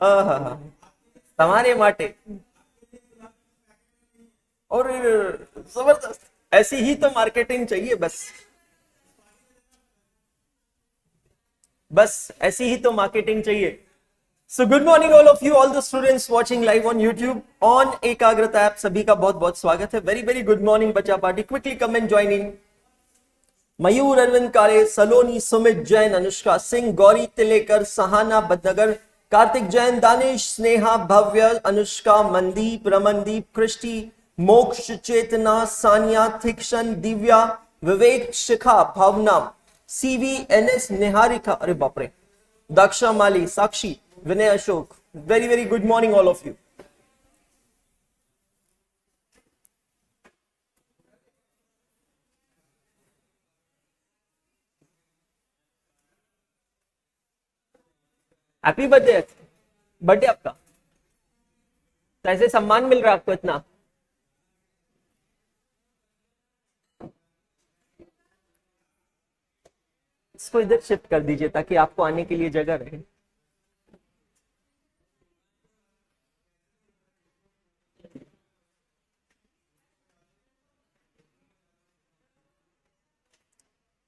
आहा, તમારે માટે और जबरदस्त, ऐसी ही तो मार्केटिंग चाहिए बस ऐसी ही तो मार्केटिंग चाहिए. So good morning all of you, all the students watching live on YouTube on एकाग्रता ऐप. सभी का बहुत बहुत स्वागत है. वेरी वेरी गुड मॉर्निंग बच्चा party. Quickly come and join in. Mayur, Arvind Kare, Saloni, Sumit Jain, Anushka Singh, Gauri Tilekar, Sahana Vadnagar, Kartik Jain, Danish, Sneha, भव्य, अनुष्का, मनदीप, रमनदीप, कृष्टि, मोक्ष, चेतना, सानिया, थिक्शन, दिव्या, विवेक, शिखा, भावना, सीवी, एनएस, निहारिका, अरे बाप रे, Daksha, Mali, Sakshi, Vinay, Ashok. Very very good morning all of you. Happy birthday. Birthday आपका, कैसे सम्मान मिल रहा है आपको इतना? इसको इधर शिफ्ट कर दीजिए ताकि आपको आने के लिए जगह रहे.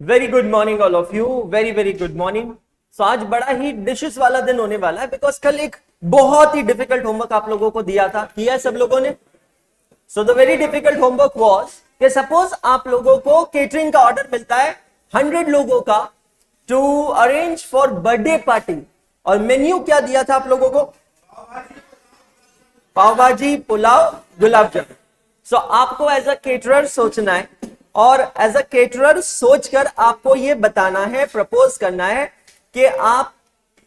Very good morning all of you. Very very good morning. So आज बड़ा ही डिशेस वाला दिन होने वाला है बिकॉज कल एक बहुत ही डिफिकल्ट होमवर्क आप लोगों को दिया था. किया है सब लोगों ने? So the very difficult homework was कि सपोज आप लोगों को केटरिंग का ऑर्डर मिलता है 100 लोगों का to arrange for birthday party. और मेन्यू क्या दिया था आप लोगों को? पाव भाजी, पुलाव, गुलाब जामुन. सो आपको एज अ केटरर सोचना है और एज अ केटरर सोचकर आपको ये बताना है, प्रपोज करना है कि आप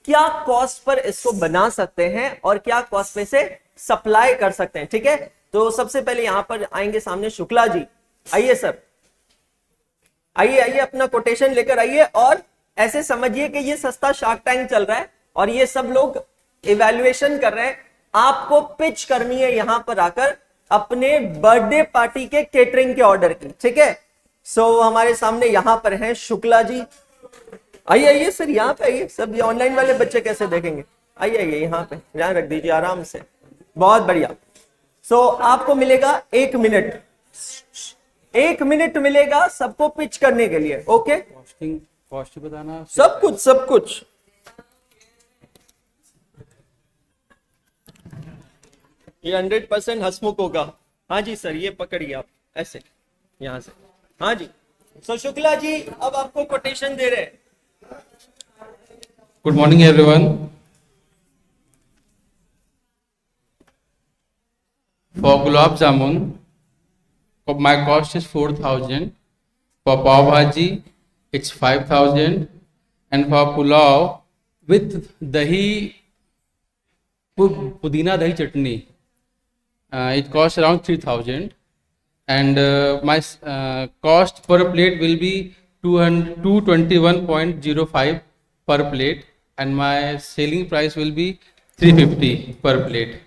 क्या कॉस्ट पर इसको बना सकते हैं और क्या कॉस्ट पे से सप्लाई कर सकते हैं. ठीक है, तो सबसे पहले यहां पर आएंगे सामने शुक्ला जी. आइए सर, आइए आइए, अपना कोटेशन लेकर आइए और ऐसे समझिए कि ये सस्ता शार्क टैंक चल रहा है और ये सब लोग इवैल्यूएशन कर रहे हैं. आपको पिच करनी है यहां पर आकर अपने बर्थडे पार्टी के केटरिंग के ऑर्डर की. ठीक है, सो हमारे सामने यहां पर हैं शुक्ला जी. आइए आइए सर, यहाँ पे आइए. सब ये ऑनलाइन वाले बच्चे कैसे देखेंगे? आइए आइए, यहाँ पे ध्यान रख दीजिए आराम से. बहुत बढ़िया. सो आपको मिलेगा 1 मिनट. 1 मिनट मिलेगा सबको पिच करने के लिए. ओके, कॉस्ट बताना, सब कुछ सब कुछ. ये 100% हंसमुख होगा. हाँ जी सर, ये पकड़िए आप ऐसे यहां से. हाँ जी. सो शुक्ला जी अब आपको कोटेशन दे रहे हैं. Good morning everyone. For gulab jamun, my cost is 4,000. For pav bhaji, it's 5,000. And for pulao with dahi, pudina dahi chutney, it costs around 3,000. And my cost per plate will be 221.05 per plate. And my selling price will be 350 per plate.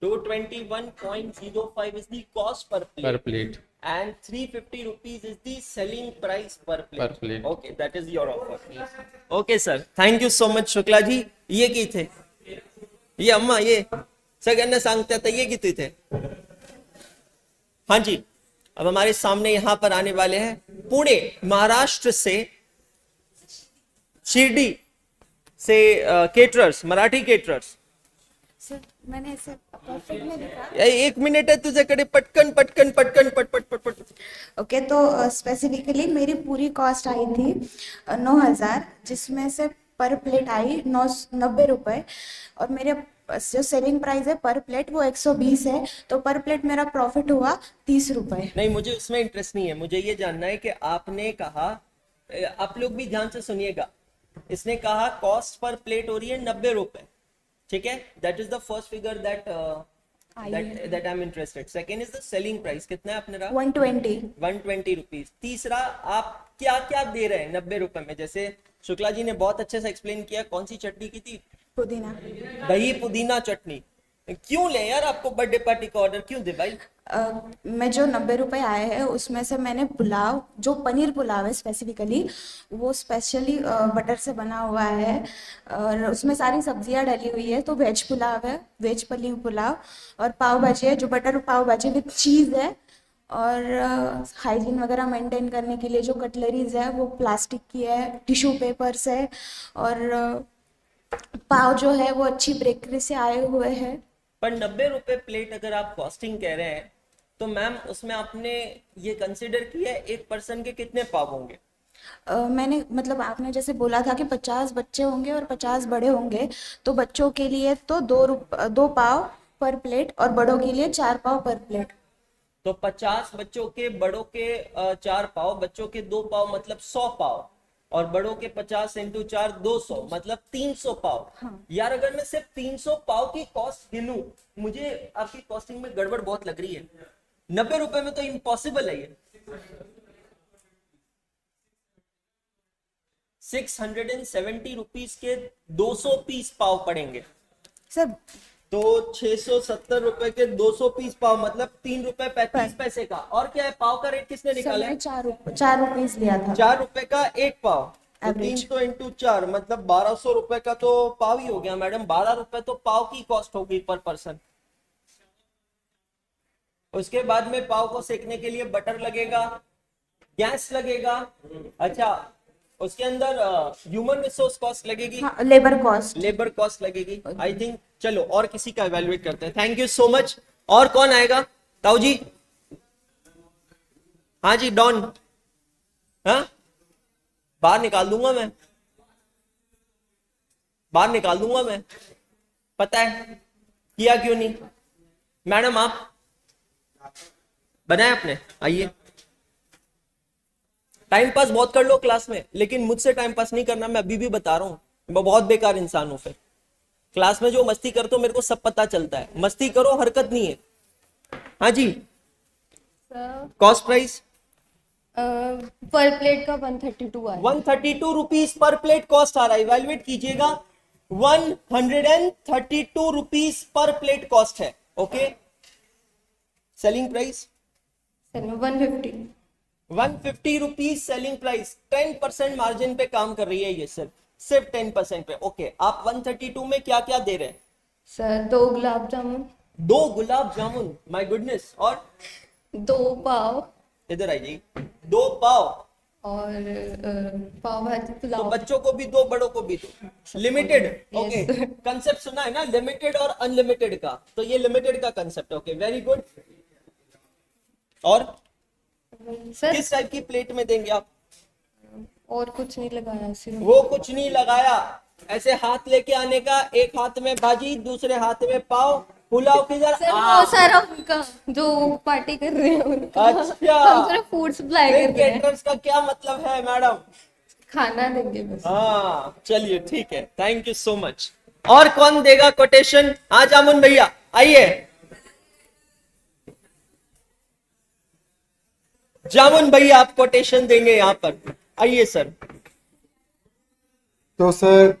221.05 is the cost per plate. Per plate. And 350 rupees is the selling price per plate. Per plate. Okay, that is your offer. Okay sir, thank you so much Shukla ji. ये की थे? ये अम्मा, ये सगळ्यांना सांगते आता ये किती थे? हाँ जी. अब हमारे सामने यहाँ पर आने वाले हैं पुणे महाराष्ट्र से, शिरडी से केटरर्स, मराठी केटरर्स. सर मैंने ऐसे परफेक्ट में लिखा. 1 मिनिट आहे तुझ्याकडे. पटकन पटकन पटकन पट पट पट पट. ओके, तो स्पेसिफिकली मेरी पूरी कॉस्ट आई थी 9,000, जिसमें से पर प्लेट आई 90 रुपए. और मेरे जो सेलिंग प्राइस है पर प्लेट वो 120 है. तो पर प्लेट मेरा प्रॉफिट हुआ 30 रुपए. नहीं, मुझे उसमें इंटरेस्ट नहीं है. मुझे ये जानना है कि आपने कहा, आप लोग भी ध्यान से सुनिएगा, इसने कहा कॉस्ट पर प्लेट हो रही है 90 रुपए. ठीक है, that is the first figure that I am interested. Second is the selling price. कितना है आपने रहा? 120 रुपीज. तीसरा, आप क्या क्या दे रहे हैं 90 रुपए में? जैसे शुक्ला जी ने बहुत अच्छे से एक्सप्लेन किया. कौन सी चटनी की थी? पुदीना. दही पुदीना चटनी. क्यों ले यार, आपको बर्थडे पार्टी का ऑर्डर क्यों दे भाई? मैं जो 90 रुपए आए हैं उसमें से मैंने पुलाव, जो पनीर पुलाव है स्पेसिफिकली, वो स्पेशली बटर से बना हुआ है और उसमें सारी सब्जियां डली हुई है, तो वेज पुलाव है, वेज पनीर पुलाव। और पाव भाजी है जो बटर पाव भाजी विद चीज़ है। और हाइजीन वगैरह मेंटेन करने के लिए जो कटलरीज है वो प्लास्टिक की है, टिश्यू पेपर्स है। और पाव जो है वो अच्छी बेकरी से आए हुए हैं। पर 90 रुपए प्लेट अगर आप कॉस्टिंग कह रहे हैं तो मैम उसमें आपने ये कंसिडर किया है एक पर्सन के कितने पाव होंगे? मैंने मतलब आपने जैसे बोला था कि 50 बच्चे होंगे और 50 बड़े होंगे, तो बच्चों के लिए तो 2 पाव पर प्लेट और बड़ों के लिए 4 पाव पर प्लेट। तो 50 बच्चों के, बड़ों के 4 पाव, बच्चों के 2 पाव मतलब 100 पाव, और बड़ों के 50 × 4 200 मतलब 300 पाव। हाँ। यार अगर मैं सिर्फ 300 पाव की कॉस्ट गिनूं, मुझे आपकी कॉस्टिंग में गड़बड़ बहुत लग रही है। 90 रुपए में तो इम्पॉसिबल है ये। 670 रुपीज के 200 पीस पाव पड़ेंगे, सर तो 670 रुपए के 200 पीस पाव मतलब 3 रुपए 35 पैसे का। और क्या है, पाव का रेट किसने निकाला है? 4 रुपीज लिया था। 4 रुपए का एक पाव, तो Average। 300 × 4 मतलब 1200 रुपए का तो पाव ही हो गया मैडम। 12 रुपए तो पाव की कॉस्ट होगी पर पर्सन। उसके बाद में पाव को सेकने के लिए बटर लगेगा, गैस लगेगा, अच्छा उसके अंदर ह्यूमन रिसोर्स कॉस्ट लगेगी, हाँ, लेबर कॉस्ट। लेबर कॉस्ट लगेगी। आई थिंक चलो और किसी का इवेलुएट करते हैं। Thank you so much. और कौन आएगा? ताऊ जी? हाँ जी डॉन। हाँ बाहर निकाल दूंगा मैं, बाहर निकाल दूंगा मैं। पता है किया क्यों नहीं? मैडम आप बनाए अपने, आइए। टाइम पास बहुत कर लो क्लास में, लेकिन मुझसे टाइम पास नहीं करना। मैं अभी भी बता रहा हूं, मैं बहुत बेकार इंसान हूं। फिर क्लास में जो मस्ती करते हो मेरे को सब पता चलता है। मस्ती करो, हरकत नहीं है। हाँ जी, कॉस्ट प्राइस पर प्लेट का 132 आया। 132 रुपीज पर प्लेट कॉस्ट आ रहा है। इवेलुएट कीजिएगा, 132 रुपीज पर प्लेट कॉस्ट है। Okay, selling price 150। 150 rupees selling price. 10% margin पे काम कर रही है ये, सिर्फ 10% पे। ओके, आप 132 में क्या क्या दे रहे हैं? Sir 2 gulab jamun, 2 gulab jamun, my goodness. और 2 पाव इधर आइए, 2 पाव, और पाव भाजी तो पुलाव। बच्चों को भी 2, बड़ों को भी 2। लिमिटेड। Okay, Yes. कंसेप्ट सुना है ना लिमिटेड और अनलिमिटेड का, तो ये लिमिटेड का कंसेप्ट। Okay, very good. और सर किस टाइप की प्लेट में देंगे आप? और कुछ नहीं लगाया सिर्फ। वो कुछ नहीं लगाया, ऐसे हाथ लेके आने का, एक हाथ में भाजी दूसरे हाथ में पाव, पुलाव किधर? सर वो सारा उनका जो पार्टी कर रहे हैं उनका। अच्छा, हम सिर्फ फूड सप्लाई कर रहे हैं, केटरर्स का क्या मतलब है मैडम? खाना देंगे बस। हाँ चलिए ठीक है, थैंक यू सो मच। और कौन देगा कोटेशन? हाँ जामुन भैया आइए। जामुन भैया आप कोटेशन देंगे यहाँ पर, आइए सर। तो सर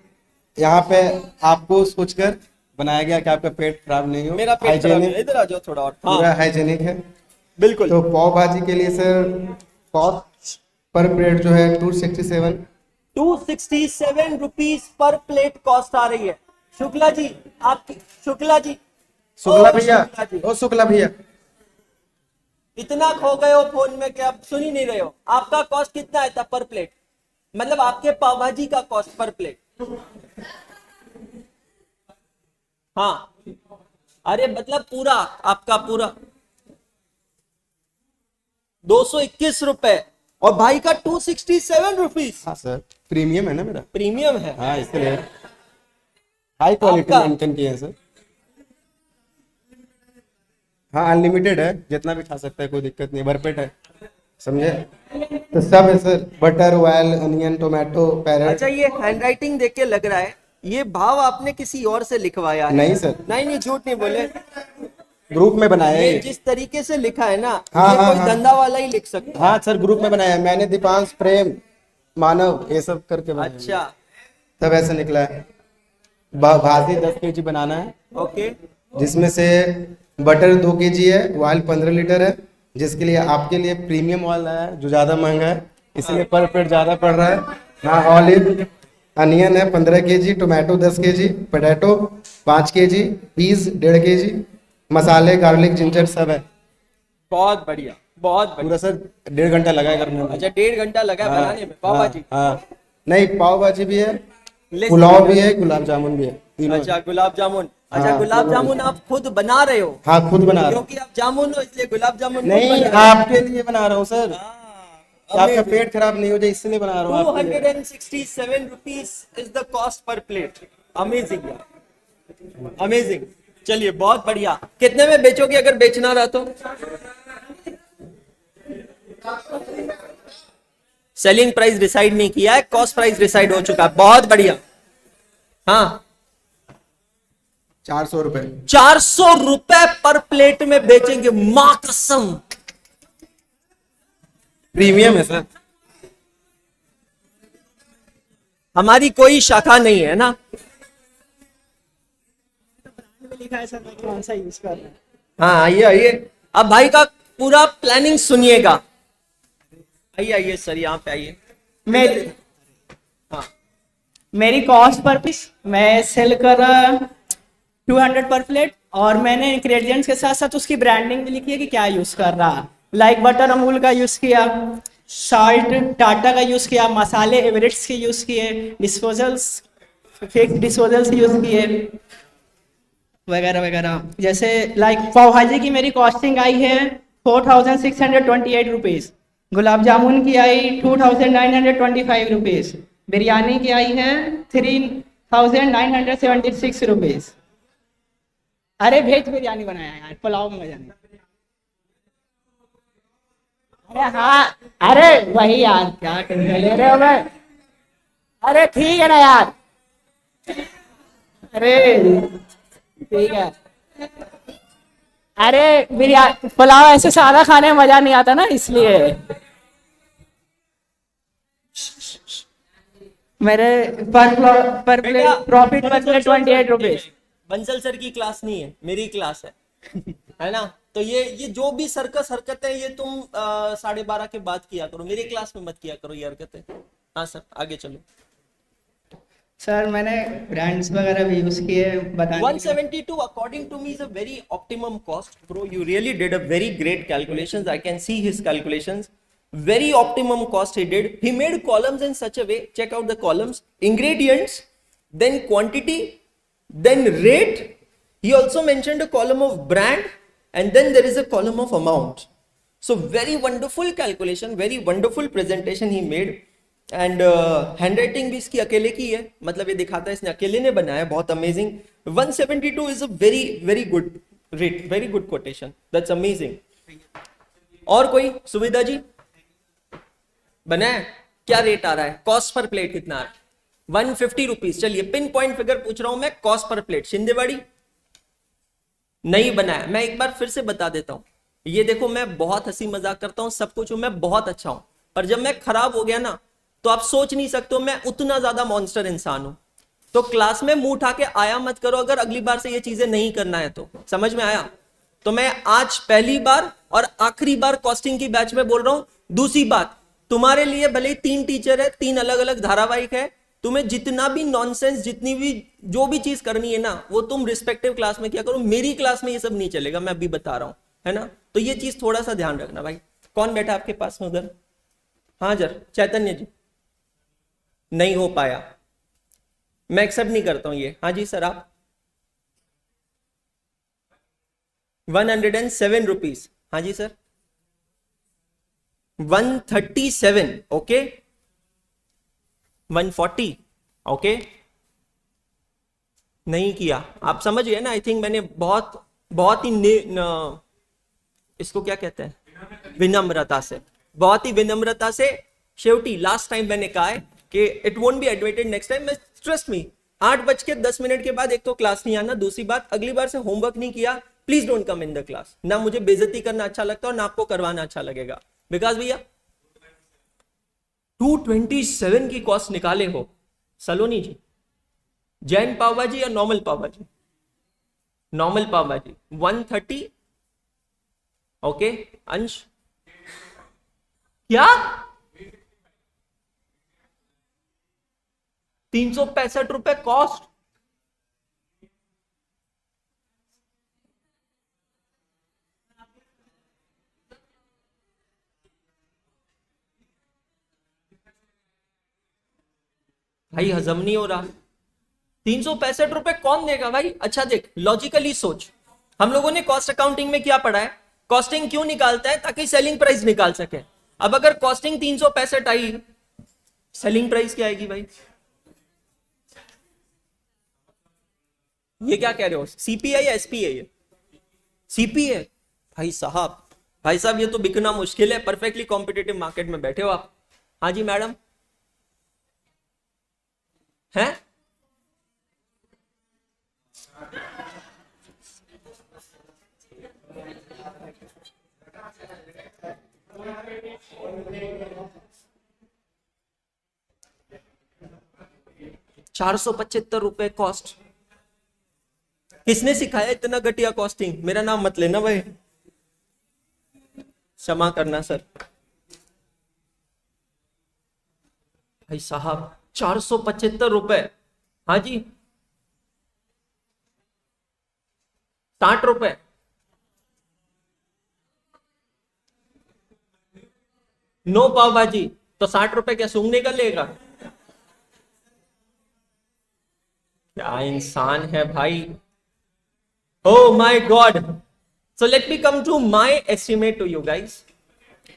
यहाँ पे आपको सोचकर बनाया गया कि आपका पेट खराब नहीं हो। मेरा पेट खराब है, हाइजेनिक, इधर आ जाओ थोड़ा और। पूरा हाँ हाइजेनिक है। बिल्कुल। तो पाव भाजी के लिए सर कॉस्ट पर प्लेट जो है 267। 267 रुपीज पर प्लेट कॉस्ट आ रही है। शुक्ला जी आपकी, शुक्ला जी, शुक्ला ओ, भैया, शुक्ला जी, ओ शुक्ला भैया, इतना खो गए हो फोन में कि आप सुन ही नहीं रहे हो। आपका कॉस्ट कितना आया था पर प्लेट? मतलब आपके पाव भाजी का कॉस्ट पर प्लेट? हाँ, अरे मतलब पूरा आपका पूरा 221 रुपए, और भाई का 267 रुपीज। हाँ सर प्रीमियम है ना मेरा। प्रीमियम है। हाँ इसलिए हाई क्वालिटी आपका? मेंटेन किए हैं सर। हाँ अनलिमिटेड है, जितना भी खा सकता है, कोई दिक्कत नहीं, भरपेट है, समझे? तो सब है sir, butter, oil, onion, tomato, parrot. अच्छा, ये हैंडराइटिंग देख के लग रहा है ये भाव आपने किसी और से लिखवाया है। नहीं सर, नहीं नहीं, झूठ नहीं बोले। ग्रुप में बनाया है ये ये। जिस तरीके से लिखा है ना, हाँ, ये हाँ, कोई हाँ। धंधा वाला ही लिख सकता है। हाँ सर ग्रुप में बनाया है मैंने, दीपांश, प्रेम, मानव, ये सब करके बनाया है। अच्छा तब ऐसा निकला है। भाजी 10 kg बनाना है, ओके, जिसमें से बटर 2 kg है, ऑयल 15 लीटर है, जिसके लिए आपके लिए प्रीमियम ऑयल है जो ज़्यादा महंगा है, इसलिए पर प्लेट ज़्यादा पड़ रहा है। हाँ, ऑलिव अनियन है 15 kg, tomato 10 kg, potato 5 kg, peas 1.5 kg, मसाले गार्लिक जिंजर सब है। बहुत बढ़िया, बहुत बढ़िया। पूरा सर 1.5 घंटा लगा है करने में। अच्छा, 1.5 घंटा लगा है बनाने में पाव भाजी। हाँ, नहीं पाव भाजी भी है, ले- पुलाव भी है, गुलाब जामुन भी है, तीनों है। अच्छा, गुलाब जामुन। अच्छा, हाँ, गुलाब जामुन आप खुद बना रहे हो? हाँ, खुद बना रहा हूँ। क्योंकि आप जामुन हो इसलिए गुलाब जामुन खुद नहीं, बना रहे हो। आपके लिए बना रहा हूँ सर, हाँ, आपका पेट खराब नहीं हो जाए इसलिए बना रहा हूँ आपके लिए। 267 rupees is the cost per plate. Amazing यार, अमेजिंग। चलिए, बहुत बढ़िया। कितने में बेचोगे अगर बेचना रहा तो? सेलिंग प्राइस डिसाइड नहीं किया है, कॉस्ट प्राइस डिसाइड हो चुका है। बहुत बढ़िया। हाँ, 400 रुपए। 400 रुपए पर प्लेट में बेचेंगे, मां कसम। प्रीमियम है सर। हमारी कोई शाखा नहीं है ना। लिखा है सर, मैं कौन सा यूज कर रहा हूँ। हाँ, आइए आइए, अब भाई का पूरा प्लानिंग सुनिएगा। आइए आइए सर, यहाँ पे आइए। मेरी हाँ, मेरी कॉस्ट पर पीस मैं सेल कर रहा 200 पर प्लेट, और मैंने इंग्रेडिएंट्स के साथ साथ उसकी ब्रांडिंग भी लिखी है कि क्या यूज कर रहा। लाइक बटर अमूल का यूज किया, साल्ट टाटा का यूज किया, मसाले एवरेट्स के यूज किए, डिस्पोजल्स फेक डिस्पोजल्स यूज किए वगैरह वगैरह। जैसे लाइक पाव भाजी की मेरी कॉस्टिंग आई है 4628 रुपीज़, गुलाब जामुन की आई 2925 रुपीज़, बिरयानी की आई है 3976 रुपीज़। अरे वेज बिरयानी बनाया यार, पुलाव में मजा नहीं। अरे हाँ, अरे वही यार, क्या टेंशन ले रहे हो मैं। अरे ठीक है ना यार, अरे ठीक है। अरे बिरयानी पुलाव ऐसे सादा खाने में मजा नहीं आता ना, इसलिए। मेरे पर प्लेट प्रॉफिट पर प्लेट 28 रुपीज। बंसल सर की क्लास नहीं है, मेरी क्लास है है ना। तो ये जो भी सर्कस हरकतें ये तुम 12:30 के बाद किया करो, मेरी क्लास में मत किया करो ये हरकतें। हाँ सर, आगे चलो। सर मैंने ब्रांड्स वगैरह भी यूज किए बताने। 172 according to me is a very optimum cost, bro. You really did a very great calculations. I can see his calculations. Very optimum cost he did. He made columns in such a way. Check out the columns: ingredients, then quantity, then rate. He also mentioned a column of brand, and then there is a column of amount. So very wonderful calculation, very wonderful presentation he made. And hand writing भी इसकी अकेले की है, मतलब ये दिखाता है इसने अकेले ने बनाया। बहुत amazing. 172 is a very very good rate, very good quotation, that's amazing. और कोई सुविधा जी बनाया? क्या रेट आ रहा है? कॉस्ट पर प्लेट कितना आ रहा है? 150 रुपीज। चलिए, पिन पॉइंट फिगर पूछ रहा हूं मैं, कॉस्ट पर प्लेट। शिंदेवाड़ी नहीं बनाया। मैं एक बार फिर से बता देता हूं, ये देखो मैं बहुत हंसी मजाक करता हूं, सब कुछ हूं, मैं बहुत अच्छा हूं, पर जब मैं खराब हो गया ना तो आप सोच नहीं सकते हो मैं उतना ज्यादा मॉन्स्टर इंसान हूं। तो क्लास में मुंह उठा के आया मत करो अगर अगली बार से ये चीजें नहीं करना है तो। समझ में आया? तो मैं आज पहली बार और आखिरी बार कॉस्टिंग की बैच में बोल रहा हूं। दूसरी बात, तुम्हारे लिए भले ही 3 टीचर है, 3 अलग अलग धारावाहिक है, तुम्हें जितना भी नॉनसेंस, जितनी भी जो भी चीज करनी है ना, वो तुम रिस्पेक्टिव क्लास में किया करो। मेरी क्लास में ये सब नहीं चलेगा, मैं अभी बता रहा हूं, है ना। तो ये चीज थोड़ा सा ध्यान रखना भाई। कौन बैठा आपके पास में उधर? हाँ जर, चैतन्य जी। नहीं हो पाया, मैं एक्सेप्ट नहीं करता हूं ये। हाँ जी सर, आप 107 रुपीज। हाँ जी सर, 137। ओके, 140। ओके, नहीं किया, आप समझ गए ना। आई थिंक मैंने बहुत ही इसको क्या कहते हैं, विनम्रता से, बहुत ही विनम्रता से शेवटी लास्ट टाइम मैंने कहा है कि it won't be admitted next time. Trust me, 8:10 के बाद एक तो क्लास नहीं आना, दूसरी बात अगली बार से होमवर्क नहीं किया, please don't come in the class. ना मुझे बेइज्जती करना अच्छा लगता और ना आपको करवाना अच्छा लगेगा। बिकॉज भैया 227 की कॉस्ट निकाले हो सलोनी जी, जैन पाव भाजी या नॉर्मल पाव भाजी? नॉर्मल पाव भाजी 130। ओके अंश, क्या 365 रुपए कॉस्ट? भाई हजम नहीं हो रहा। 365 रुपए कौन देगा भाई? अच्छा देख, लॉजिकली सोच, हम लोगों ने कॉस्ट अकाउंटिंग में क्या पढ़ा है? कॉस्टिंग क्यों निकालता है? ताकि सेलिंग प्राइस निकाल सके। अब अगर कॉस्टिंग 365 आई, सेलिंग प्राइस क्या आएगी भाई? ये क्या कह रहे हो, सीपीआई या एसपीआई? सीपीए। भाई साहब ये तो बिकना मुश्किल है। परफेक्टली कॉम्पिटिटिव मार्केट में बैठे हो आप। हाँ जी मैडम, है? ₹475 कॉस्ट। किसने सिखाया इतना घटिया कॉस्टिंग? मेरा नाम मत लेना भाई, क्षमा करना सर। भाई साहब 475 रुपए। हाँ जी, 60 रुपए। नो पाव भाजी तो 60 रुपए क्या सूंघने का लेगा? क्या इंसान है भाई। Oh my God. So let me come to my estimate to you guys.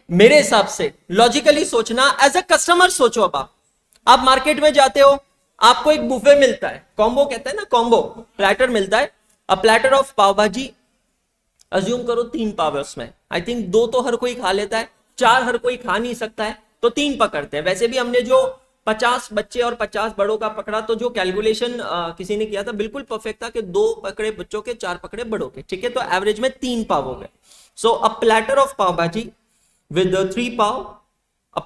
मेरे हिसाब से लॉजिकली सोचना, एज अ कस्टमर सोचो। अब आप मार्केट में जाते हो, आपको एक बुफे मिलता है, कॉम्बो कहते हैं ना, कॉम्बो प्लेटर मिलता है, अ प्लेटर ऑफ पाव भाजी। अज्यूम करो 3 पाव है उसमें। आई थिंक 2 तो हर कोई खा लेता है, 4 हर कोई खा नहीं सकता है, तो 3 पकड़ते हैं। वैसे भी हमने जो 50 बच्चे और 50 बड़ों का पकड़ा, तो जो कैलकुलेशन किसी ने किया था बिल्कुल परफेक्ट था कि 2 पकड़े बच्चों के, 4 पकड़े बड़ों के, ठीक है, तो एवरेज में 3 पाव हो गए। सो अ प्लेटर ऑफ पाव भाजी विद 3 पाव, अ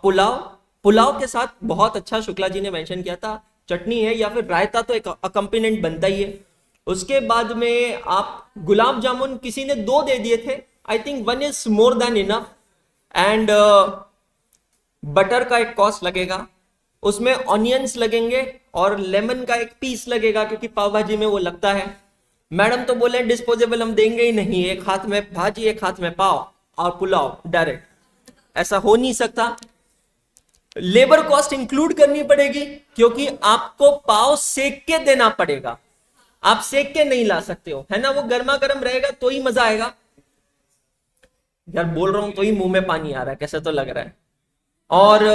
पुलाव के साथ बहुत अच्छा, शुक्ला जी ने मेंशन किया था, चटनी है या फिर रायता तो एक अकम्पनीमेंट बनता ही है। उसके बाद में आप गुलाब जामुन किसी ने 2 दे दिए थे, I think 1 is more than enough. And butter का एक कॉस्ट लगेगा, उसमें ऑनियंस लगेंगे और लेमन का एक पीस लगेगा, क्योंकि पाव भाजी में वो लगता है। मैडम तो बोले डिस्पोजेबल हम देंगे ही नहीं, एक हाथ में भाजी एक हाथ में पाव और पुलाव डायरेक्ट, ऐसा हो नहीं सकता। लेबर कॉस्ट इंक्लूड करनी पड़ेगी, क्योंकि आपको पाव सेक के देना पड़ेगा, आप सेक के नहीं ला सकते हो, है ना, वो गर्मा गर्म रहेगा तो ही मजा आएगा। यार बोल रहा हूं तो ही मुंह में पानी आ रहा है, कैसे तो लग रहा है। और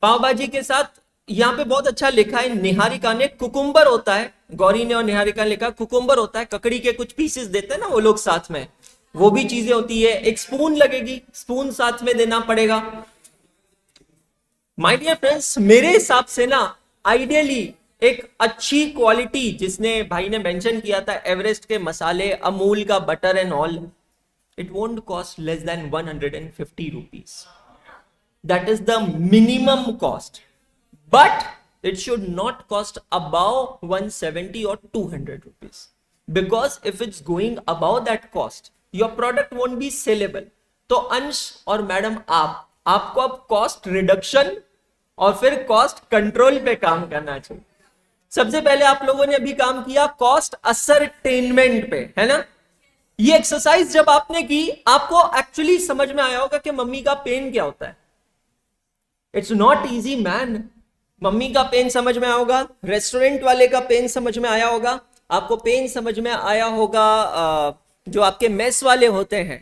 पाव भाजी के साथ यहाँ पे बहुत अच्छा लिखा है निहारिका ने, कुकुम्बर होता है, गौरी ने और निहारिका ने लिखा कुकुम्बर होता है, ककड़ी के कुछ पीसेस देते हैं ना वो लोग साथ में, वो भी चीजें होती है। एक स्पून लगेगी, स्पून साथ में देना पड़ेगा। माय डियर फ्रेंड्स, मेरे हिसाब से ना आइडियली एक अच्छी क्वालिटी, जिसने भाई ने मेंशन किया था एवरेस्ट के मसाले, अमूल का butter and all, it won't cost less than 150 rupees. That is the minimum cost, but it should not cost above 170 or 200 rupees, because if it's going above that cost, your product won't be sellable. तो अंश और madam आपको अब cost reduction और फिर cost control पे काम करना चाहिए। सबसे पहले आप लोगों ने अभी काम किया कॉस्ट असरटेनमेंट पे, है ना। ये एक्सरसाइज जब आपने की, आपको एक्चुअली समझ में आया होगा कि मम्मी का पेन क्या होता है। It's not easy man. Mummy का पेन समझ में आया होगा, रेस्टोरेंट वाले का पेन समझ में आया होगा, आपको पेन समझ में आया होगा जो आपके मेस वाले होते हैं।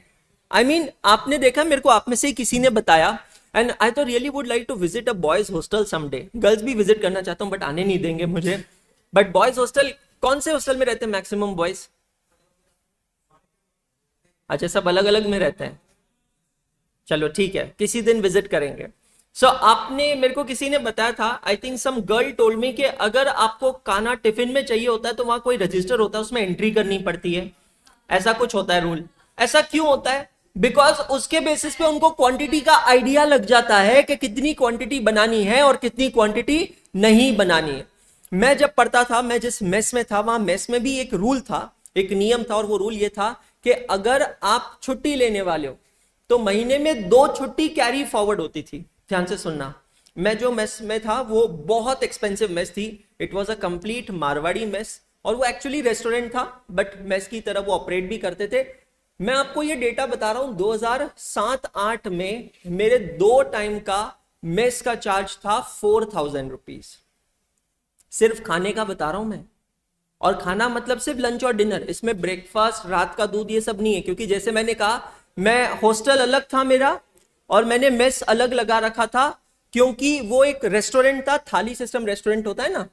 I mean, आपने देखा, मेरे को आप में से ही किसी ने बताया, and I too really would like to visit a boys hostel someday. Girls भी विजिट करना चाहता हूं बट आने नहीं देंगे मुझे। बट बॉयज हॉस्टल, कौन से हॉस्टल में रहते हैं मैक्सिमम बॉयज? अच्छा, सब अलग अलग में रहते हैं। चलो ठीक है, किसी दिन विजिट करेंगे। सो आपने, मेरे को किसी ने बताया था, I think some girl told me, कि अगर आपको खाना टिफिन में चाहिए होता है तो वहां कोई रजिस्टर होता है, उसमें एंट्री करनी पड़ती है, ऐसा कुछ होता है रूल। ऐसा क्यों होता है? बिकॉज उसके बेसिस पे उनको क्वांटिटी का आइडिया लग जाता है कि कितनी क्वांटिटी बनानी है और कितनी क्वांटिटी नहीं बनानी है। मैं जब पढ़ता था, मैं जिस मेस में था, वहां मेस में भी एक रूल था, एक नियम था, और वो रूल ये था कि अगर आप छुट्टी लेने वाले हो तो महीने में 2 छुट्टी कैरी फॉरवर्ड होती थी। ध्यान से सुनना, मैं जो मेस में था वो बहुत एक्सपेंसिव मेस थी। It was a complete Marwari mess, और वो एक्चुअली रेस्टोरेंट था बट मेस की तरह वो ऑपरेट भी करते थे। मैं आपको ये डेटा बता रहा हूं, 2007-8 में मेरे 2 टाइम का मेस का चार्ज था 4000 रुपीज, सिर्फ खाने का बता रहा हूं मैं। और खाना मतलब सिर्फ लंच और डिनर, इसमें ब्रेकफास्ट, रात का दूध, ये सब नहीं है। क्योंकि जैसे मैंने कहा, मैं हॉस्टल अलग था मेरा और मैंने मेस अलग लगा रखा था, क्योंकि वो एक रेस्टोरेंट था, थाली सिस्टम रेस्टोरेंट होता है ना,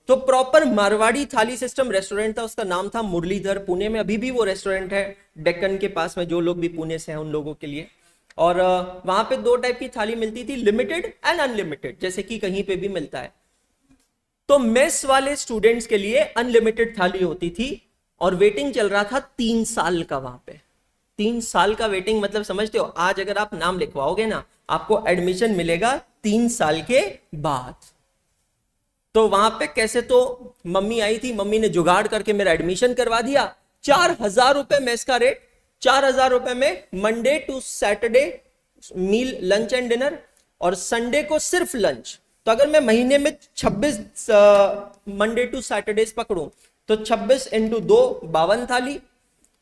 तो प्रॉपर मारवाड़ी थाली सिस्टम रेस्टोरेंट था। उसका नाम था मुरलीधर, पुणे में अभी भी वो रेस्टोरेंट है, डेक्कन के पास में, जो लोग भी पुणे से हैं उन लोगों के लिए। और वहां पे 2 टाइप की थाली मिलती थी, लिमिटेड एंड अनलिमिटेड, जैसे कि कहीं पे भी मिलता है। तो मेस वाले स्टूडेंट्स के लिए अनलिमिटेड थाली होती थी, और वेटिंग चल रहा था 3 साल का वहां पे। 3 साल का वेटिंग मतलब समझते हो, आज अगर आप नाम लिखवाओगे ना, आपको एडमिशन मिलेगा 3 साल के बाद। तो वहां पे कैसे, तो मम्मी आई थी, मम्मी ने जुगाड़ करके मेरा एडमिशन करवा दिया। 4000 रुपए मेस का रेट, 4000 रुपए में Monday to Saturday meal, lunch and dinner, और संडे को सिर्फ लंच। तो अगर मैं महीने में 26 मंडे टू सैटरडेज पकड़ूं तो 26 × 2 52 थाली,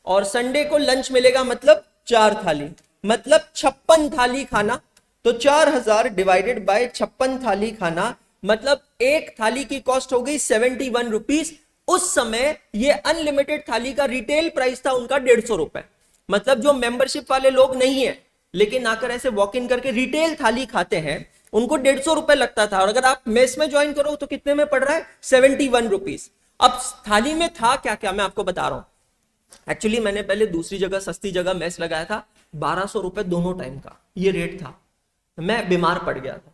और संडे को लंच मिलेगा मतलब 4 थाली, मतलब 56 थाली खाना। तो 4000 डिवाइडेड बाय 56 थाली खाना, मतलब एक थाली की कॉस्ट हो गई 71 रुपीज। उस समय ये अनलिमिटेड थाली का रिटेल प्राइस था उनका 150 रुपए। मतलब जो मेंबरशिप वाले लोग नहीं है लेकिन आकर ऐसे वॉक इन करके रिटेल थाली खाते हैं, उनको 150 रुपए लगता था। और अगर आप मेस में ज्वाइन करो तो कितने में पड़ रहा है, 71 रुपीज। अब थाली में था क्या क्या, मैं आपको बता रहा हूं। एक्चुअली मैंने पहले दूसरी जगह, सस्ती जगह मेस लगाया था, 1200 रुपए दोनों टाइम का ये रेट था। मैं बीमार पड़ गया था,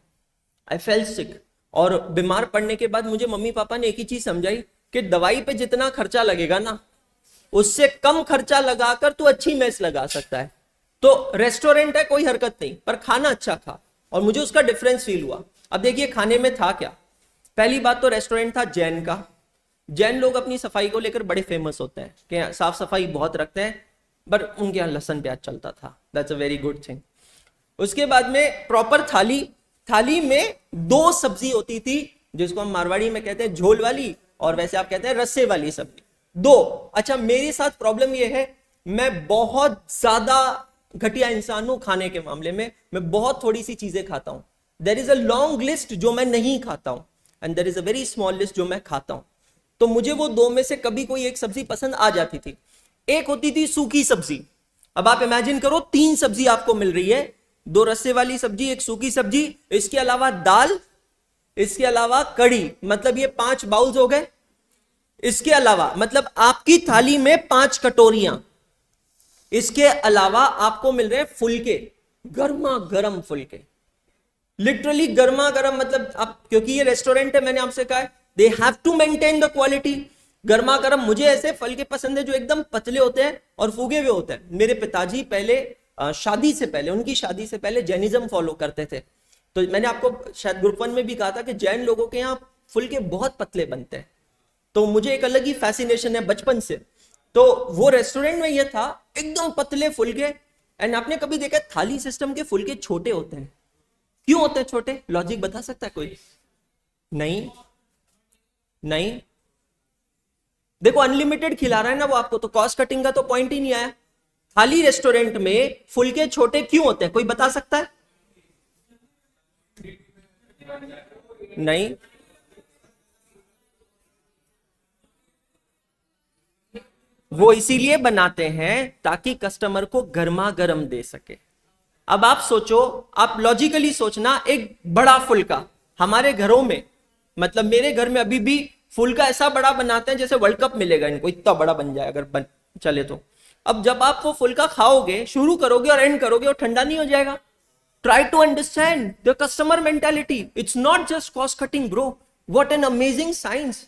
आई फेल सिक, और बीमार पड़ने के बाद मुझे मम्मी पापा ने एक ही चीज समझाई कि दवाई पे जितना खर्चा लगेगा ना, उससे कम खर्चा लगाकर तू अच्छी मेस लगा सकता है। तो रेस्टोरेंट है, कोई हरकत नहीं, पर खाना अच्छा था, और मुझे उसका डिफरेंस फील हुआ। अब देखिए खाने में था क्या। पहली बात तो रेस्टोरेंट था जैन का। जैन लोग अपनी सफाई को लेकर बड़े फेमस होते हैं कि साफ सफाई बहुत रखते हैं, पर उनके यहाँ लहसुन प्याज चलता था, that's a very good thing. उसके बाद में प्रॉपर थाली, थाली में 2 सब्जी होती थी, जिसको हम मारवाड़ी में कहते हैं झोल वाली, और वैसे आप कहते हैं रस्से वाली सब्जी, 2। अच्छा, मेरे साथ प्रॉब्लम यह है, मैं बहुत ज्यादा घटिया इंसान हूं खाने के मामले में। मैं बहुत थोड़ी सी चीजें खाता हूं। There is a long list जो मैं नहीं खाता हूं, and there is a very small list जो मैं खाता हूं। तो मुझे वो 2 में से कभी कोई एक सब्जी पसंद आ जाती थी। एक होती थी सूखी सब्जी। अब आप इमेजिन करो 3 सब्जी आपको मिल रही है, 2 रस्से वाली सब्जी, एक सूखी सब्जी, इसके अलावा दाल, इसके अलावा कड़ी, मतलब ये 5 बाउल्स हो गए। इसके अलावा मतलब आपकी थाली में 5 कटोरियां, इसके अलावा आपको मिल रहे हैं फुलके, गर्मा गर्म फुलके, लिटरली गर्मा गर्म। मतलब आप, क्योंकि ये रेस्टोरेंट है, मैंने आपसे कहा है they have to maintain the quality. गर्मा गर्म। मुझे ऐसे फुलके पसंद है जो एकदम पतले होते हैं और फूगे हुए होते हैं। मेरे पिताजी पहले शादी से पहले, उनकी शादी से पहले जैनिज्म फॉलो करते थे, तो मैंने आपको शायद ग्रुप 1 में भी कहा था कि जैन लोगों के यहाँ फुलके बहुत पतले बनते हैं। तो मुझे एक अलग ही फैसिनेशन है बचपन से। तो वो रेस्टोरेंट में ये था, एकदम पतले फुलके। एंड आपने कभी देखा थाली सिस्टम के फुलके छोटे होते हैं? क्यों होते हैं छोटे? लॉजिक बता सकता है कोई? नहीं नहीं, देखो अनलिमिटेड खिला रहा है ना वो आपको, तो कॉस्ट कटिंग का तो पॉइंट ही नहीं आया। थाली रेस्टोरेंट में फुलके छोटे क्यों होते हैं, कोई बता सकता है? नहीं, वो इसीलिए बनाते हैं ताकि कस्टमर को गर्मा गर्म दे सके। अब आप सोचो, आप लॉजिकली सोचना, एक बड़ा फुलका हमारे घरों में, मतलब मेरे घर में अभी भी फुलका ऐसा बड़ा बनाते हैं जैसे वर्ल्ड कप मिलेगा इनको, इतना बड़ा बन जाए अगर चले तो। अब जब आप वो फुलका खाओगे, शुरू करोगे और एंड करोगे, और ठंडा नहीं हो जाएगा। Try to understand the customer mentality. It's not just cost cutting bro, what an amazing science.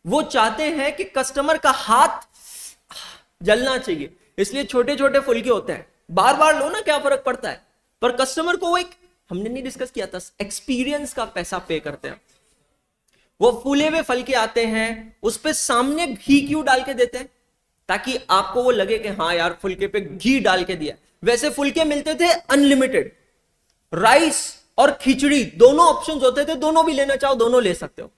वो चाहते हैं कि कस्टमर का हाथ जलना चाहिए, इसलिए छोटे छोटे फुलके होते हैं। बार बार लो ना, क्या फर्क पड़ता है, पर कस्टमर को वो एक, हमने नहीं डिस्कस किया था, एक्सपीरियंस का पैसा पे करते हैं। वो फूले हुए फल के आते हैं, उस पे सामने घी क्यों डाल के देते हैं? ताकि आपको वो लगे कि हाँ यार फुलके पे घी डाल के दिया। वैसे फुलके मिलते थे अनलिमिटेड, राइस और खिचड़ी दोनों ऑप्शंस होते थे, दोनों भी लेना चाहो दोनों ले सकते हो।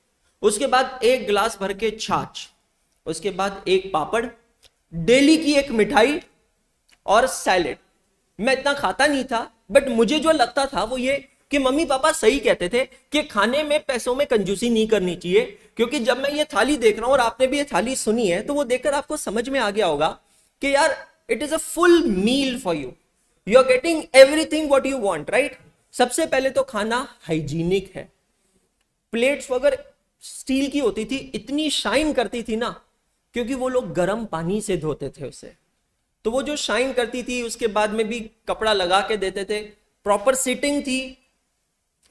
उसके बाद एक गिलास भर के छाछ, उसके बाद एक पापड़, डेली की एक मिठाई और सैलेड। मैं इतना खाता नहीं था, बट मुझे जो लगता था वो ये कि मम्मी पापा सही कहते थे कि खाने में पैसों में कंजूसी नहीं करनी चाहिए। क्योंकि जब मैं ये थाली देख रहा हूं और आपने भी ये थाली सुनी है, तो वो देखकर आपको समझ में आ गया होगा कि यार it is a full meal for you, you are getting everything what you want, right. सबसे पहले तो खाना हाइजीनिक है। प्लेट्स वगैरह स्टील की होती थी, इतनी शाइन करती थी ना, क्योंकि वो लोग गर्म पानी से धोते थे उसे, तो वो जो शाइन करती थी, उसके बाद में भी कपड़ा लगा के देते थे, प्रॉपर सीटिंग थी।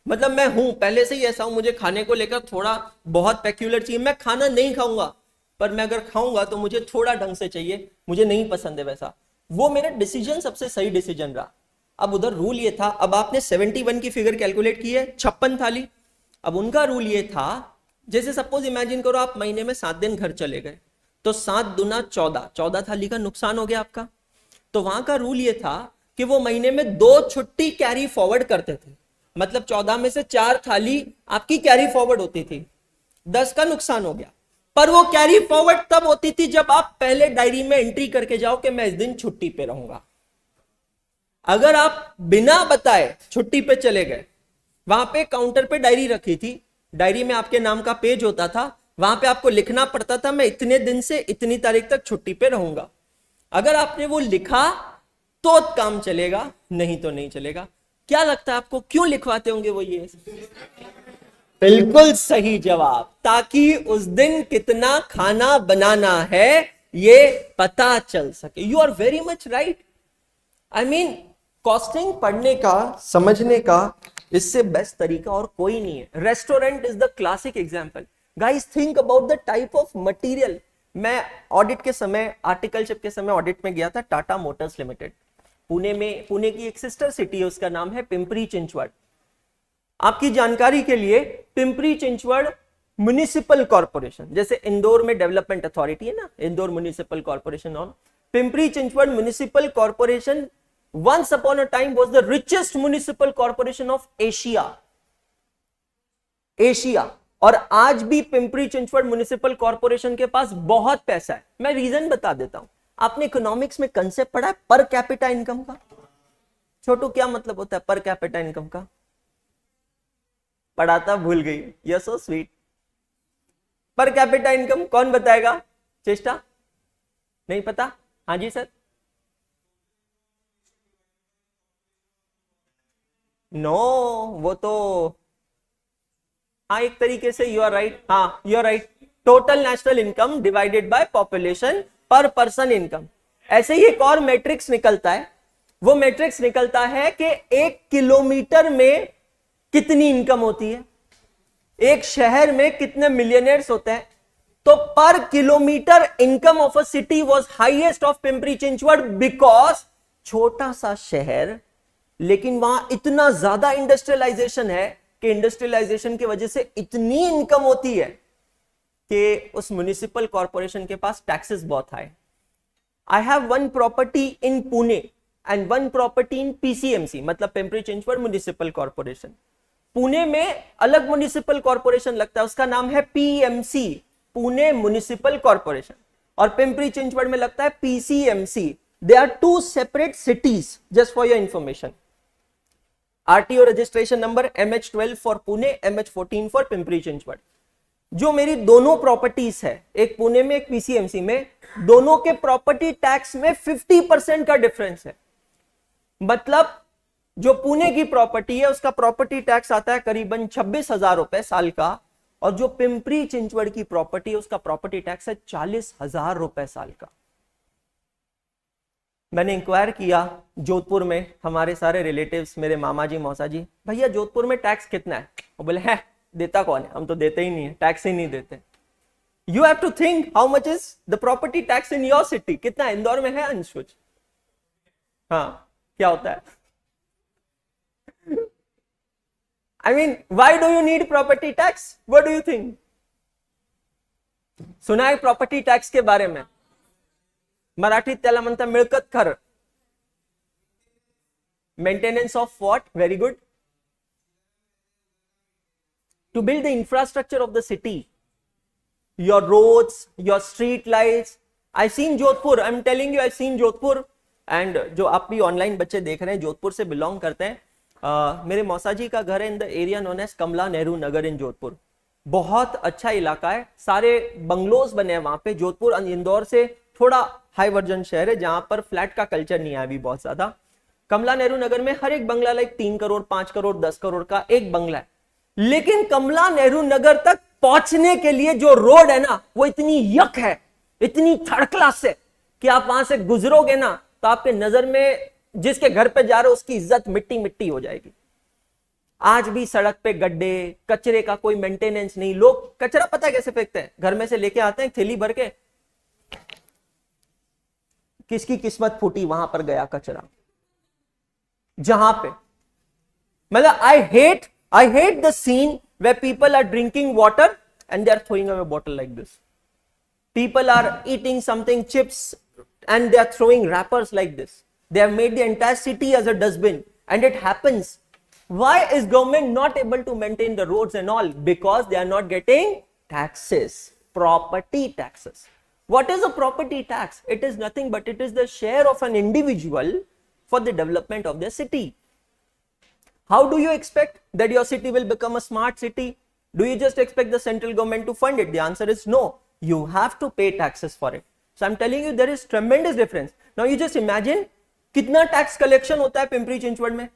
मतलब मैं हूं पहले से ही ऐसा हूं, मुझे खाने को लेकर थोड़ा बहुत पेक्यूलर चाहिए। मैं खाना नहीं खाऊंगा, पर मैं अगर खाऊंगा तो मुझे थोड़ा ढंग से चाहिए, मुझे नहीं पसंद है वैसा। वो मेरा डिसीजन सबसे सही डिसीजन रहा। अब उधर रूल ये था, अब आपने 71 की फिगर कैलकुलेट की है, 56 थाली। अब उनका रूल ये था, जैसे सपोज इमेजिन करो आप महीने में 7 दिन घर चले गए, तो 7 दूना 14, 14 थाली का नुकसान हो गया आपका। तो वहां का रूल ये था कि वो महीने में 2 छुट्टी कैरी फॉरवर्ड करते थे, मतलब 14 में से 4 थाली आपकी कैरी फॉरवर्ड होती थी, 10 का नुकसान हो गया। पर वो कैरी फॉरवर्ड तब होती थी जब आप पहले डायरी में एंट्री करके जाओ कि मैं इस दिन छुट्टी पे रहूंगा। अगर आप बिना बताए छुट्टी पे चले गए, वहां पे काउंटर पे डायरी रखी थी, डायरी में आपके नाम का पेज होता था, वहां पे आपको लिखना पड़ता था मैं इतने दिन से इतनी तारीख तक छुट्टी पे रहूंगा। अगर आपने वो लिखा तो काम चलेगा, नहीं तो नहीं चलेगा। क्या लगता है आपको क्यों लिखवाते होंगे वो ये? बिल्कुल सही जवाब, ताकि उस दिन कितना खाना बनाना है ये पता चल सके। You are very much right. I mean costing पढ़ने का, समझने का इससे बेस्ट तरीका और कोई नहीं है। Restaurant is the classic example. Guys think about the type of material. मैं ऑडिट के समय, आर्टिकलशिप के समय ऑडिट में गया था टाटा मोटर्स लिमिटेड, पुणे में। पुणे की एक सिस्टर सिटी है, उसका नाम है पिंपरी चिंचवड। आपकी जानकारी के लिए, पिंपरी चिंचवड म्युनिसिपल कॉर्पोरेशन, जैसे इंदौर में डेवलपमेंट अथॉरिटी है ना, इंदौर म्युनिसिपल कॉर्पोरेशन, और Pimpri Chinchwad municipal corporation once upon a time was the richest municipal corporation of Asia. और आज भी पिंपरी चिंचवड म्युनिसिपल कॉर्पोरेशन के पास बहुत पैसा है। मैं रीजन बता देता हूं। आपने इकोनॉमिक्स में कंसेप्ट पढ़ा है पर कैपिटा इनकम का? छोटू क्या मतलब होता है पर कैपिटा इनकम का? पढ़ा था, भूल गई। You so sweet. Per capita income कौन बताएगा? चेष्टा? नहीं पता? हाँ जी सर। नो वो तो, हाँ एक तरीके से यू आर राइट। हाँ you are right. Total national income divided by population per person income. ऐसे ही एक और मैट्रिक्स निकलता है। वो मैट्रिक्स निकलता है कि 1 किलोमीटर में कितनी इनकम होती है, एक शहर में कितने मिलियनेयर्स होते हैं। तो पर kilometre income of a city was highest of Pimpri Chinchwad because छोटा सा शहर, लेकिन वहां इतना ज्यादा इंडस्ट्रियलाइजेशन है कि इंडस्ट्रियलाइजेशन की वजह से इतनी इनकम होती है कि उस म्युनिसिपल कॉर्पोरेशन के पास टैक्सेस बहुत high. I have one property in Pune and one property in PCMC, मतलब पिंपरी चिंचवड म्युनिसिपल कॉर्पोरेशन। पुणे में अलग म्युनिसिपल कॉर्पोरेशन लगता है, उसका नाम है पीएमसी, पुणे म्युनिसिपल कॉर्पोरेशन, और पिंपरी चिंचवड में लगता है PCMC. They are 2 separate cities, just for your information. RTO registration number MH12 for Pune, MH14 for Pimpri Chinchwad. जो मेरी दोनों प्रॉपर्टीज है, एक पुणे में एक पीसीएमसी में, दोनों के प्रॉपर्टी टैक्स में 50% का डिफरेंस है। मतलब जो पुणे की प्रॉपर्टी है उसका प्रॉपर्टी टैक्स आता है करीबन 26,000 रुपए साल का, और जो पिंपरी चिंचवड की प्रॉपर्टी है उसका प्रॉपर्टी टैक्स है 40,000 रुपए साल का। मैंने इंक्वायर किया जोधपुर में, हमारे सारे रिलेटिव्स, मेरे मामा जी, मौसा जी, भैया जोधपुर में टैक्स कितना है? वो बोले है देता कौन है, हम तो देते ही नहीं है, टैक्स ही नहीं देते। You have to think how much is the property tax in your city. कितना इंदौर में है अंशुज? हाँ क्या होता है? I mean, why do you need property tax? What do you think? सुना है प्रॉपर्टी टैक्स के बारे में? मराठी त्याला म्हणतात मिळकत कर. Maintenance of what? Very good. To build the infrastructure of the city, your roads, your street lights. I've seen Jodhpur. I'm telling you, I've seen Jodhpur. And जो आप भी ऑनलाइन बच्चे देख रहे हैं जोधपुर से बिलोंग करते हैं, मेरे मौसा जी का घर है in the area known as Kamla Nehru Nagar in Jodhpur. बहुत अच्छा इलाका है, सारे बंगलोज बने हैं वहां पे. जोधपुर इंदौर से थोड़ा हाई वर्जन शहर है जहां पर फ्लैट का कल्चर नहीं है अभी बहुत ज्यादा. कमला नेहरू नगर में हर एक बंगला लाइक 3 करोड़ 5 करोड़ 10 करोड़ का एक बंगला है. लेकिन कमला नेहरू नगर तक पहुंचने के लिए जो रोड है ना वो इतनी यक है, इतनी थर्ड क्लास है कि आप वहां से गुजरोगे ना तो आपके नजर में जिसके घर पे जा रहे हो उसकी इज्जत मिट्टी मिट्टी हो जाएगी. आज भी सड़क पे गड्ढे, कचरे का कोई मेंटेनेंस नहीं. लोग कचरा पता कैसे फेंकते हैं? घर में से लेके आते हैं थैली भर के, किसकी किस्मत फूटी वहां पर गया कचरा. जहां पे मतलब I hate the scene where people are drinking water and they are throwing away a bottle like this. People are eating something, chips, and they are throwing wrappers like this. They have made the entire city as a dustbin, and it happens. Why is government not able to maintain the roads and all? Because they are not getting taxes, property taxes. What is a property tax? It is nothing but it is the share of an individual for the development of their city. How do you expect that your city will become a smart city? Do you just expect the central government to fund it? The answer is no. You have to pay taxes for it. So I'm telling you there is tremendous difference. Now you just imagine कितना tax collection होता है पिंपरी चिंचवड़ में.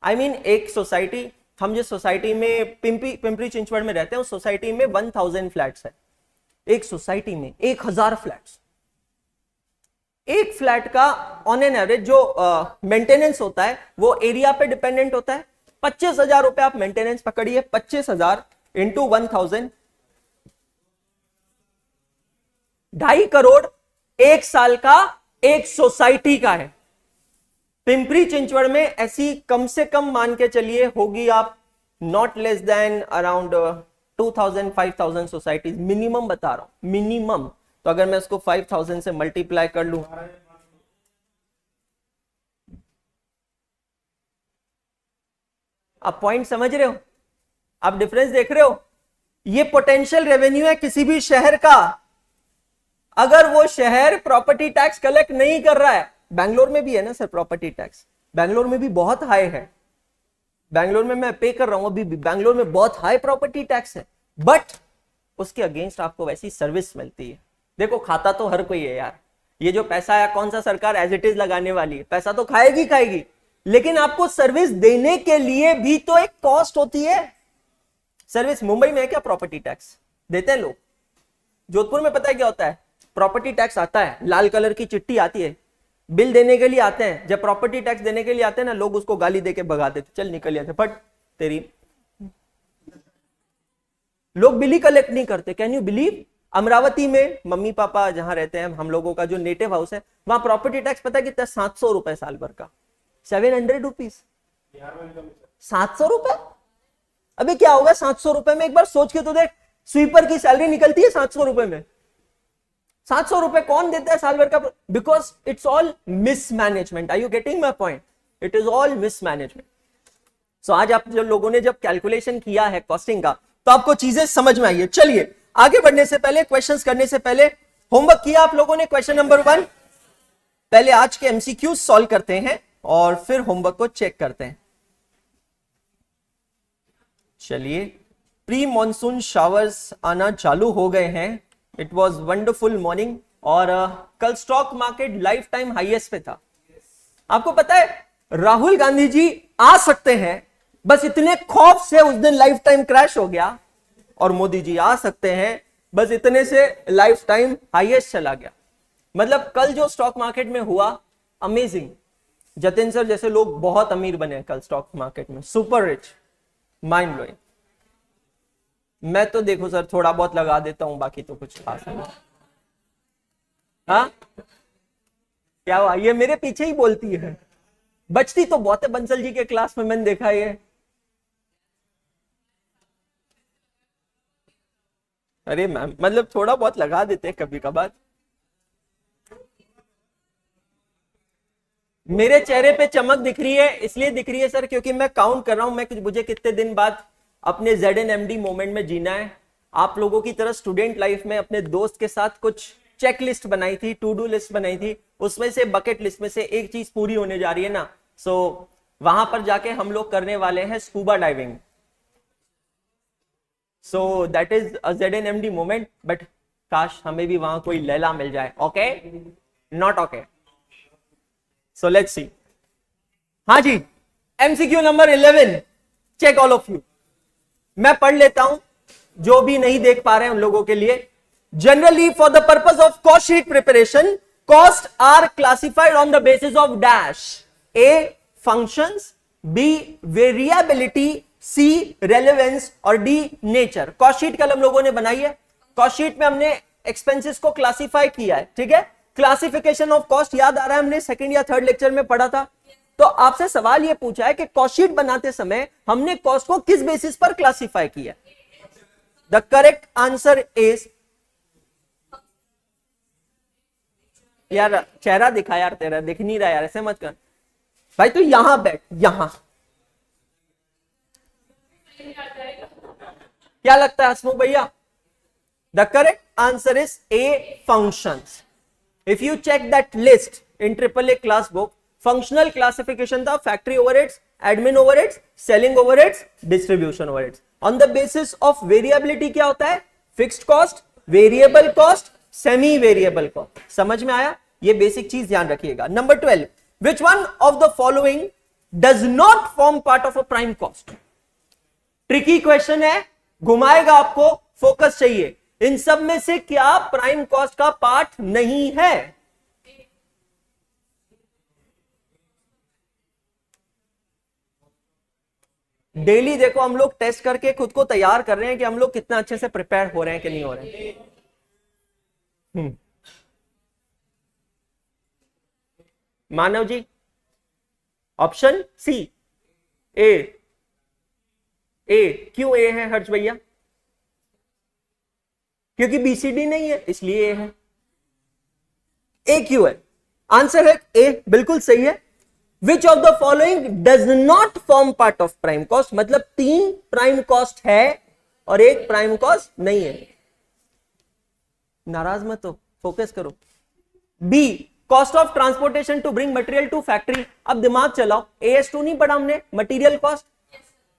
I mean एक society, हम जिस society में पिंपरी चिंचवड़ में रहते हैं उस सोसाइटी में 1000 फ्लैट्स है. एक सोसाइटी में 1000 फ्लैट्स. एक फ्लैट का ऑन एन एवरेज जो मेंटेनेंस होता है वो एरिया पे डिपेंडेंट होता है. 25,000 रुपए आप मेंटेनेंस पकड़िए, 25,000 इंटू 1000, 2.5 करोड़ एक साल का एक सोसाइटी का है. पिंपरी चिंचवड़ में ऐसी कम से कम मान के चलिए होगी आप not less than around 2000-5000 societies minimum बता रहा हूं, मिनिमम. तो अगर मैं इसको 5000 से मल्टीप्लाई कर लूं, आप पॉइंट समझ रहे हो? आप डिफरेंस देख रहे हो? ये पोटेंशियल रेवेन्यू है किसी भी शहर का. अगर वो शहर प्रॉपर्टी टैक्स कलेक्ट नहीं कर रहा है, बैंगलोर में भी है ना सर प्रॉपर्टी टैक्स, बैंगलोर में भी बहुत हाई है. बैंगलोर में मैं पे कर रहा हूं अभी भी, बैंगलोर में बहुत हाई प्रॉपर्टी टैक्स है, बट उसके अगेंस्ट आपको वैसी सर्विस मिलती है. देखो खाता तो हर कोई है यार, ये जो पैसा है कौन सा सरकार एज इट इज लगाने वाली है? पैसा तो खाएगी, लेकिन आपको सर्विस देने के लिए भी तो एक कॉस्ट होती है. सर्विस मुंबई में है क्या प्रॉपर्टी टैक्स देते हैं लोग? जोधपुर में पता है क्या होता है? प्रॉपर्टी टैक्स आता है, लाल कलर की चिट्ठी आती है, बिल देने के लिए आते हैं. जब प्रॉपर्टी टैक्स देने के लिए आते हैं ना लोग उसको गाली देके भगा देते, चल निकल जाते, फट तेरी. लोग बिल ही कलेक्ट नहीं करते. Can you believe? अमरावती में मम्मी पापा जहां रहते हैं, हम लोगों का जो नेटिव हाउस है, वहां प्रॉपर्टी टैक्स पता है कितना? 700 रुपए साल भर का. 700 रुपीज. 700 रुपए. अभी क्या होगा 700 रुपए में? एक बार सोच के तो देख, स्वीपर की सैलरी निकलती है 700 रुपए में. 700 रुपए कौन देता है साल भर का? Because it's all mismanagement. Are you getting my point? It is all mismanagement. So आज आप जो लोगों ने जब कैलकुलेशन किया है कॉस्टिंग का तो आपको चीजें समझ में आई है. चलिए आगे बढ़ने से पहले, क्वेश्चंस करने से पहले, होमवर्क किया आप लोगों ने? क्वेश्चन नंबर 1 पहले आज के एमसीक्यू सॉल्व करते हैं और फिर होमवर्क को चेक करते हैं. चलिए, प्री मॉनसून शावर्स आना चालू हो गए हैं. इट वॉज वंडरफुल मॉर्निंग और कल stock market life time highest पे था. आपको पता है राहुल गांधी जी आ सकते हैं, बस इतने खौफ से उस दिन लाइफ टाइम क्रैश हो गया, और मोदी जी आ सकते हैं, बस इतने से लाइफ टाइम हाईएस्ट चला गया. मतलब कल जो स्टॉक मार्केट में हुआ, अमेजिंग. जतिन सर जैसे लोग बहुत अमीर बने कल स्टॉक मार्केट में, सुपर रिच, माइंड ब्लोइंग. मैं तो देखो सर थोड़ा बहुत लगा देता हूं, बाकी तो कुछ खास नहीं. हाँ क्या हुआ? ये मेरे पीछे ही बोलती है. बचती तो बहुत है बंसल जी के क्लास में, मैंने देखा ये. अरे मैम मतलब थोड़ा बहुत लगा देते हैं कभी कभार। मेरे चेहरे पे चमक दिख रही है, इसलिए दिख रही है सर क्योंकि मैं काउंट कर रहा हूं मुझे कितने दिन बाद अपने ZNMD मोमेंट में जीना है। आप लोगों की तरह स्टूडेंट लाइफ में अपने दोस्त के साथ कुछ चेक लिस्ट बनाई थी, टू डू लिस्ट बनाई थी, उसमें से बकेट लिस्ट में से एक चीज पूरी होने जा रही है ना। सो वहां पर जाके हम लोग करने वाले हैं scuba diving. So that is a ZNMD moment, but काश हमें भी वहां कोई लैला मिल जाए। Okay, not okay. So let's see. हाँ जी, MCQ number 11, check all of you. मैं पढ़ लेता हूं, जो भी नहीं देख पा रहे हैं उन लोगों के लिए। Generally for the purpose of cost sheet preparation, cost are classified on the basis of dash. A functions, B variability, C relevance और डी नेचर। कॉस्ट शीट कल हम लोगों ने बनाई है। कॉस्ट शीट में हमने एक्सपेंसेस को क्लासिफाई किया है, ठीक है। क्लासिफिकेशन ऑफ कॉस्ट याद आ रहा है, हमने सेकंड या थर्ड लेक्चर में पढ़ा था। तो आपसे सवाल यह पूछा है कि कॉस्ट शीट बनाते समय हमने कॉस्ट को किस बेसिस पर क्लासिफाई किया। द करेक्ट आंसर इज, यार चेहरा दिखा यार, तेरा दिख नहीं रहा यार, ऐसे मत कर भाई। तो यहां बैठ, यहां क्या लगता है हसमुख भैया? The correct answer is a functions. If you check that list in AAA class book, functional classification था factory overheads, admin overheads, selling overheads, distribution overheads. On the basis of variability क्या होता है? Fixed cost, variable cost, semi variable cost. समझ में आया? ये basic चीज ध्यान रखिएगा। Number 12, which one of the following does not form part of a prime cost? Tricky question है, घुमाएगा आपको, फोकस चाहिए। इन सब में से क्या प्राइम कॉस्ट का पार्ट नहीं है? डेली देखो हम लोग टेस्ट करके खुद को तैयार कर रहे हैं कि हम लोग कितना अच्छे से प्रिपेयर हो रहे हैं कि नहीं हो रहे हैं। मानव जी, ऑप्शन सी, ए। क्यों ए है हर्ष भैया? क्योंकि BCD नहीं है इसलिए ए है। ए क्यों है? आंसर है ए, बिल्कुल सही है। Which of the following does not form part of prime cost? मतलब 3 प्राइम कॉस्ट है और 1 प्राइम कॉस्ट नहीं है। नाराज मत हो, फोकस करो। B, cost of transportation to bring material to factory. अब दिमाग चलाओ, AS2 नहीं पढ़ा हमने, material cost.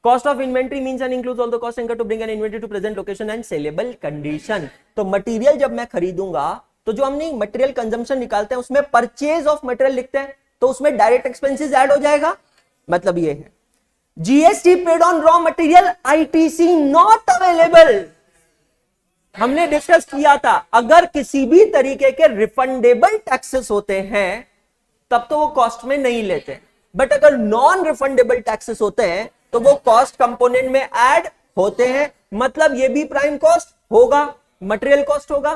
Cost of inventory means and includes all the cost incurred to bring an inventory to present location and saleable condition. तो material जब मैं खरीदूंगा तो जो हमने मटेरियल कंजम्पशन निकालते हैं उसमें परचेज ऑफ मटेरियल लिखते हैं, तो उसमें डायरेक्ट एक्सपेंसेस ऐड हो जाएगा। मतलब ये है GST paid on raw material, ITC not available. हमने डिस्कस किया था, अगर किसी भी तरीके के रिफंडेबल टैक्सेस होते हैं तब तो वो कॉस्ट में नहीं लेते, बट अगर नॉन रिफंडेबल टैक्सेस होते हैं तो वो कॉस्ट कंपोनेंट में ऐड होते हैं। मतलब ये भी प्राइम कॉस्ट होगा, मटेरियल कॉस्ट होगा।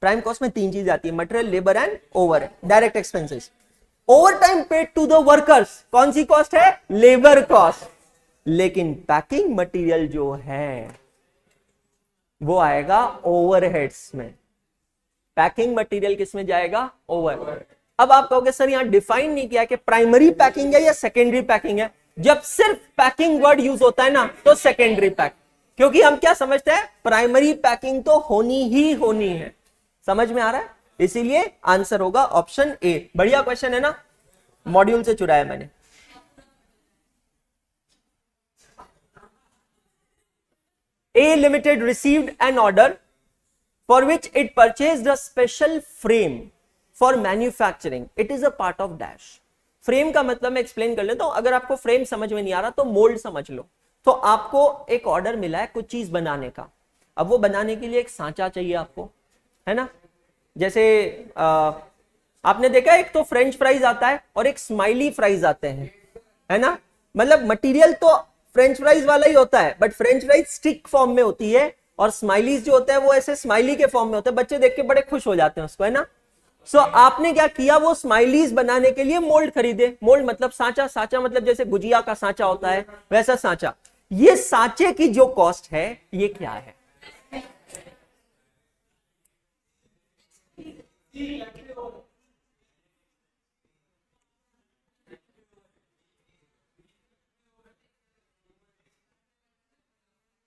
प्राइम कॉस्ट में 3 चीज आती है, material, labour and over direct expenses. Overtime paid to the workers कौन सी कॉस्ट है? Labour cost. लेकिन पैकिंग मटेरियल जो है वो आएगा ओवरहेड्स में। पैकिंग मटेरियल किस में जाएगा? ओवर। अब आप कहोगे सर यहां डिफाइन नहीं किया कि प्राइमरी पैकिंग है या सेकेंडरी पैकिंग है। जब सिर्फ पैकिंग वर्ड यूज होता है ना तो सेकेंडरी पैक, क्योंकि हम क्या समझते हैं, प्राइमरी पैकिंग तो होनी ही होनी है। समझ में आ रहा है? इसीलिए आंसर होगा ऑप्शन ए। बढ़िया क्वेश्चन है ना, मॉड्यूल से चुराया मैंने। A Limited received an order for which it purchased a special frame for manufacturing. It is a part of dash. Frame का मतलब मैं एक्सप्लेन कर लेता हूं। अगर आपको फ्रेम समझ में नहीं आ रहा तो मोल्ड समझ लो। तो आपको एक ऑर्डर मिला है कुछ चीज बनाने का। अब वो बनाने के लिए एक सांचा चाहिए आपको, है ना। जैसे आपने देखा एक तो फ्रेंच फ्राइज आता है और एक स्माइली फ्राइज आते हैं, है ना। मतलब मटेरियल तो फ्रेंच फ्राइज वाला ही होता है, but French fries stick form में होती है और स्माइलीज जो होता है वो ऐसे स्माइली के फॉर्म में होता है। बच्चे देख के बड़े खुश हो जाते हैं उसको, है ना। सो आपने क्या किया, वो स्माइलीज बनाने के लिए मोल्ड खरीदे। मोल्ड मतलब सांचा, सांचा मतलब जैसे गुजिया का सांचा होता है वैसा सांचा। ये सांचे की जो कॉस्ट है ये क्या है?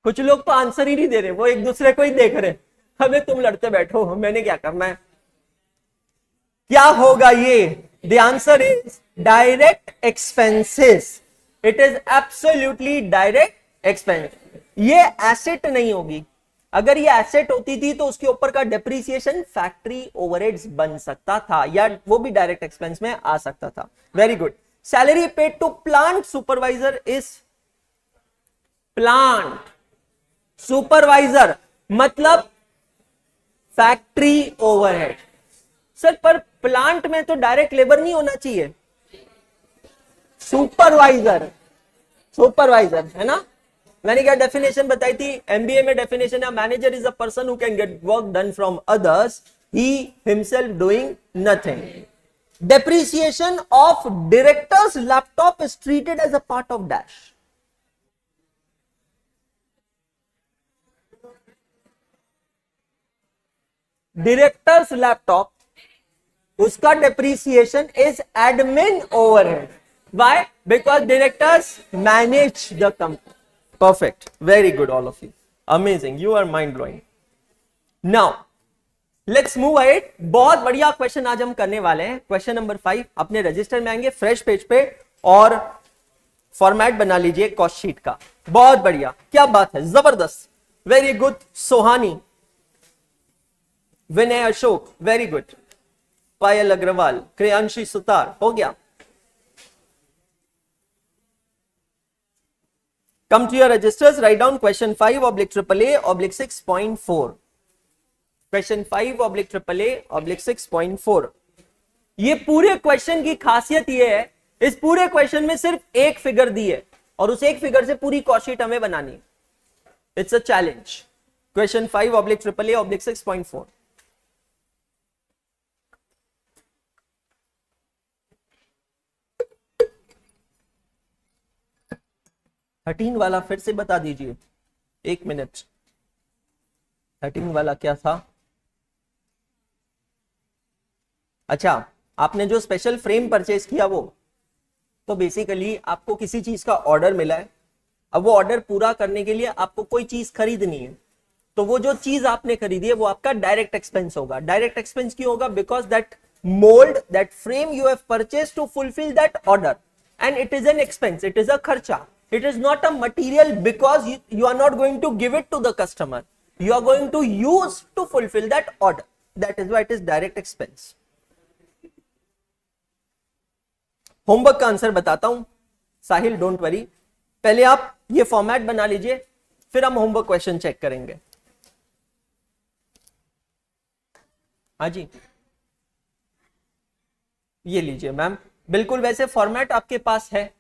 कुछ लोग तो आंसर ही नहीं दे रहे, वो एक दूसरे को ही देख रहे, हमें तुम लड़ते बैठो, मैंने क्या करना है। क्या होगा ये? The answer is direct expenses. It is absolutely direct expense. ये एसेट नहीं होगी। अगर ये एसेट होती थी तो उसके ऊपर का डेप्रिसिएशन फैक्ट्री ओवरहेड्स बन सकता था, या वो भी डायरेक्ट एक्सपेंस में आ सकता था। Very good. Salary paid to plant supervisor is, plant supervisor मतलब फैक्ट्री ओवरहेड। सर पर प्लांट में तो डायरेक्ट लेबर नहीं होना चाहिए, सुपरवाइजर, सुपरवाइजर है ना। मैंने क्या डेफिनेशन बताई थी? एमबीए में डेफिनेशन है, manager is a person who can get work done from others, he himself doing nothing. Depreciation of directors laptop is treated as a part of dash. Directors laptop, उसका depreciation is admin overhead. Why? Because directors manage the company. Perfect. Very good, all of you. Amazing. You are mind blowing. Now, let's move ahead. बहुत बढ़िया question आज हम करने वाले हैं। Question number 5 अपने register में आएंगे, फ्रेश पेज पे, और फॉर्मेट बना लीजिए कॉस्ट शीट का। बहुत बढ़िया, क्या बात है, जबरदस्त, वेरी गुड। सोहानी, विनय अशोक, वेरी गुड। पायल अग्रवाल, क्रियांशी सुतार, हो गया। Come to your registers, write down question 5/AAA/6.4. Question 5/AAA/6.4. ये पूरे क्वेश्चन की खासियत ये है, इस पूरे क्वेश्चन में सिर्फ एक फिगर दी है और उस एक फिगर से पूरी कॉस्ट शीट हमें बनानी है। It's a challenge. Question 5/AAA/6.4। Thirteen वाला फिर से बता दीजिए, 1 मिनट। 13 वाला क्या था? अच्छा, आपने जो स्पेशल फ्रेम परचेज किया वो, तो बेसिकली आपको किसी चीज का ऑर्डर मिला है। अब वो ऑर्डर पूरा करने के लिए आपको कोई चीज खरीदनी है, तो वो जो चीज आपने खरीदी है वो आपका डायरेक्ट एक्सपेंस होगा। डायरेक्ट एक्सपेंस क्यों होगा? Because that mould, that frame you have purchase to fulfil that order, and it is an expense, it is a खर्चा। It is not a material because you are not going to give it to the customer. You are going to use to fulfill that order. That is why it is direct expense. Homework का answer बताता हूं, साहिल don't worry. पहले आप ये format बना लीजिए, फिर हम होमवर्क क्वेश्चन चेक करेंगे। हाँ जी, ये लीजिए मैम, बिल्कुल वैसे फॉर्मेट आपके पास है।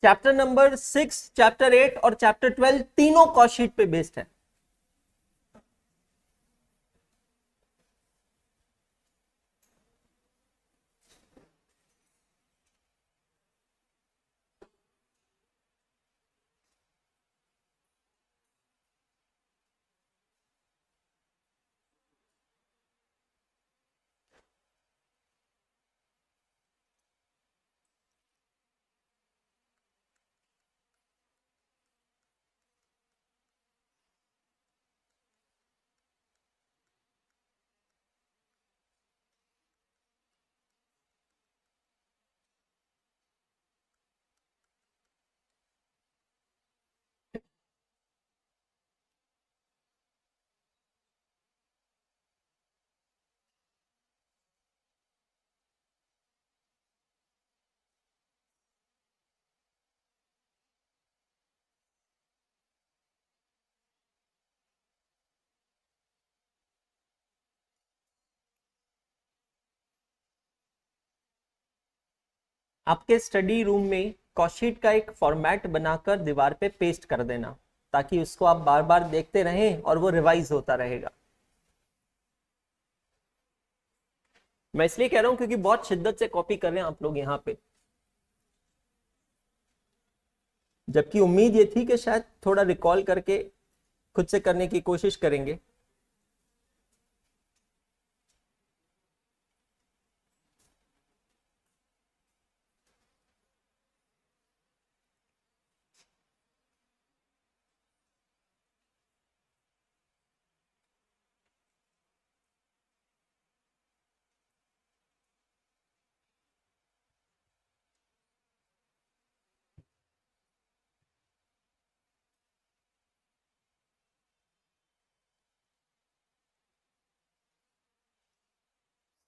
चैप्टर नंबर 6, चैप्टर 8 और चैप्टर 12 तीनों कॉस्ट शीट पे बेस्ड है। आपके स्टडी रूम में कॉस्ट शीट का एक फॉर्मेट बनाकर दीवार पे पेस्ट कर देना, ताकि उसको आप बार बार देखते रहें और वो रिवाइज होता रहेगा। मैं इसलिए कह रहा हूं क्योंकि बहुत शिद्दत से कॉपी कर रहे हैं आप लोग यहाँ पे, जबकि उम्मीद ये थी कि शायद थोड़ा रिकॉल करके खुद से करने की कोशिश करेंगे।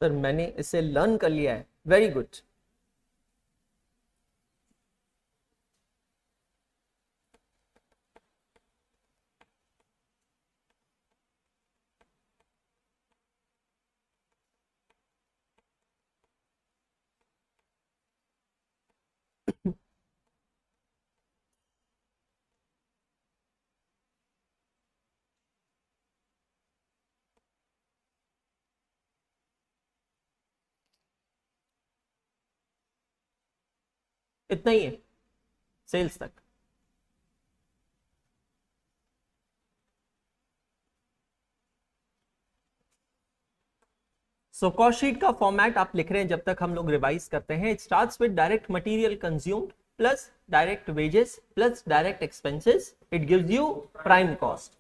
सर मैंने इसे लर्न कर लिया है, वेरी गुड। इतना ही है सेल्स तक। सो कॉस्ट शीट का फॉर्मेट आप लिख रहे हैं जब तक हम लोग रिवाइज करते हैं। It starts with direct material consumed plus direct wages plus direct expenses, it gives you prime cost.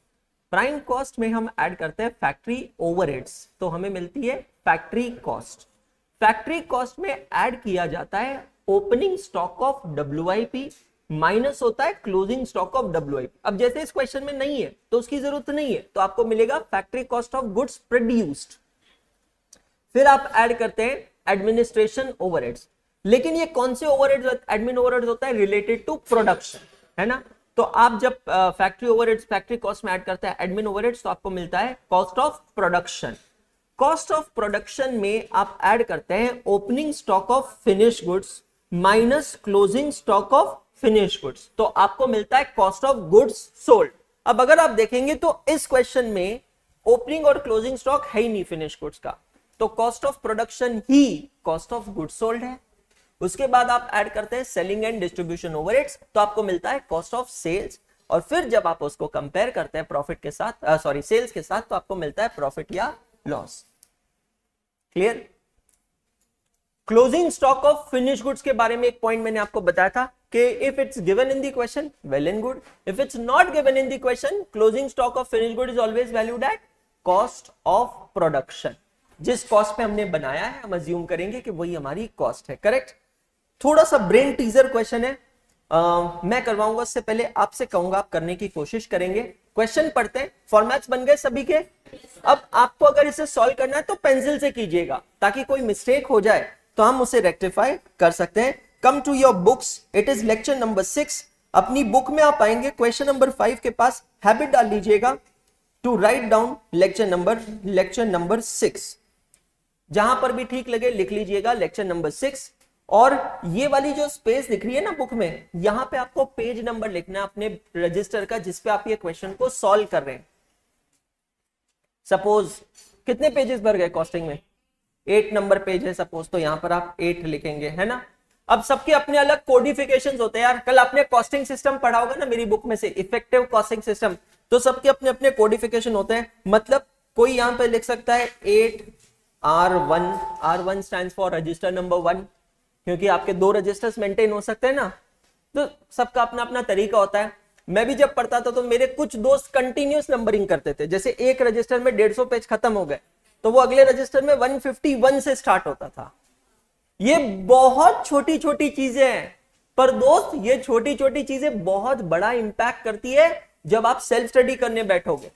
Prime cost में हम ऐड करते हैं फैक्ट्री ओवरहेड्स, तो हमें मिलती है फैक्ट्री कॉस्ट। फैक्ट्री कॉस्ट में ऐड किया जाता है opening stock of WIP minus होता है क्लोजिंग स्टॉक ऑफ WIP। अब जैसे इस क्वेश्चन में नहीं है तो उसकी जरूरत नहीं है, तो आपको मिलेगा factory cost of goods produced. फिर आप ऐड करते हैं एडमिनिस्ट्रेशन ओवरहेड्स। लेकिन ये कौन से ओवरहेड्स, एडमिन ओवरहेड्स होता है रिलेटेड टू प्रोडक्शन, है ना। तो आप जब फैक्ट्री ओवरहेड्स फैक्ट्री कॉस्ट में ऐड करते हैं एडमिन ओवरहेड्स, तो आपको मिलता है cost of production. Cost of production में आप ऐड करते हैं opening stock of finish goods minus closing stock of finish goods, तो आपको मिलता है कॉस्ट ऑफ गुड्स सोल्ड। अब अगर आप देखेंगे तो इस क्वेश्चन में ओपनिंग और क्लोजिंग स्टॉक है ही नहीं फिनिश गुड्स का, तो cost of production he cost of goods sold है। उसके बाद आप ऐड करते हैं सेलिंग एंड डिस्ट्रीब्यूशन ओवरहेड्स, तो आपको मिलता है कॉस्ट ऑफ सेल्स। और फिर जब आप उसको कंपेयर करते हैं प्रॉफिट के साथ, सेल्स के साथ, तो आपको मिलता है प्रॉफिट या loss. Clear. Closing stock of finish goods के बारे में एक पॉइंट मैंने आपको बताया था कि if it's given in the question well and good, if it's not given in the question closing stock of finish good is always valued at cost of production. जिस कॉस्ट पे हमने बनाया है हम अज्यूम करेंगे कि वही हमारी कॉस्ट है। करेक्ट। थोड़ा सा ब्रेन टीजर क्वेश्चन है, मैं करवाऊंगा, उससे पहले आपसे कहूंगा आप करने की कोशिश करेंगे। क्वेश्चन पढ़ते हैं, फॉर्मेट्स बन गए सभी के। अब आपको अगर इसे सॉल्व करना है तो पेंसिल से कीजिएगा, ताकि कोई मिस्टेक हो जाए तो हम उसे रेक्टिफाई कर सकते हैं। Come to your books, it is lecture number 6। अपनी बुक में आप आएंगे, क्वेश्चन नंबर 5 के पास हैबिट डाल लीजिएगा to write down lecture number 6। जहां पर भी ठीक लगे लिख लीजिएगा लेक्चर नंबर 6। और ये वाली जो स्पेस दिख रही है ना बुक में, यहां पे आपको पेज नंबर लिखना है अपने रजिस्टर का जिसपे आप ये क्वेश्चन को सॉल्व कर रहे हैं। सपोज कितने पेजेस भर गए कॉस्टिंग में, 8 नंबर पेज है सपोज, तो यहां पर आप 8 लिखेंगे, है ना। अब सबके अपने अलग कोडिफिकेशंस होते हैं यार। कल आपने कॉस्टिंग सिस्टम पढ़ा होगा ना मेरी बुक में से, इफेक्टिव कॉस्टिंग सिस्टम, तो सबके अपने अपने कोडिफिकेशन होते हैं। मतलब कोई यहां पे लिख सकता है 8R1, R1 stands for register number 1, क्योंकि आपके 2 रजिस्टर्स मेंटेन हो सकते हैं ना, तो सबका अपना अपना तरीका होता है। मैं भी जब पढ़ता था तो मेरे कुछ दोस्त कंटिन्यूस नंबरिंग करते थे, जैसे एक रजिस्टर में 150 पेज खत्म हो गए तो वो अगले रजिस्टर में 151 से स्टार्ट होता था। ये बहुत छोटी छोटी चीजें हैं, पर दोस्त ये छोटी छोटी चीजें बहुत बड़ा इंपैक्ट करती है जब आप सेल्फ स्टडी करने बैठोगे।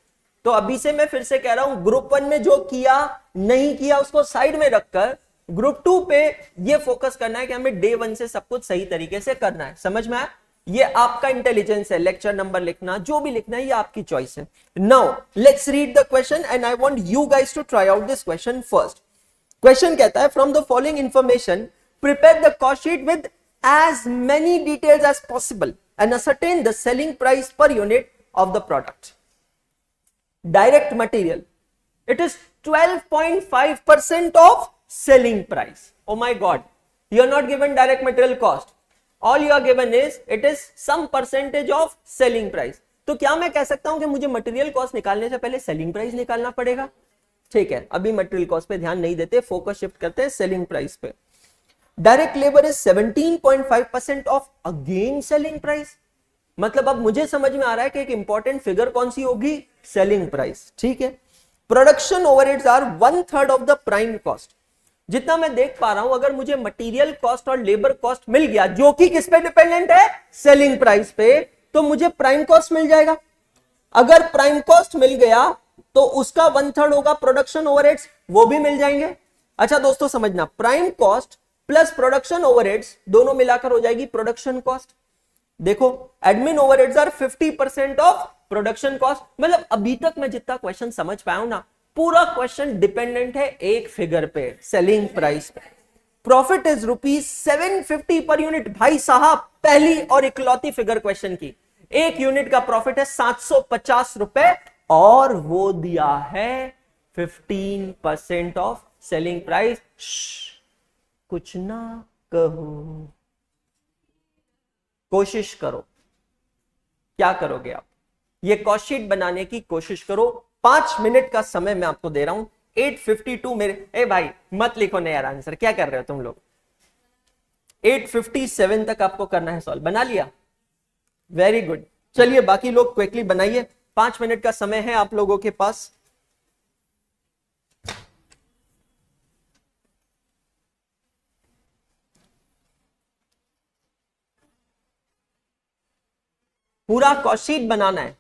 तो अभी से मैं फिर से कह रहा हूं, ग्रुप 1 में जो किया नहीं किया उसको साइड में रखकर ग्रुप 2 पे ये फोकस करना है कि हमें डे 1 से सब कुछ सही तरीके से करना है। समझ में आया? ये आपका इंटेलिजेंस है, लेक्चर नंबर लिखना, जो भी लिखना है ये आपकी चॉइस है। Now let's read the question and I want you guys to try out this question first. Question कहता है, from the following information prepare the cost sheet with as many details as possible and ascertain the selling price per unit of the product. Direct material, it is 12.5% of selling price. Oh my god, you are not given direct material cost, all you are given is it is some percentage of selling price. तो क्या मैं कह सकता हूं कि मुझे material cost निकालने से पहले सेलिंग प्राइस निकालना पड़ेगा? ठीक है, अभी मटेरियल कॉस्ट पे ध्यान नहीं देते, फोकस शिफ्ट करते हैं सेलिंग प्राइस पे। Direct labour is 17.5% of again selling price. मतलब अब मुझे समझ में आ रहा है कि एक इंपॉर्टेंट फिगर कौन सी होगी, सेलिंग प्राइस। ठीक है, production overheads are 1/3 of the prime cost. जितना मैं देख पा रहा हूं, अगर मुझे मटेरियल कॉस्ट और लेबर कॉस्ट मिल गया जो कि किस पे डिपेंडेंट है, सेलिंग प्राइस पे, तो मुझे प्राइम कॉस्ट मिल जाएगा। अगर प्राइम कॉस्ट मिल गया तो उसका 1/3 होगा प्रोडक्शन ओवरहेड्स, वो भी मिल जाएंगे। अच्छा दोस्तों समझना, prime cost plus production overheads दोनों मिलाकर हो जाएगी प्रोडक्शन कॉस्ट। देखो, admin overheads are 50% of production cost. मतलब अभी तक मैं जितना क्वेश्चन समझ पाया हूं ना, पूरा क्वेश्चन डिपेंडेंट है एक फिगर पे, सेलिंग प्राइस पे। प्रॉफिट इज ₹750 पर यूनिट। भाई साहब, पहली और इकलौती फिगर क्वेश्चन की, एक यूनिट का प्रॉफिट है 750 रुपए और वो दिया है 15% ऑफ सेलिंग प्राइस। कुछ ना कहो, कोशिश करो। क्या करोगे आप? ये कॉस्ट शीट बनाने की कोशिश करो। 5 मिनट का समय मैं आपको दे रहा हूं। 8:52 मेरे, ए भाई मत लिखो ना यार आंसर, क्या कर रहे हो तुम लोग? 8:57 तक आपको करना है सॉल्व। बना लिया? Very good. चलिए बाकी लोग क्विकली बनाइए, 5 मिनट का समय है आप लोगों के पास। पूरा कॉस्ट शीट बनाना है।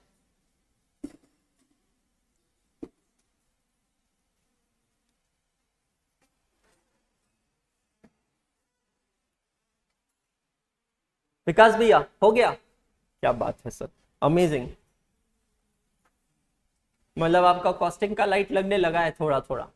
विकास भैया हो गया? क्या बात है सर, अमेजिंग। मतलब आपका कॉस्टिंग का लाइट लगने लगा है थोड़ा थोड़ा।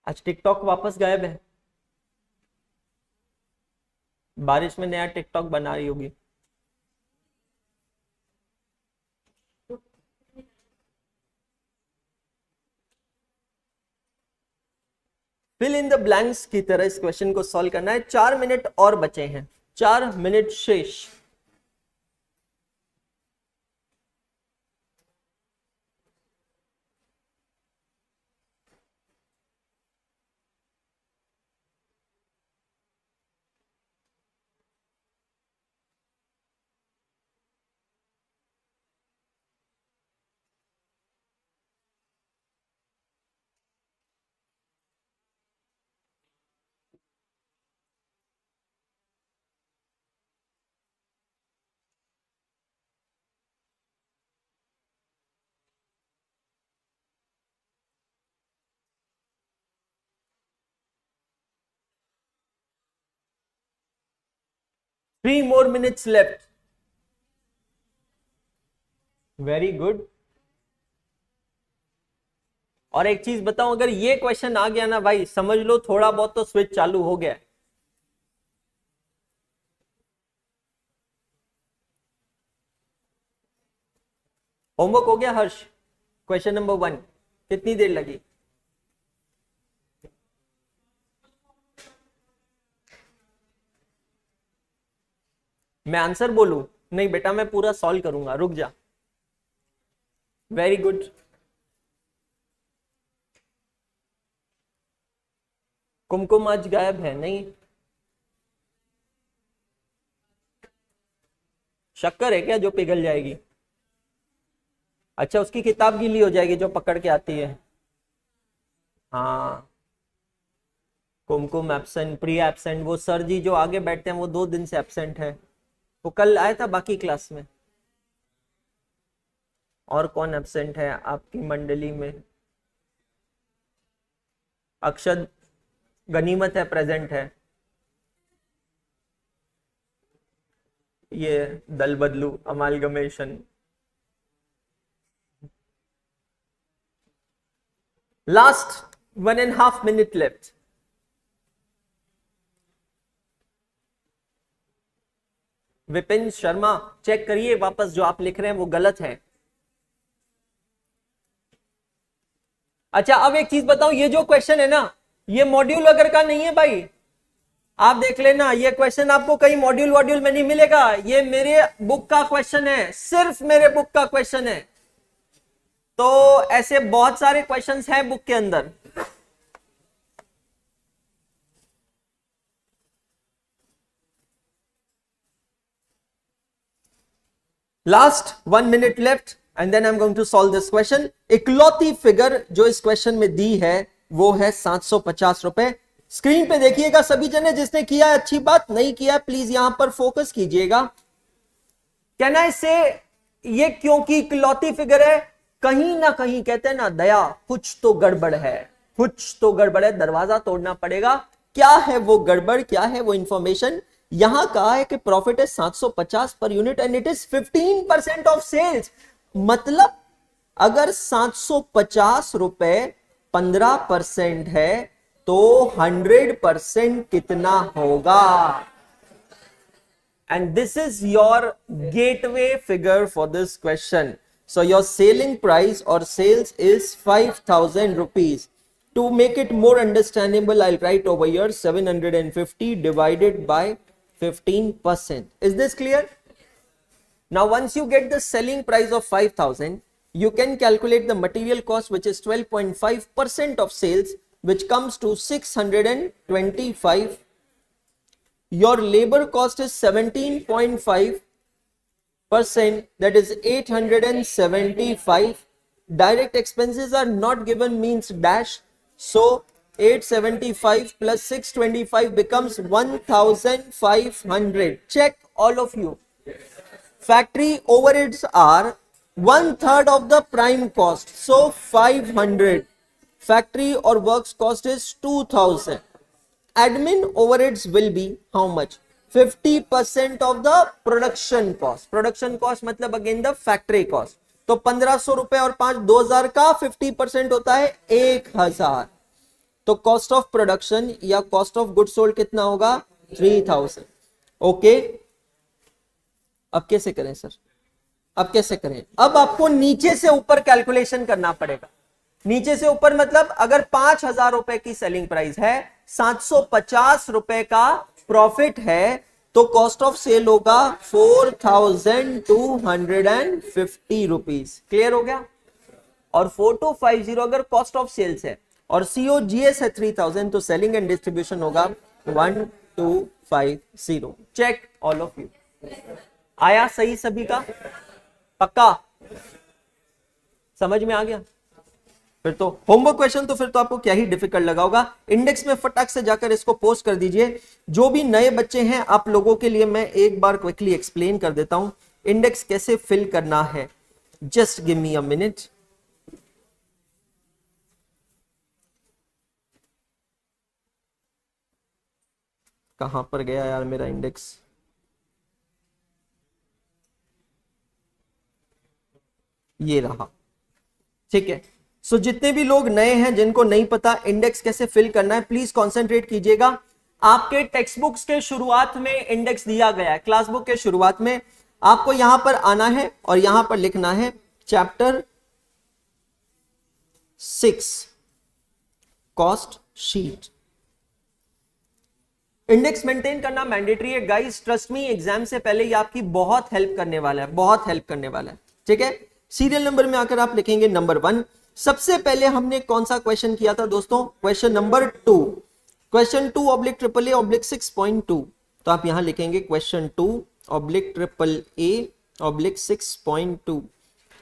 आज टिकटॉक वापस गायब है। बारिश में नया टिकटॉक बना रही होगी। फिल इन द ब्लैंक्स की तरह इस क्वेश्चन को सॉल्व करना है। 4 मिनट और बचे हैं, 4 मिनट शेष। Three more minutes left. Very good. और एक चीज बताऊं, अगर ये क्वेश्चन आ गया ना भाई, समझ लो थोड़ा बहुत तो स्विच चालू हो गया है। होमवर्क हो गया हर्ष? क्वेश्चन नंबर 1 कितनी देर लगी? मैं आंसर बोलूं? नहीं बेटा, मैं पूरा सॉल्व करूंगा, रुक जा। Very good. कुमकुम आज गायब है? नहीं, शक्कर है क्या जो पिघल जाएगी? अच्छा, उसकी किताब गीली हो जाएगी जो पकड़ के आती है। हाँ, कुमकुम एब्सेंट, प्रिया एब्सेंट। वो सर जी जो आगे बैठते हैं वो 2 दिन से एब्सेंट है। वो कल आया था बाकी क्लास में। और कौन एब्सेंट है आपकी मंडली में? अक्षत गनीमत है, प्रेजेंट है। ये दल बदलू amalgamation. Last 1.5 minute left. Vipin Sharma, check करिए वापस, जो आप लिख रहे हैं वो गलत है। अच्छा, अब एक चीज बताओ, ये जो क्वेश्चन है ना, ये मॉड्यूल वगैरह का नहीं है भाई, आप देख लेना, ये क्वेश्चन आपको कहीं मॉड्यूल वॉड्यूल में नहीं मिलेगा, ये मेरे बुक का क्वेश्चन है, सिर्फ मेरे बुक का क्वेश्चन है। तो ऐसे बहुत सारे क्वेश्चंस हैं बुक के अंदर। Last 1 minute left and then I am going to solve this question. इकलौती फिगर जो इस क्वेश्चन में दी है वो है 750 रुपए। स्क्रीन पे देखिएगा सभी जने, जिसने किया है अच्छी बात, नहीं किया है प्लीज यहां पर फोकस कीजिएगा। कहना इससे ये क्योंकि इकलौती फिगर है, कहीं ना कहीं कहते हैं ना दया, कुछ तो गड़बड़ है, कुछ तो गड़बड़ है, दरवाजा तोड़ना पड़ेगा। क्या है वो गड़बड़, क्या है वो इंफॉर्मेशन? यहां कहा है कि प्रॉफिट है 750 पर unit and it is 15% of sales. मतलब अगर 750 रुपए 15% है तो 100% कितना होगा? And this is your gateway figure for this question. So your selling price or sales is 5,000 rupees. To make it more understandable, I'll write over here 750 divided by 15%. Is this clear? Now once you get the selling price of 5,000, you can calculate the material cost, which is 12.5% of sales, which comes to 625. Your labor cost is 17.5%, that is 875. Direct expenses are not given, means dash. So 875 plus 625 becomes 1,500. Check all of you. Factory overheads are 1/3 of the prime cost, so 500. Factory or works cost is 2,000. Admin overheads will be how much? 50% of the production cost. Production cost मतलब again the factory cost. तो 1,500 रुपए और 5 2,000 का 50% होता है 1,000। तो cost of production या cost of good sold कितना होगा? 3,000। ओके, अब कैसे करें सर? अब कैसे करें? अब आपको नीचे से ऊपर कैलकुलेशन करना पड़ेगा। नीचे से ऊपर मतलब अगर 5,000 रुपए की सेलिंग प्राइस है, 750 रुपए का प्रॉफिट है, तो कॉस्ट ऑफ सेल होगा 4,250 रुपीज। क्लियर हो गया? और 4250 अगर कॉस्ट ऑफ सेल्स है और COGS है 3,000, तो सेलिंग एंड डिस्ट्रीब्यूशन होगा 1250। Check all of you. आया सही सभी का? पक्का समझ में आ गया? फिर तो होमवर्क क्वेश्चन तो फिर तो आपको क्या ही डिफिकल्ट लगा होगा। इंडेक्स में फटाक से जाकर इसको पोस्ट कर दीजिए। जो भी नए बच्चे हैं, आप लोगों के लिए मैं एक बार क्विकली एक्सप्लेन कर देता हूं इंडेक्स कैसे फिल करना है। Just give me a minute. कहां पर गया यार मेरा इंडेक्स? ये रहा। ठीक है, सो जितने भी लोग नए हैं, जिनको नहीं पता इंडेक्स कैसे फिल करना है, प्लीज कंसंट्रेट कीजिएगा। आपके टेक्स्ट बुक्स के शुरुआत में इंडेक्स दिया गया है। क्लास बुक के शुरुआत में आपको यहां पर आना है और यहां पर लिखना है chapter 6 cost sheet. Index maintain करना मैंडेटरी है गाइस, ट्रस्ट मी, एग्जाम से पहले ये आपकी बहुत हेल्प करने वाला है, बहुत हेल्प करने वाला है। ठीक है, सीरियल नंबर में आकर आप लिखेंगे नंबर 1। सबसे पहले हमने कौन सा क्वेश्चन किया था दोस्तों? Question number 2, question 2/AAA/6.2। तो आप यहां लिखेंगे क्वेश्चन 2/AAA/6.2।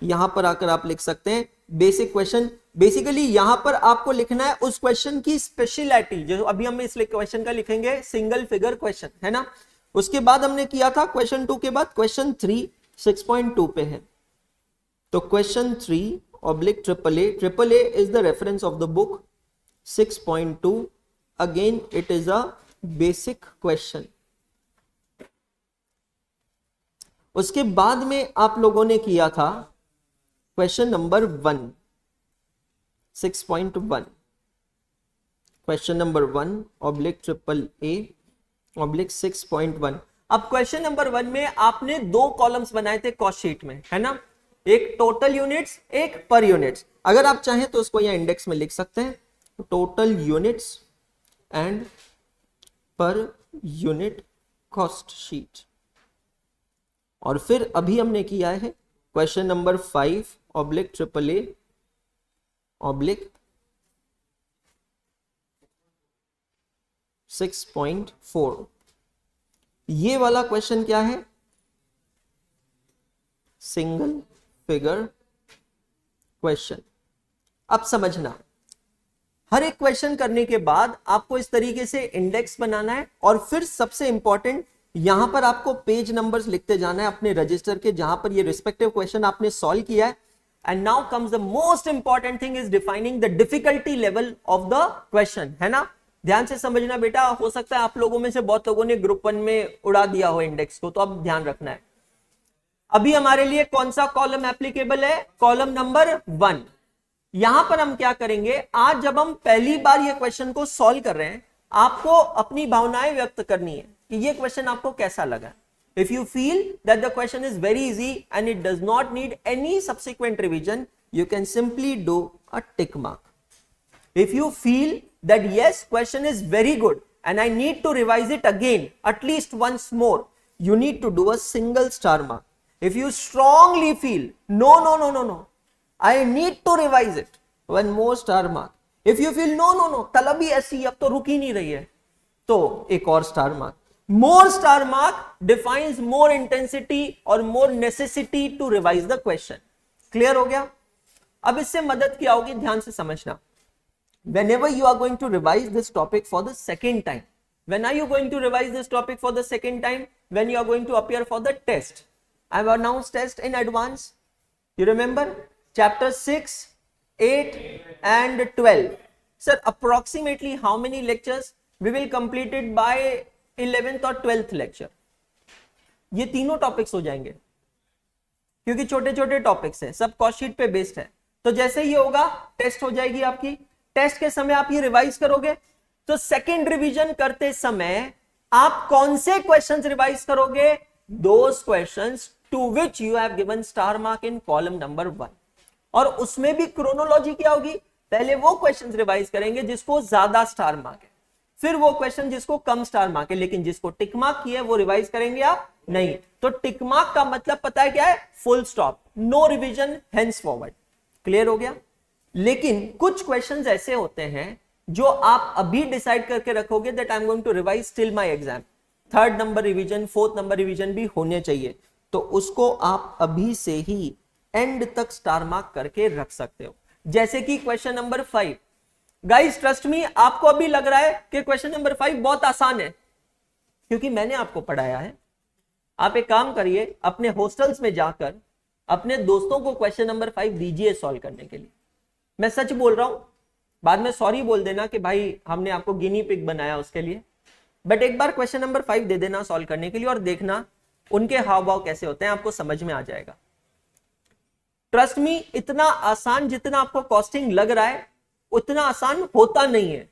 यहां पर आकर आप लिख सकते हैं बेसिक क्वेश्चन। बेसिकली यहां पर आपको लिखना है उस क्वेश्चन की स्पेशलिटी, जो अभी हम इस क्वेश्चन का लिखेंगे सिंगल फिगर क्वेश्चन, है ना। उसके बाद हमने किया था क्वेश्चन 2 के बाद क्वेश्चन 3 6.2 पे है। तो question 3/AAA is the reference of the book. 6.2 again it is a basic question. उसके बाद में आप लोगों ने किया था question number 1 6.1, question number 1/AAA/6.1। अब क्वेश्चन नंबर 1 में आपने 2 कॉलम्स बनाए थे कॉस्ट शीट में, है ना, एक टोटल यूनिट्स, एक पर यूनिट्स। अगर आप चाहें तो उसको यहां इंडेक्स में लिख सकते हैं, total units and per unit cost sheet. और फिर अभी हमने किया है क्वेश्चन नंबर 5/AAA/6.4। ये वाला क्वेश्चन क्या है, सिंगल फिगर क्वेश्चन। अब समझना, हर एक क्वेश्चन करने के बाद आपको इस तरीके से इंडेक्स बनाना है और फिर सबसे इंपॉर्टेंट यहां पर आपको पेज नंबर्स लिखते जाना है अपने रजिस्टर के, जहां पर ये रिस्पेक्टिव क्वेश्चन आपने सॉल्व किया है। And now comes the most important thing is defining the difficulty level of the question, है ना। ध्यान से समझना बेटा, हो सकता है आप लोगों में से बहुत लोगों ने ग्रुप 1 में उड़ा दिया हो इंडेक्स को, तो अब ध्यान रखना है। अभी हमारे लिए कौन सा कॉलम एप्लीकेबल है, कॉलम नंबर 1। यहां पर हम क्या करेंगे, आज जब हम पहली बार ये क्वेश्चन को सॉल्व कर रहे हैं, आपको अपनी भावनाएं व्यक्त करनी है कि ये क्वेश्चन आपको कैसा लगा। If you feel that the question is very easy and it does not need any subsequent revision, you can simply do a tick mark. If you feel that yes, question is very good and I need to revise it again at least once more, you need to do a single star mark. If you strongly feel no, I need to revise it, one more star mark. If you feel no, तलब ही ऐसी अब तो रुक ही नहीं रही है, तो एक और star mark. More star mark defines more intensity और more necessity to revise the question. Clear हो गया? अब इससे मदद क्या होगी, ध्यान से समझना। Whenever you are going to revise this topic for the second time, when are you going to revise this topic for the second time? When you are going to appear for the test. I have announced test in advance. You remember chapter 6, 8 and 12. Sir, approximately how many lectures we will complete it by 11th or 12th lecture? ये तीनों topics हो जाएंगे क्योंकि छोटे छोटे topics हैं, सब cost sheet पे बेस्ड है। तो जैसे ही होगा टेस्ट हो जाएगी आपकी, टेस्ट के समय आप ये रिवाइज करोगे, तो सेकेंड रिवीजन करते समय आप कौन से क्वेश्चंस रिवाइज करोगे, those questions to which you have given star mark in column number 1। और उसमें भी क्रोनोलॉजी क्या होगी, पहले वो क्वेश्चंस रिवाइज करेंगे जिसको ज्यादा स्टार मार्क है, फिर वो क्वेश्चन जिसको कम स्टार मार्क है, लेकिन जिसको टिक मार्क किया है वो रिवाइज करेंगे आप नहीं। तो टिक मार्क का मतलब पता है क्या है, full stop, no revision hence forward. Clear हो गया। लेकिन कुछ क्वेश्चंस ऐसे होते हैं जो आप अभी डिसाइड करके रखोगे that I am going to revise till my exam, 3rd number revision, 4th number revision भी होने चाहिए, तो उसको आप अभी से ही एंड तक स्टार मार्क करके रख सकते हो। जैसे कि question number 5, guys trust me, आपको अभी लग रहा है कि क्वेश्चन नंबर 5 बहुत आसान है क्योंकि मैंने आपको पढ़ाया है। आप एक काम करिए, अपने हॉस्टल्स में जाकर अपने दोस्तों को क्वेश्चन नंबर 5 दीजिए सॉल्व करने के लिए। मैं सच बोल रहा हूं, बाद में सॉरी बोल देना कि भाई हमने आपको गिनी पिग बनाया उसके लिए, बट एक बार क्वेश्चन नंबर 5 दे देना सॉल्व करने के लिए और देखना उनके हाव भाव कैसे होते हैं, आपको समझ में आ जाएगा। ट्रस्ट मी, इतना आसान जितना आपको कॉस्टिंग लग रहा है उतना आसान होता नहीं है।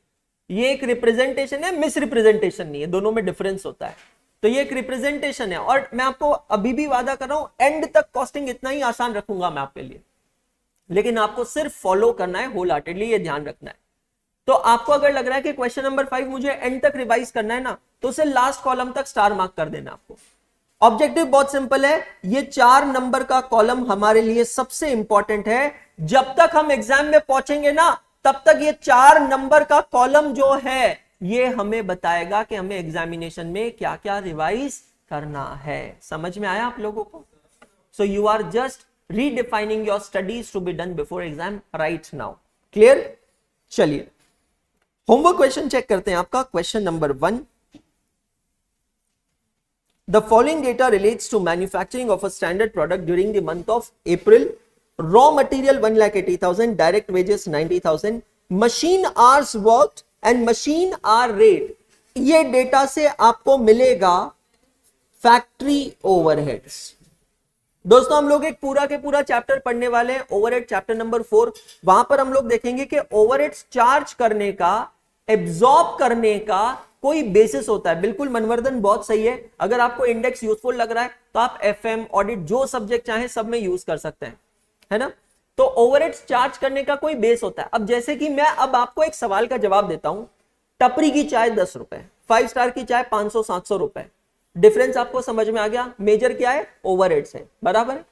ये एक रिप्रेजेंटेशन है, मिस रिप्रेजेंटेशन नहीं है, दोनों में डिफरेंस होता है। तो ये एक रिप्रेजेंटेशन है और मैं आपको अभी भी वादा कर रहा हूं एंड तक कॉस्टिंग इतना ही आसान रखूंगा मैं आपके लिए, लेकिन आपको सिर्फ फॉलो करना है होल हार्टेडली, ये ध्यान रखना है। तो आपको अगर लग रहा है कि क्वेश्चन नंबर 5 मुझे एंड तक रिवाइज करना है ना, तो उसे लास्ट कॉलम तक स्टार मार्क कर देना। आपको ऑब्जेक्टिव बहुत सिंपल है, ये 4 नंबर का कॉलम हमारे लिए सबसे इंपॉर्टेंट है। जब तक हम एग्जाम में पहुंचेंगे ना, तब तक ये 4 नंबर का कॉलम जो है ये हमें बताएगा कि हमें एग्जामिनेशन में क्या क्या रिवाइज करना है। समझ में आया आप लोगों को? So you are just redefining your studies to be done before exam right now. Clear? चलिए होमवर्क क्वेश्चन चेक करते हैं आपका। Question number 1, the following data relates to manufacturing of a standard product during the month of April. Raw material 1,80,000, direct wages 90,000, machine hours worked and machine hour rate. ये data से आपको मिलेगा factory overheads. दोस्तों हम लोग एक पूरा के पूरा चैप्टर पढ़ने वाले हैं, ओवरहेड चैप्टर नंबर 4। वहां पर हम लोग देखेंगे कि ओवरहेड्स चार्ज करने का एब्जॉर्ब करने का कोई बेसिस होता है। बिल्कुल मनवर्धन, बहुत सही है। अगर आपको इंडेक्स यूजफुल लग रहा है तो आप एफएम, ऑडिट, जो सब्जेक्ट चाहे सब में यूज कर सकते हैं, है ना। तो ओवरहेड्स चार्ज करने का कोई बेस होता है। अब जैसे कि मैं अब आपको एक सवाल का जवाब देता हूं, टपरी की चाय 10 रुपए, 5 स्टार की चाय 500-700 रुपए। डिफरेंस आपको समझ में आ गया। मेजर क्या है? ओवरहेड्स है, बराबर है।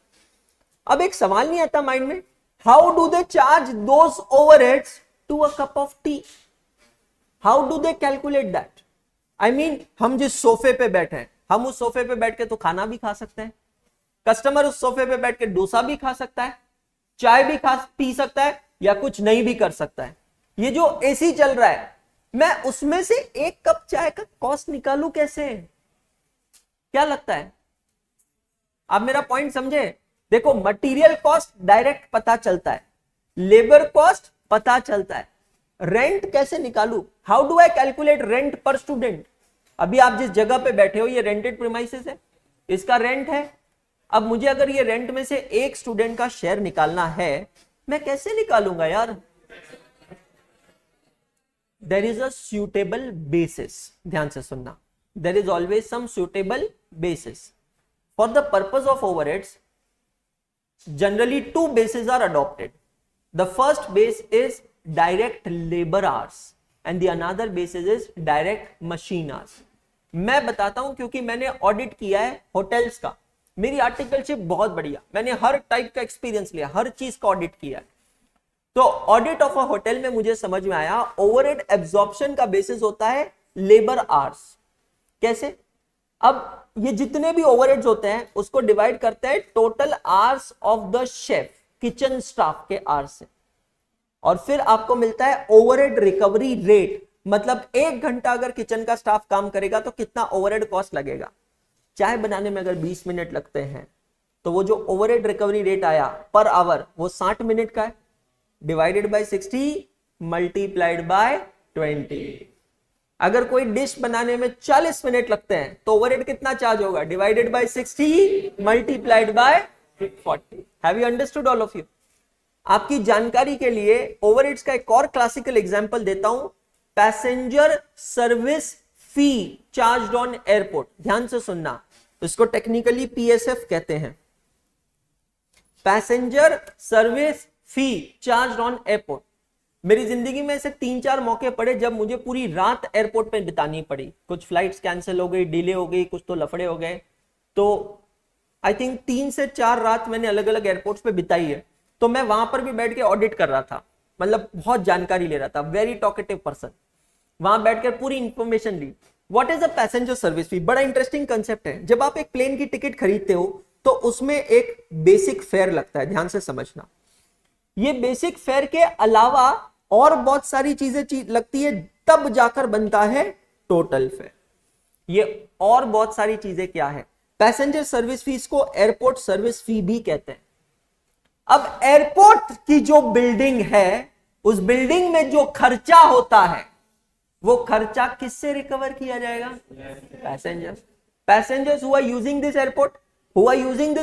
अब एक सवाल नहीं आता माइंड में, how do they charge those overheads to a cup of tea? How do they calculate that? I mean, हम जिस सोफे पे बैठे हैं, हम उस सोफे पे बैठ के तो खाना भी खा सकते हैं, कस्टमर उस सोफे पे बैठ के डोसा भी खा सकता है, चाय भी पी सकता है, या कुछ नहीं भी कर सकता है। ये जो एसी चल रहा है, मैं उसमें से एक कप चाय का कॉस्ट निकालू कैसे? क्या लगता है? आप मेरा पॉइंट समझे? देखो, मटेरियल कॉस्ट डायरेक्ट पता चलता है, लेबर कॉस्ट पता चलता है, रेंट कैसे निकालू? How do I calculate rent पर स्टूडेंट? अभी आप जिस जगह पे बैठे हो ये रेंटेड प्रीमाइसेस है, इसका रेंट है। अब मुझे अगर ये रेंट में से एक स्टूडेंट का शेयर निकालना है, मैं कैसे निकालूंगा यार? There is a suitable basis. ध्यान से सुनना, there is always some suitable basis for the purpose of overheads. Generally 2 bases are adopted. The first base is direct labor hours and the another basis is direct machine hours. मैं बताता हूं क्योंकि मैंने audit किया है hotels का। मेरी articleship बहुत बढ़िया, मैंने हर टाइप का एक्सपीरियंस लिया, हर चीज का ऑडिट किया है। तो ऑडिट ऑफ अ होटल में मुझे समझ में आया ओवरहेड एब्जॉर्प्शन का बेसिस होता है लेबर आवर्स। कैसे? अब ये जितने भी ओवरहेड्स होते हैं उसको डिवाइड करते हैं total hours of the chef, kitchen staff के आवर्स से, और फिर आपको मिलता है ओवरहेड रिकवरी रेट। मतलब 1 घंटा अगर किचन का स्टाफ काम करेगा तो कितना ओवरहेड कॉस्ट लगेगा। चाय बनाने में अगर 20 मिनट लगते हैं तो वो जो ओवरहेड रिकवरी रेट आया पर आवर वो 60 मिनट का है, डिवाइडेड बाय 60 मल्टीप्लाइड बाय 20। अगर कोई डिश बनाने में 40 मिनट लगते हैं तो ओवरहेड कितना चार्ज होगा? Divided by 60 multiplied by 40। Have you understood all of you? आपकी जानकारी के लिए ओवरहेड्स का एक और क्लासिकल एग्जांपल देता हूं, passenger service fee charged on airport. ध्यान से सुनना, इसको टेक्निकली पीएसएफ कहते हैं, passenger service fee charged on airport. मेरी जिंदगी में ऐसे 3-4 मौके पड़े जब मुझे पूरी रात एयरपोर्ट पे बितानी पड़ी। कुछ फ्लाइट्स कैंसिल हो गई, डिले हो गई, कुछ तो लफड़े हो गए। तो आई थिंक 3 से 4 रात मैंने अलग अलग एयरपोर्ट्स पे बिताई है। तो मैं वहां पर भी बैठ के ऑडिट कर रहा था, मतलब बहुत जानकारी ले रहा था, वेरी टॉकेटिव पर्सन। वहां बैठकर पूरी इंफॉर्मेशन ली। What is a passenger service fee? बड़ा इंटरेस्टिंग कंसेप्ट है। जब आप एक प्लेन की टिकट खरीदते हो तो उसमें एक बेसिक फेयर लगता है, ध्यान से समझना। ये बेसिक फेयर के अलावा और बहुत सारी चीजें लगती है, तब जाकर बनता है टोटल फेयर। ये और बहुत सारी चीजें क्या है? पैसेंजर सर्विस फीस को एयरपोर्ट सर्विस फी भी कहते हैं। अब एयरपोर्ट की जो बिल्डिंग है, उस बिल्डिंग में जो खर्चा होता है वो खर्चा किससे रिकवर किया जाएगा? Passengers who are using this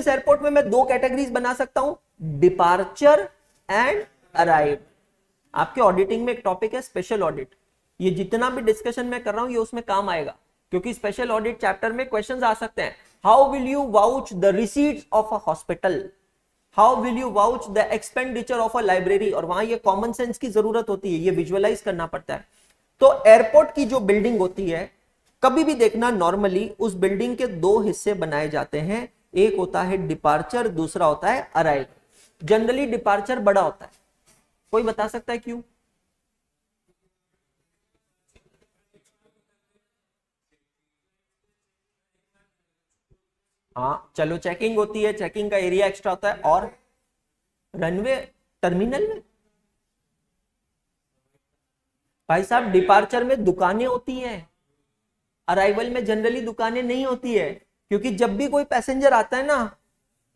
airport में मैं 2 कैटेगरीज बना सकता हूं, डिपार्चर एंड अराइव। आपके ऑडिटिंग में एक टॉपिक है स्पेशल ऑडिट। ये जितना भी डिस्कशन मैं कर रहा हूं ये उसमें काम आएगा, क्योंकि स्पेशल ऑडिट चैप्टर में क्वेश्चंस आ सकते हैं। How will you vouch the receipts of a hospital? How will you vouch the expenditure of a library? और वहां ये कॉमन सेंस की जरूरत होती है, ये विजुअलाइज करना पड़ता है। तो एयरपोर्ट की जो बिल्डिंग होती है, कभी भी देखना, नॉर्मली उस बिल्डिंग के 2 हिस्से बनाए जाते हैं। एक होता है डिपार्चर, दूसरा होता है अराइव। जनरली डिपार्चर बड़ा होता है। कोई बता सकता है क्यों? हाँ चलो, चेकिंग होती है, चेकिंग का एरिया एक्स्ट्रा होता है। और रनवे टर्मिनल में भाई साहब डिपार्चर में दुकानें होती है, अराइवल में जनरली दुकानें नहीं होती है, क्योंकि जब भी कोई पैसेंजर आता है ना,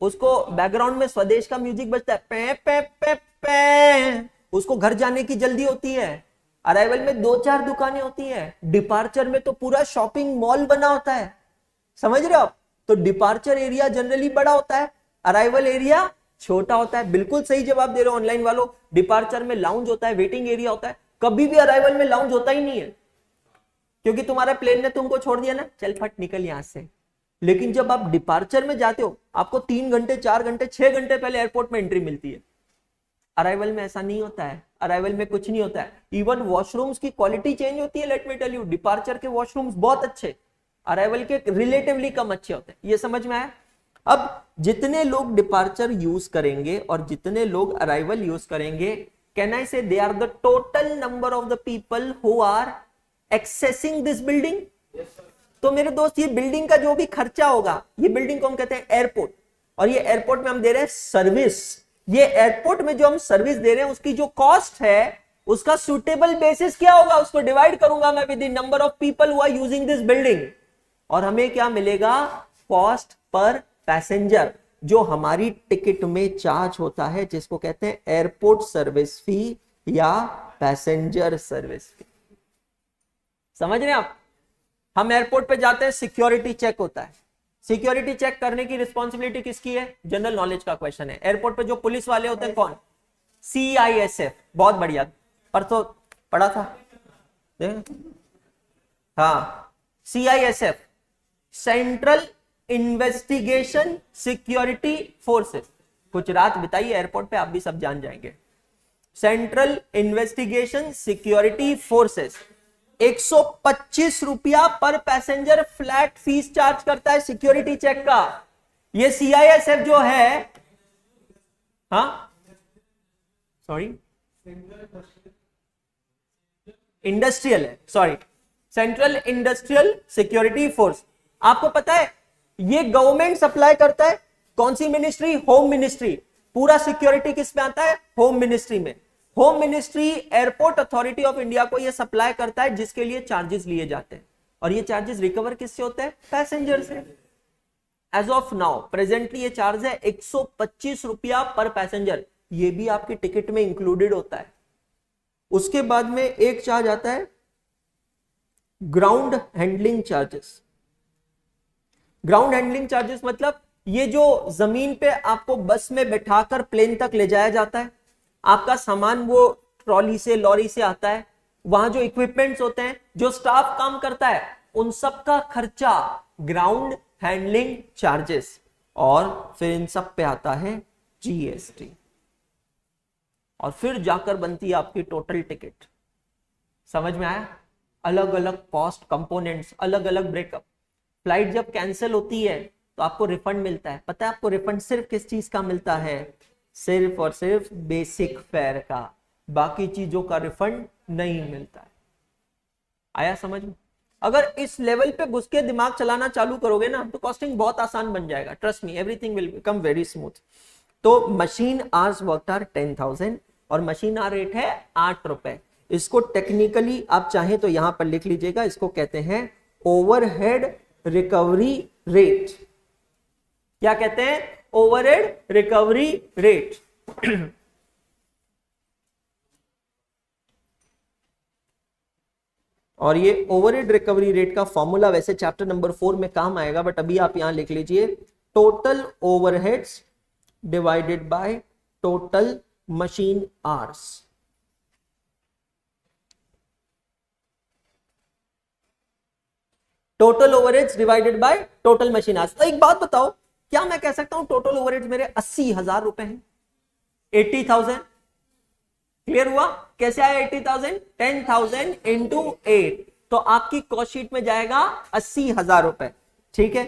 उसको बैकग्राउंड में स्वदेश का म्यूजिक बजता है, पे पे पे पे, उसको घर जाने की जल्दी होती है। अराइवल में 2-4 दुकानें होती है, डिपार्चर में तो पूरा शॉपिंग मॉल बना होता है। समझ रहे हो आप? तो डिपार्चर एरिया जनरली बड़ा होता है, अराइवल एरिया छोटा होता है। बिल्कुल सही जवाब दे रहे हो ऑनलाइन वालों। डिपार्चर में लाउंज होता है, वेटिंग एरिया होता है। कभी भी अराइवल में लाउंज होता ही नहीं है, क्योंकि तुम्हारा प्लेन ने तुमको छोड़ दिया ना, चल फट निकल यहां से। लेकिन जब आप डिपार्चर में जाते हो, आपको 3 घंटे 4 घंटे 6 घंटे पहले एयरपोर्ट में एंट्री मिलती है। अराइवल में ऐसा नहीं होता है, अराइवल में कुछ नहीं होता है। इवन वॉशरूम्स की क्वालिटी चेंज होती है। Let me tell you, departure के वॉशरूम्स बहुत अच्छे, अराइवल के रिलेटिवली कम अच्छे होते हैं। ये समझ में आया? अब जितने लोग डिपार्चर यूज करेंगे और जितने लोग अराइवल यूज करेंगे, can I say they are the total number of the people who are accessing this building. तो मेरे दोस्त, ये बिल्डिंग का जो भी खर्चा होगा, ये बिल्डिंग को हम कहते हैं एयरपोर्ट, और ये एयरपोर्ट में हम दे रहे हैं सर्विस। ये एयरपोर्ट में जो हम सर्विस दे रहे हैं, उसकी जो कॉस्ट है, उसका सुटेबल बेसिस क्या होगा, उसको डिवाइड करूंगा मैं with the number of people who are using this building, और हमें क्या मिलेगा? कॉस्ट पर पैसेंजर, जो हमारी टिकट में चार्ज होता है, जिसको कहते हैं एयरपोर्ट सर्विस फी या पैसेंजर सर्विस फी। समझ रहे हैं आप? हम एयरपोर्ट पे जाते हैं, सिक्योरिटी चेक होता है। सिक्योरिटी चेक करने की रिस्पॉन्सिबिलिटी किसकी है? जनरल नॉलेज का क्वेश्चन है। एयरपोर्ट पे जो पुलिस वाले होते हैं कौन? CISF। बहुत बढ़िया, परसों पढ़ा था। हाँ, CISF, central investigation security forces. कुछ रात बिताइए एयरपोर्ट पे, आप भी सब जान जाएंगे। सेंट्रल इन्वेस्टिगेशन सिक्योरिटी फोर्सेस 125 रुपया पर पैसेंजर फ्लैट फीस चार्ज करता है सिक्योरिटी चेक का। ये CISF जो है, हाँ सॉरी, इंडस्ट्रियल है, sorry, central industrial security force. आपको पता है ये गवर्नमेंट सप्लाई करता है। कौन सी मिनिस्ट्री? Home ministry. पूरा सिक्योरिटी किस में आता है? होम मिनिस्ट्री में। Home ministry airport authority of India को यह सप्लाई करता है, जिसके लिए चार्जेस लिए जाते हैं, और ये चार्जेस रिकवर किससे होते हैं? पैसेंजर से। एज ऑफ नाउ प्रेजेंटली ये चार्ज है 125 रुपया पर पैसेंजर। ये भी आपकी टिकट में इंक्लूडेड होता है। उसके बाद में एक चार्ज आता है ground handling charges. Ground handling charges मतलब ये जो जमीन पे आपको बस में बैठाकर प्लेन तक ले जाया जाता है, आपका सामान वो ट्रॉली से, लॉरी से आता है, वहां जो इक्विपमेंट्स होते हैं, जो स्टाफ काम करता है, उन सब का खर्चा ग्राउंड हैंडलिंग चार्जेस, और फिर इन सब पे आता है GST, और फिर जाकर बनती है आपकी टोटल टिकट। समझ में आया? अलग अलग कॉस्ट कंपोनेंट्स, अलग अलग ब्रेकअप। फ्लाइट जब कैंसिल होती है तो आपको रिफंड मिलता है। पता है आपको रिफंड सिर्फ किस चीज का मिलता है? सिर्फ और सिर्फ बेसिक फेयर का। बाकी चीजों का रिफंड नहीं मिलता है। आया समझ में? अगर इस लेवल पे घुस के दिमाग चलाना चालू करोगे ना, तो कॉस्टिंग बहुत आसान बन जाएगा। Trust me, everything will become very smooth. तो मशीन आवर्स वर्कड आर 10,000 और मशीन आवर रेट है 8 रुपए। इसको टेक्निकली आप चाहें तो यहां पर लिख लीजिएगा, इसको कहते हैं ओवरहेड रिकवरी रेट। क्या कहते हैं? Overhead recovery rate. और ये ओवरहेड रिकवरी रेट का फॉर्मूला वैसे चैप्टर नंबर 4 में काम आएगा, बट अभी आप यहां लिख लीजिए total overheads divided by total machine hours. Total overheads divided by total machine hours. तो एक बात बताओ, क्या मैं कह सकता हूं टोटल ओवरहेड्स मेरे 80,000 रुपए हैं? 80,000 क्लियर हुआ? कैसे आया 80,000? 10,000 इंटू 8, तो आपकी कॉस्ट शीट में जाएगा 80,000 रुपए। ठीक है,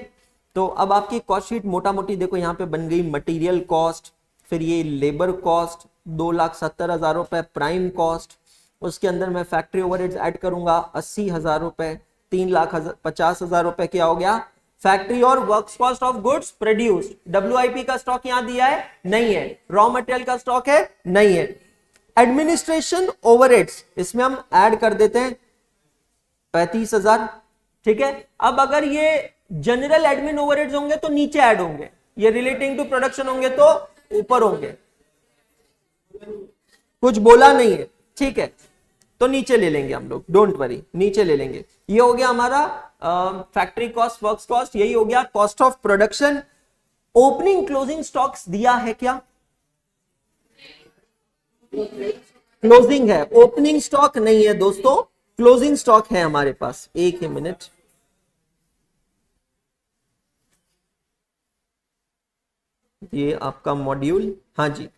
तो अब आपकी कॉस्ट शीट मोटा मोटी देखो यहां पे बन गई। मटेरियल कॉस्ट, फिर ये लेबर कॉस्ट 2,70,000 रुपए, प्राइम कॉस्ट, उसके अंदर मैं फैक्ट्री ओवरहेड्स ऐड करूंगा 80,000 रुपए, 3,50,000 रुपए क्या हो गया? फैक्ट्री और works cost of goods produced. WIP का स्टॉक यहां दिया है? नहीं है। रॉ मटेरियल का स्टॉक है? नहीं है। एडमिनिस्ट्रेशन ओवरहेड्स इसमें हम ऐड कर देते हैं 35,000। ठीक है, अब अगर ये जनरल एडमिन ओवरहेड्स होंगे तो नीचे ऐड होंगे, ये रिलेटिंग टू प्रोडक्शन होंगे तो ऊपर होंगे। कुछ बोला नहीं है, ठीक है, तो नीचे ले लेंगे हम लोग, डोंट वरी, नीचे ले लेंगे। ये हो गया हमारा फैक्ट्री कॉस्ट, वर्क्स कॉस्ट, यही हो गया cost of production. Opening closing stocks दिया है क्या? क्लोजिंग है, ओपनिंग स्टॉक नहीं है दोस्तों, क्लोजिंग स्टॉक है हमारे पास। एक ही मिनट, ये आपका मॉड्यूल, हाँ जी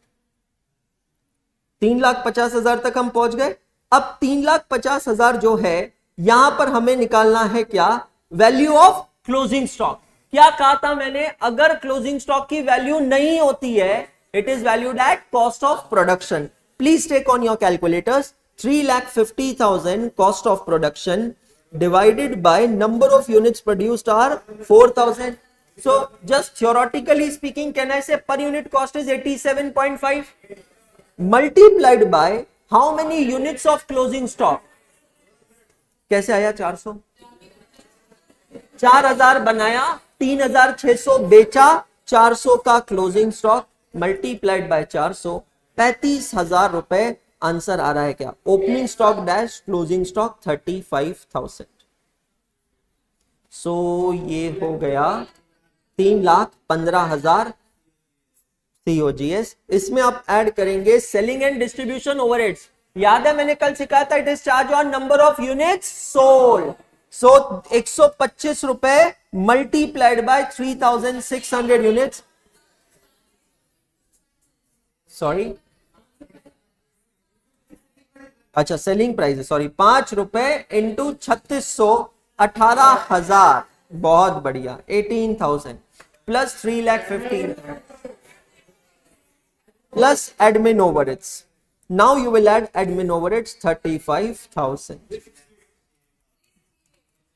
3,50,000 तक हम पहुंच गए। अब 3,50,000 जो है यहां पर हमें निकालना है क्या, वैल्यू ऑफ क्लोजिंग स्टॉक। क्या कहा था मैंने, अगर क्लोजिंग स्टॉक की वैल्यू नहीं होती है, it is valued at cost of production. Please take on your calculators, 3,50,000 cost of production divided by number of units produced are 4,000. So just theoretically speaking, can I say per unit cost is 87.5 multiplied by how many units of closing stock? कैसे आया 400? 4,000 बनाया, 3,600 बेचा, 400 का closing stock multiplied by 400, 35,000 रुपए answer आ रहा है क्या, opening stock dash closing stock 35,000। सो ये हो गया 3,15,000 COGS। इसमें आप ऐड करेंगे सेलिंग एंड डिस्ट्रीब्यूशन ओवरहेड्स। याद है मैंने कल सिखाया था, it is charge on number of units sold. So 125 रुपए मल्टीप्लाइड बाय 3,600 यूनिट्स, सॉरी अच्छा सेलिंग प्राइस है, सॉरी 5 रुपए इंटू 3600, 18,000, बहुत बढ़िया, 18,000 plus 3,15,000 plus admin overheads. Now you will add admin overheads 35,000,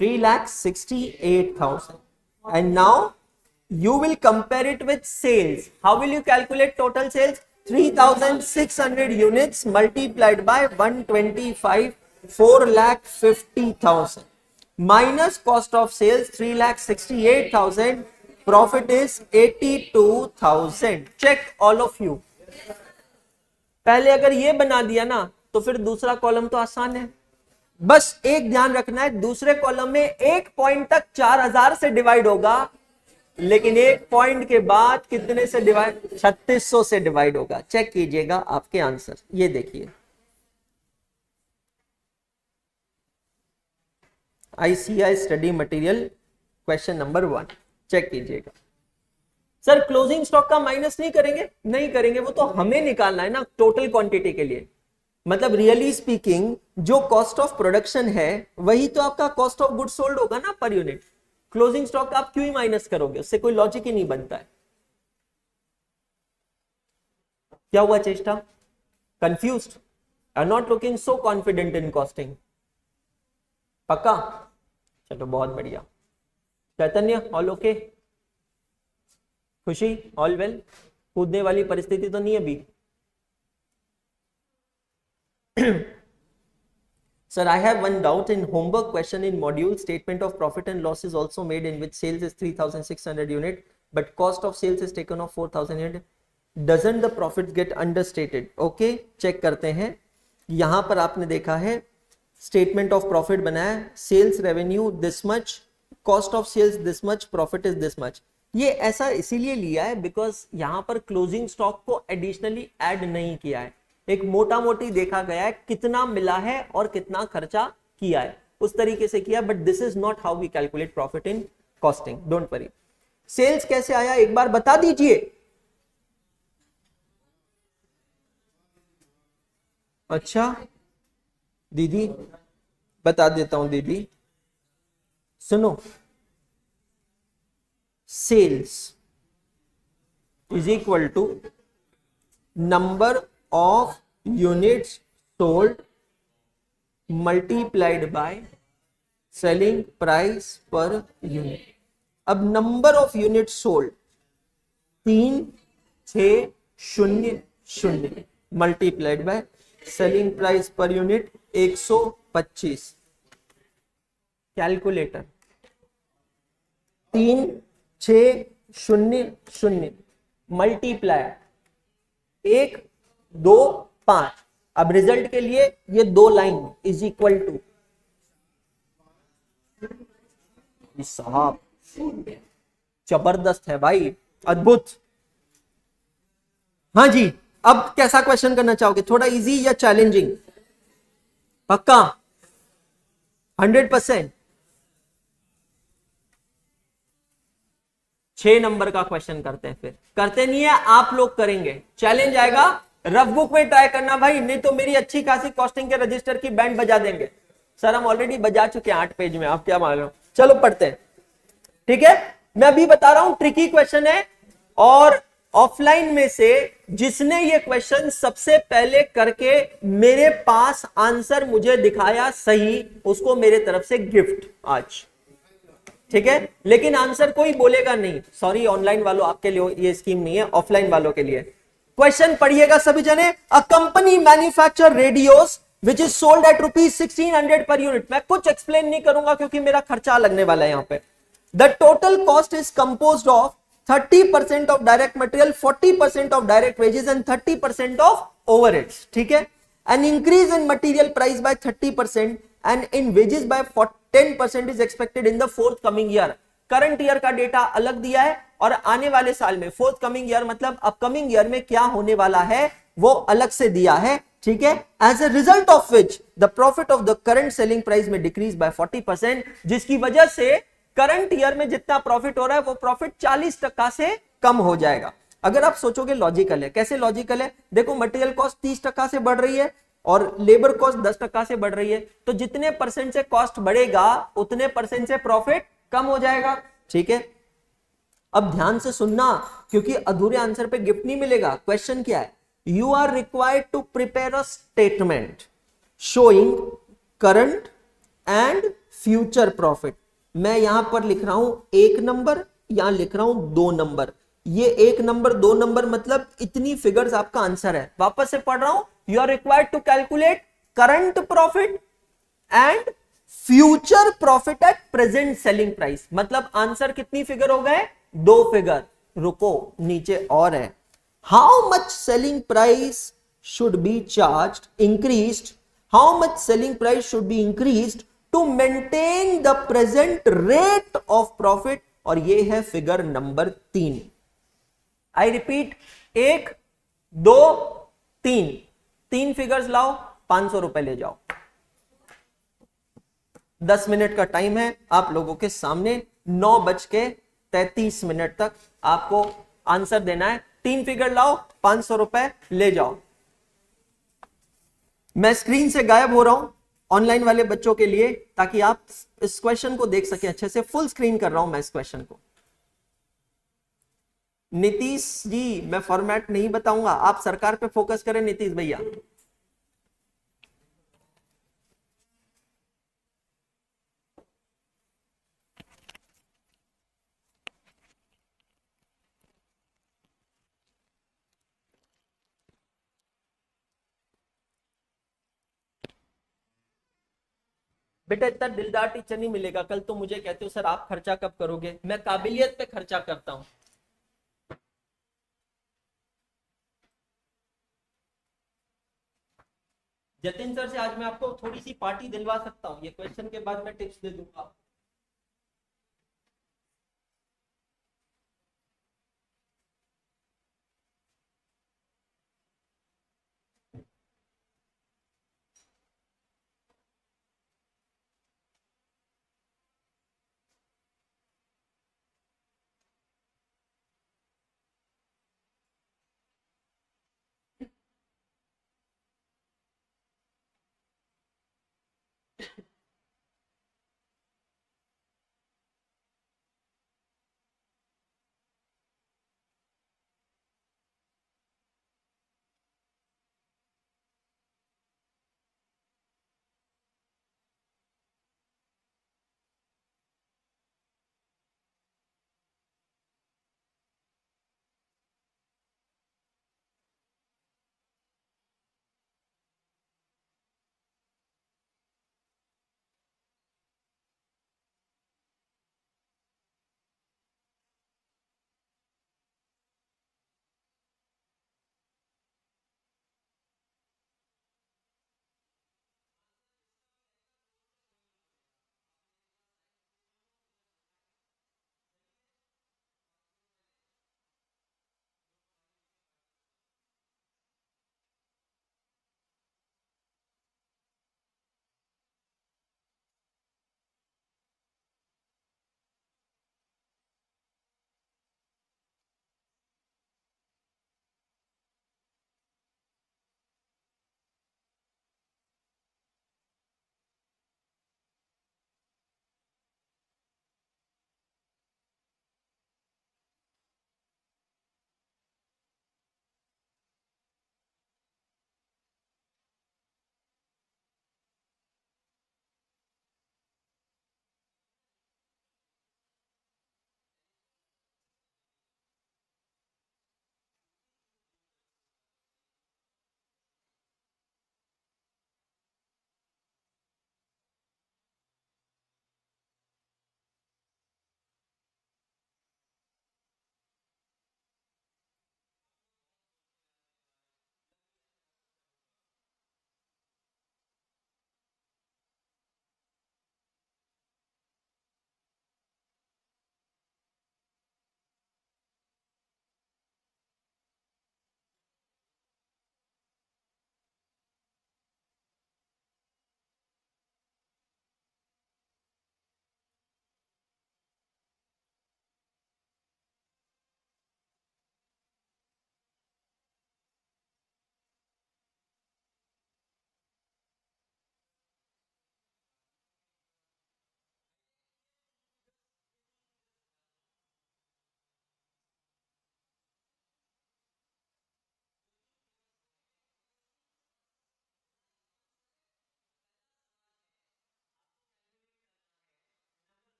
3,68,000 and now you will compare it with sales. How will you calculate total sales? 3,600 units multiplied by 125, 4,50,000 minus cost of sales 3,68,000, profit is 82,000. Check all of you. पहले अगर ये बना दिया ना तो फिर दूसरा column तो आसान है, बस एक ध्यान रखना है, दूसरे कॉलम में एक पॉइंट तक 4,000 से डिवाइड होगा, लेकिन एक पॉइंट के बाद कितने से डिवाइड, 3600 से डिवाइड होगा। चेक कीजिएगा आपके आंसर, ये देखिए ICI study material question number 1, check कीजिएगा। सर क्लोजिंग स्टॉक का माइनस नहीं करेंगे, नहीं करेंगे, वो तो हमें निकालना है ना टोटल क्वांटिटी के लिए। मतलब रियली स्पीकिंग जो कॉस्ट ऑफ प्रोडक्शन है वही तो आपका कॉस्ट ऑफ गुड सोल्ड होगा ना पर यूनिट। क्लोजिंग स्टॉक आप क्यों ही माइनस करोगे, उससे कोई लॉजिक ही नहीं बनता है। क्या हुआ Cheshta, confused, are not looking so confident in costing, पक्का, चलो बहुत बढ़िया। Chaitanya all okay, Khushi all well, कूदने वाली परिस्थिति तो नहीं है अभी। Sir, I have one doubt in homework question in module. Statement of profit and loss is also made in which sales is 3,600 unit, but cost of sales is taken off 4,000 unit. Doesn't the profits get understated? Okay, check करते हैं। यहाँ पर आपने देखा है statement of profit बनाया, sales revenue this much, cost of sales this much, profit is this much। ये ऐसा इसीलिए लिया है बिकॉज यहाँ पर क्लोजिंग स्टॉक को एडिशनली ऐड नहीं किया है, एक मोटा मोटी देखा गया है कितना मिला है और कितना खर्चा किया है, उस तरीके से किया। But this is not how we calculate profit in costing, don't worry. Sales कैसे आया एक बार बता दीजिए। अच्छा दीदी बता देता हूं, दीदी सुनो, sales is equal to number of units sold multiplied by selling price per unit। अब number of units sold 3,600 multiplied by selling price per unit 125। Calculator 3,600 multiply 1, 2, 5। अब रिजल्ट के लिए ये दो लाइन इज इक्वल टू, साहब जबरदस्त है भाई, अद्भुत। हाँ जी अब कैसा क्वेश्चन करना चाहोगे, थोड़ा इजी या चैलेंजिंग? पक्का 100%? 6 नंबर का क्वेश्चन करते हैं, फिर करते नहीं है आप लोग करेंगे, चैलेंज आएगा, रफ बुक में ट्राई करना भाई, नहीं तो मेरी अच्छी खासी कॉस्टिंग के रजिस्टर की बैंड बजा देंगे। सर हम ऑलरेडी बजा चुके हैं 8 पेज में, आप क्या मान रहे हो? चलो पढ़ते हैं, ठीक है। मैं अभी बता रहा हूं, ट्रिकी क्वेश्चन है, और ऑफलाइन में से जिसने ये क्वेश्चन सबसे पहले करके मेरे पास आंसर मुझे दिखाया सही, उसको मेरे तरफ से गिफ्ट आज, ठीक है। लेकिन आंसर कोई बोलेगा नहीं, सॉरी ऑनलाइन वालों आपके लिए ये स्कीम नहीं है, ऑफलाइन वालों के लिए। क्वेश्चन पढ़िएगा सभी जने। A company manufacture radios which is sold at ₹1600 per unit. मैं कुछ एक्सप्लेन नहीं करूंगा क्योंकि मेरा खर्चा लगने वाला है यहां पे। The total cost is composed of 30% of direct material, 40% of direct wages and 30% of overheads, ठीक है। An increase in material price by 30% and in wages by 10% is expected in the forthcoming year. Current year का data अलग दिया है और आने वाले साल में, फोर्थ कमिंग ईयर मतलब अपकमिंग ईयर में क्या होने वाला है वो अलग से दिया है, ठीक है। As a result of which the profit of the current selling price में डिक्रीज बाय 40%, जिसकी वजह से करंट ईयर में जितना प्रॉफिट हो रहा है वो प्रॉफिट 40% से कम हो जाएगा। अगर आप सोचोगे लॉजिकल है, कैसे लॉजिकल है? देखो मटेरियल कॉस्ट 30% से बढ़ रही है और लेबर कॉस्ट 10% से बढ़ रही है, तो जितने परसेंट से कॉस्ट बढ़ेगा उतने परसेंट से प्रॉफिट कम हो जाएगा, ठीक है। अब ध्यान से सुनना क्योंकि अधूरे आंसर पे गिफ्ट नहीं मिलेगा। क्वेश्चन क्या है? You are required to prepare a statement showing current and future profit. मैं यहां पर लिख रहा हूं 1 नंबर, यहां लिख रहा हूं 2 नंबर। ये 1 नंबर 2 नंबर मतलब इतनी फिगर्स आपका आंसर है। वापस से पढ़ रहा हूं, you are required to calculate current profit and future profit at present selling price. मतलब आंसर कितनी फिगर हो गए? 2 फिगर। रुको नीचे और है, how much selling price should be charged increased, how much selling price should be increased to maintain the present rate of profit, और ये है figure number 3। I repeat, 1 2 3, 3 figures लाओ, 500 रुपए ले जाओ। 10 मिनट का टाइम है आप लोगों के सामने, 9:33 तक आपको आंसर देना है। 3 फिगर लाओ, 500 रुपए ले जाओ। मैं स्क्रीन से गायब हो रहा हूं ऑनलाइन वाले बच्चों के लिए ताकि आप इस क्वेश्चन को देख सकें अच्छे से। फुल स्क्रीन कर रहा हूं मैं इस क्वेश्चन को। नीतीश जी मैं फॉर्मेट नहीं बताऊंगा, आप सरकार पे फोकस करें नीतीश भैया। बेटा इतना दिलदार टीचर नहीं मिलेगा। कल तो मुझे कहते हो सर आप खर्चा कब करोगे, मैं काबिलियत पे खर्चा करता हूं। जतिन सर से आज मैं आपको थोड़ी सी पार्टी दिलवा सकता हूं, ये क्वेश्चन के बाद मैं टिप्स दे दूंगा।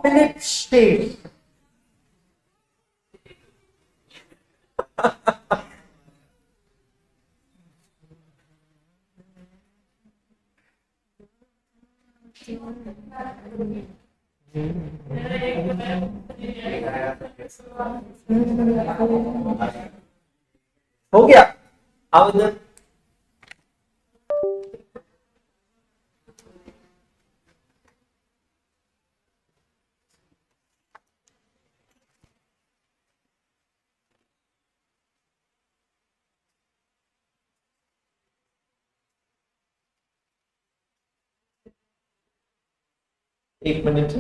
Minute state. हो गया। अब इधर एक मिनट।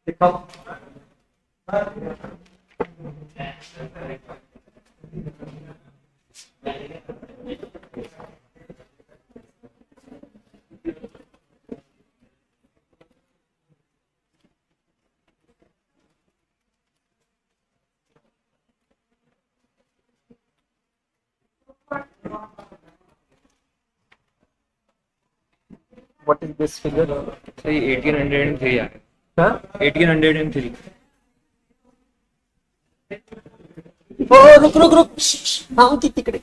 दिखाओ। What is this figure? 1803 आहे. हाँ 1803. हो रुक रुक रुक हाँ ती तिकडे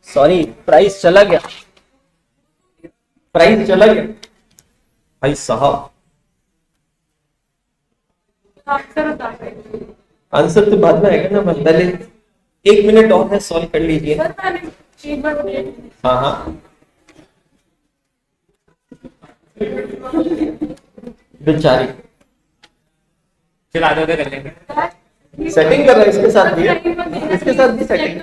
सॉरी प्राइस चला गया, प्राइस चला गया भाई साहब। आंसर तो बाद में आएगा ना, मैं पहले 1 मिनट और है, सॉल्व कर लीजिए। हाँ हाँ बेचारी चल आधा आधा कर लेंगे. सेटिंग कर रहा है, इसके साथ भी है, इसके साथ भी सेटिंग।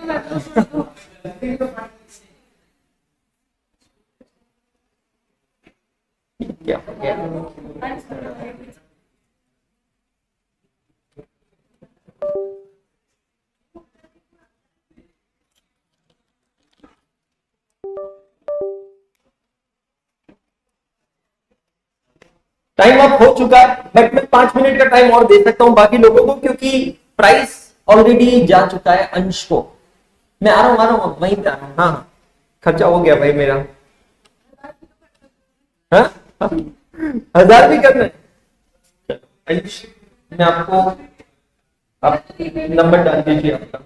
क्या हो गया? टाइम अप हो चुका है, बट मैं 5 मिनट का टाइम और दे सकता हूं बाकी लोगों को, क्योंकि प्राइस ऑलरेडी जा चुका है अंश को। मैं आ रहा हूँ वहीं पे आ रहा हूँ। हाँ खर्चा हो गया भाई मेरा। हाँ 1000 भी करना है अंश, मैं आपको आप नंबर डाल दीजिए आपका।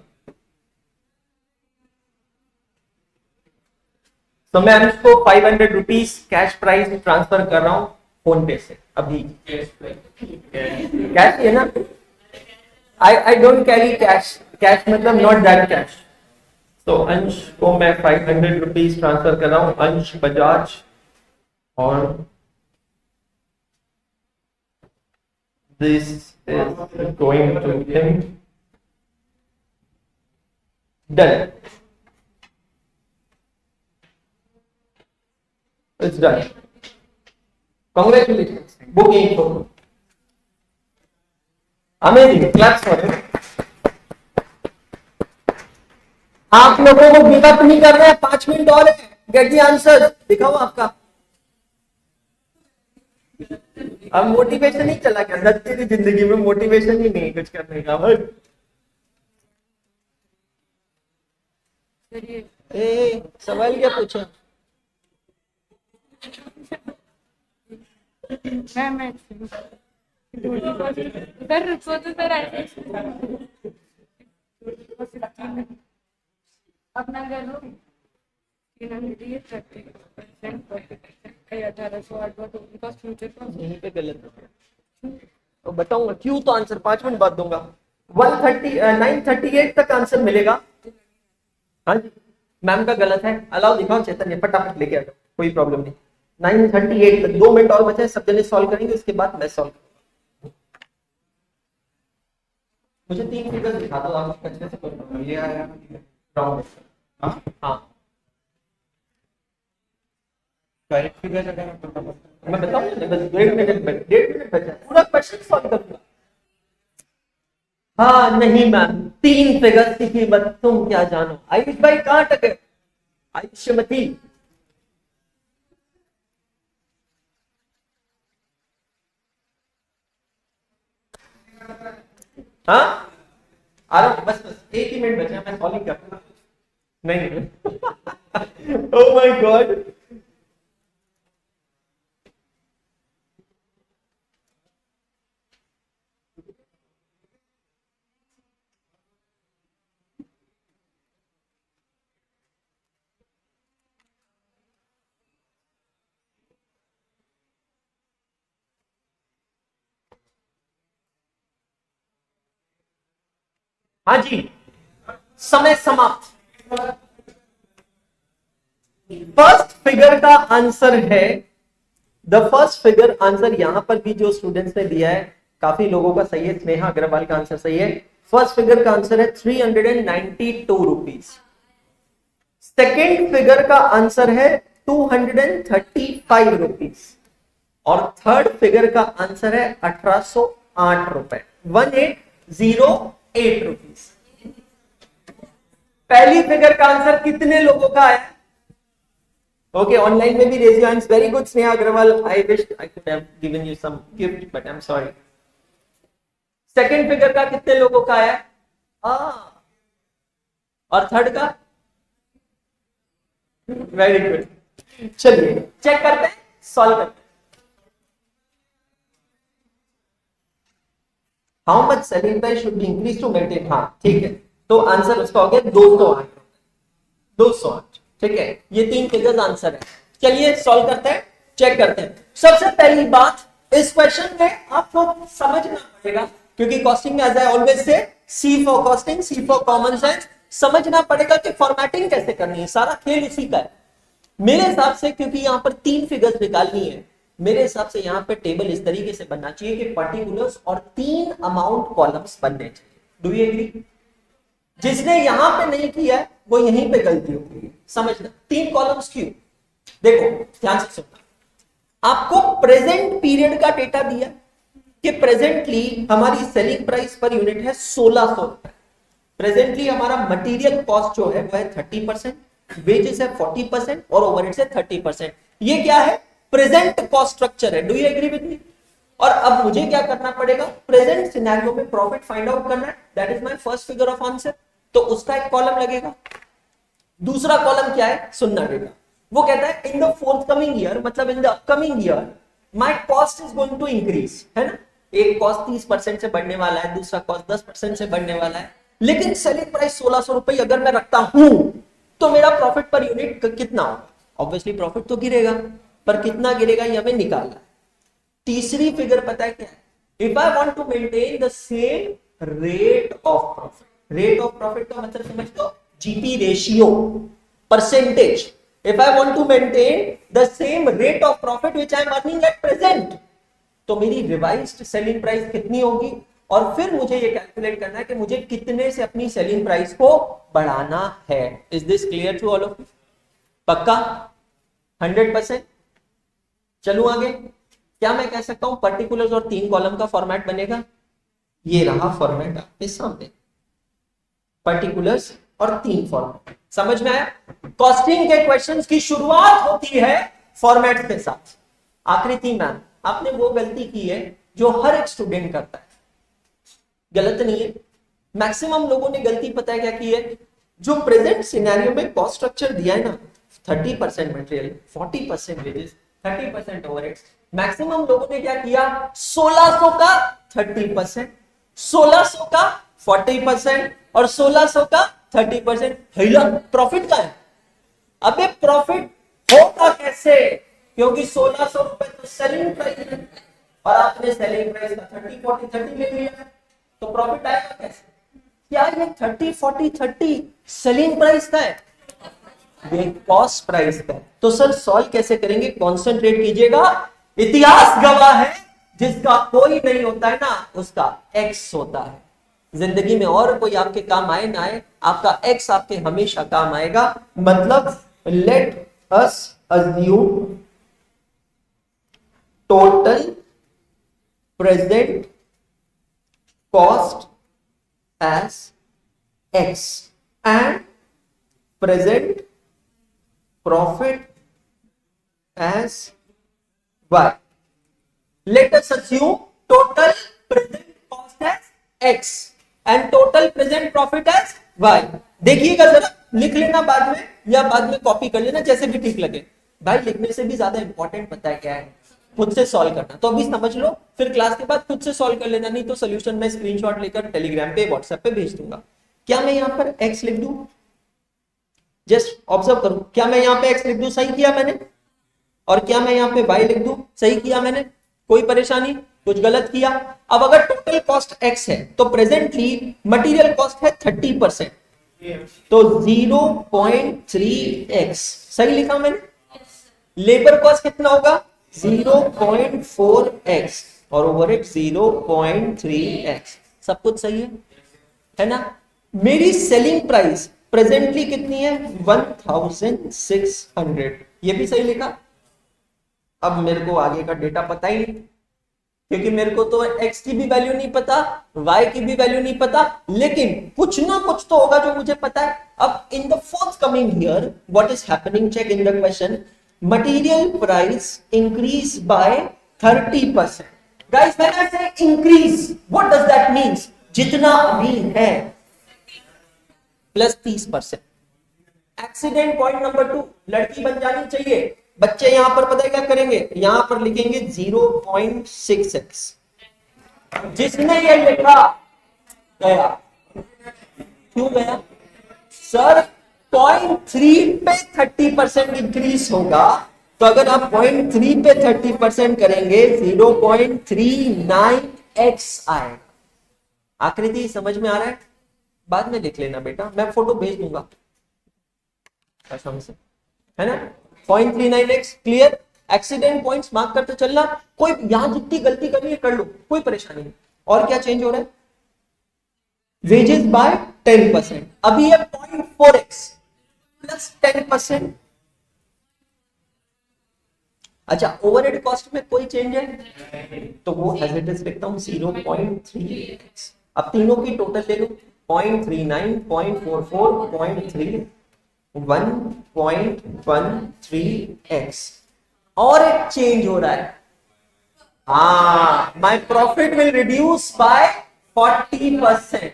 तो मैं अंश को 500 रुपीज कैश प्राइस ट्रांसफर कर रहा हूँ फोन पे से अभी। कैश है ना, I don't carry cash, cash मतलब नॉट दैट कैश। तो अंश को मैं 500 रुपीज ट्रांसफर कर रहा हूँ, अंश बजाज, और this is going to him. Done, it's done, congratulations, booking for amazing, claps for him। आप लोगों को गिव अप नहीं कर रहे हैं, 5 मिनट और है, गेट द आंसर, दिखाओ आपका। अब मोटिवेशन ही चला गया, धरती की जिंदगी में मोटिवेशन ही नहीं कुछ करने का। ए सवाल क्या पूछा? उधर रुको तो सर ऐसे अपना कर लो 1808 फ्यूचर यहीं पे गलत हो गया, तो बताऊंगा क्यों, तो आंसर 5 मिनट बाद दूंगा। 938 तक आंसर मिलेगा। हाँ जी मैम का गलत है, अलाउ दिखाओ चैतन्य, फटाफट लेके आ जाओ, कोई प्रॉब्लम नहीं। 938 तक 2 मिनट और बचे हैं, सब जने सॉल्व करेंगे, उसके बाद मैं सॉल्व करूंगा। मुझे 3 फिगर दिखा दो आप, अच्छे से करो। ये आया राउंड। हाँ हाँ करेक्ट फिगर अगर मैं बताऊं, बस 1.5 मिनट बचा है, पूरा क्वेश्चन सॉल्व करूंगा। हाँ नहीं मैम 3 फिगर की कीमत तुम क्या जानो। आयुष भाई कहाँ टके? आयुष्मती हाँ आ रहा हूं, बस 1 ही मिनट बचा है, मैं सॉल्व करूंगा। नहीं ओह माय गॉड, हाँ जी समय समाप्त। फर्स्ट फिगर का आंसर है, द फर्स्ट फिगर आंसर यहां पर भी जो स्टूडेंट्स ने दिया है काफी लोगों का सही है, स्नेहा अग्रवाल का आंसर सही है। फर्स्ट फिगर का आंसर है 392 रुपीज। सेकेंड फिगर का आंसर है 235 रुपीज, और थर्ड फिगर का आंसर है 1808 रुपए, 1808 रुपीज। पहली फिगर का आंसर कितने लोगों का है? ओके ऑनलाइन में भी raise your hands, very good Sneha Agarwal, I wish I could have given you some gift but I am sorry. Second figure का कितने लोगों का है? और थर्ड का? Very good. चलिए चेक करते हैं, सॉल्व करते हैं। How much selling price should be increase to maintain, हाँ ठीक है, तो आंसर उसका हो गया 208। 208, ठीक है, ये 3 फिगर्स आंसर है। चलिए सॉल्व करते हैं, चेक करते हैं। सबसे पहली बात, इस क्वेश्चन में आपको समझना पड़ेगा, क्योंकि कॉस्टिंग में as I always say C for costing, C for common sense, समझना पड़ेगा कि फॉर्मेटिंग कैसे करनी है, सारा खेल उसी का है मेरे हिसाब से। क्योंकि यहां पर 3 फिगर्स निकालनी है, मेरे हिसाब से यहां पर टेबल इस तरीके से बनना चाहिए कि पर्टिकुलर्स और 3 अमाउंट कॉलम्स बनने चाहिए। Do you agree? जिसने यहां पे नहीं किया है वो यहीं पे गलती होगी, समझना। 3 कॉलम्स क्यों? देखो ध्यान से सुनना, आपको प्रेजेंट पीरियड का डेटा दिया कि प्रेजेंटली हमारी सेलिंग प्राइस पर यूनिट है 1600 रुपए। प्रेजेंटली हमारा मटेरियल कॉस्ट जो है वो है 30%, वेजेस है 40% और ओवरहेड्स है 30%। ये क्या है? प्रेजेंट कॉस्ट स्ट्रक्चर है। Do you agree with me? और अब मुझे क्या करना पड़ेगा? प्रेजेंट सिनेरियो में प्रॉफिट फाइंड आउट करना है। That is my first figure of answer, तो उसका एक कॉलम लगेगा। दूसरा कॉलम क्या है? सुनना बेटा, वो कहता है in the fourth coming year, मतलब in the upcoming year my cost is going to increase, है ना। एक कॉस्ट 30% से बढ़ने वाला है, दूसरा कॉस्ट 10% से बढ़ने वाला है, लेकिन सेलिंग प्राइस 1600 रुपए अगर मैं रखता हूं तो मेरा प्रॉफिट पर यूनिट कितना होगा? ऑब्वियसली प्रॉफिट तो गिरेगा, पर कितना गिरेगा ये हमें निकालना है। तीसरी फिगर पता है क्या है? If I want to maintain the same rate of profit, rate of profit का मतलब समझ लो GP ratio, percentage. If I want to maintain the same rate of profit which I am earning at present, तो मेरी revised selling price कितनी होगी? और फिर मुझे ये कैलकुलेट करना है कि मुझे कितने से अपनी सेलिंग प्राइस को बढ़ाना है। Is this clear to all of you? पक्का 100%? चलूं आगे। क्या मैं कह सकता हूं पर्टिकुलर्स और 3 कॉलम का फॉर्मेट बनेगा? ये रहा फॉर्मेट आपके सामने, पर्टिकुलर्स और 3 फॉर्मेट। समझ में आया? कॉस्टिंग के क्वेश्चंस की शुरुआत होती है फॉर्मेट के साथ। आकृति मैम, आपने वो गलती की है जो हर एक स्टूडेंट करता है, गलत नहीं है। मैक्सिमम लोगों ने गलती पता है क्या की है? जो प्रेजेंट सिनेरियो में कॉस्ट स्ट्रक्चर दिया है ना, 30% मटेरियल, 40% वेजेस, 30% ओवरहेड्स, मैक्सिमम लोगों ने क्या किया? 1600 का 30%, 1600 का 40% और 1600 का 30%। भैया प्रॉफिट का है। अबे प्रॉफिट होगा कैसे? क्योंकि 1600 रुपए तो सेलिंग प्राइस है और आपने सेलिंग प्राइस का 30 40 30 ले लिया है, तो प्रॉफिट आएगा कैसे? क्या ये 30 40 30 सेलिंग प्राइस का है? ये कॉस्ट प्राइस का है। तो सर सॉल्व कैसे करेंगे? कॉन्सेंट्रेट कीजिएगा। इतिहास गवाह है, जिसका कोई नहीं होता है ना उसका एक्स होता है। जिंदगी में और कोई आपके काम आए ना आए, आपका एक्स आपके हमेशा काम आएगा। मतलब let us assume total present cost as X and present profit as Y. Let us assume total present cost as X and total present profit as Y. देखिएगा जरा, लिख लेना बाद में या बाद में कॉपी कर लेना, जैसे भी ठीक लगे। भाई लिखने से भी ज्यादा इंपॉर्टेंट पता है क्या है? खुद से सॉल्व करना। तो अभी समझ लो, फिर क्लास के बाद खुद से सॉल्व कर लेना, नहीं तो सोल्यूशन मैं स्क्रीनशॉट लेकर टेलीग्राम पे व्हाट्सएप पे भेज दूंगा। क्या मैं यहां पर x लिख दूं? जस्ट ऑब्जर्व करो, क्या मैं यहां पे x लिख दूं? सही किया मैंने। और क्या मैं यहां पे y लिख दूं? सही किया मैंने। कोई परेशानी? कुछ गलत किया? अब अगर टोटल कॉस्ट x है तो प्रेजेंटली मटेरियल कॉस्ट है 30%, तो 0.3x सही लिखा मैंने। लेबर कॉस्ट कितना होगा? 0.4x और ओवरहेड 0.3x। सब कुछ सही है ना? मेरी सेलिंग प्राइस प्रेजेंटली कितनी है? 1600। ये भी सही लिखा। अब मेरे को आगे का डेटा पता ही नहीं, क्योंकि मेरे को तो x की भी वैल्यू नहीं पता, y की भी वैल्यू नहीं पता, लेकिन कुछ ना कुछ तो होगा जो मुझे पता है। अब in the fourth coming year what is happening? Check in the question. Material price increase by 30%। Guys, when I say increase, what does that means? जितना अभी है प्लस 30%. एक्सीडेंट पॉइंट नंबर 2, लड़की बन जानी चाहिए. बच्चे यहां पर पता है क्या करेंगे, यहां पर लिखेंगे 0.6x. जिसने ये लिखा गया, क्यों गया सर? 0.3 पे 30% इंक्रीज होगा, तो अगर आप 0.3 पे 30% करेंगे 0.39x आएगा. आकृति समझ में आ रहा है? बाद में लिख लेना बेटा, मैं फोटो भेज दूंगा से, है ना. 0.39x clear. Accident points mark करते चलना. कोई यहां जितनी गलती करनी है कर लो, कोई परेशानी नहीं. और क्या चेंज हो रहा है? Wages by 10%. अभी ये 0.4x प्लस 10%. अच्छा, ओवरहेड कॉस्ट में कोई चेंज है तो वो एज इट इज लिखता हूं 0.3x. अब तीनों की टोटल ले लो. 0.39, 0.44, 0.3, 1.13x. और एक चेंज हो रहा है. My profit will reduce by 40%.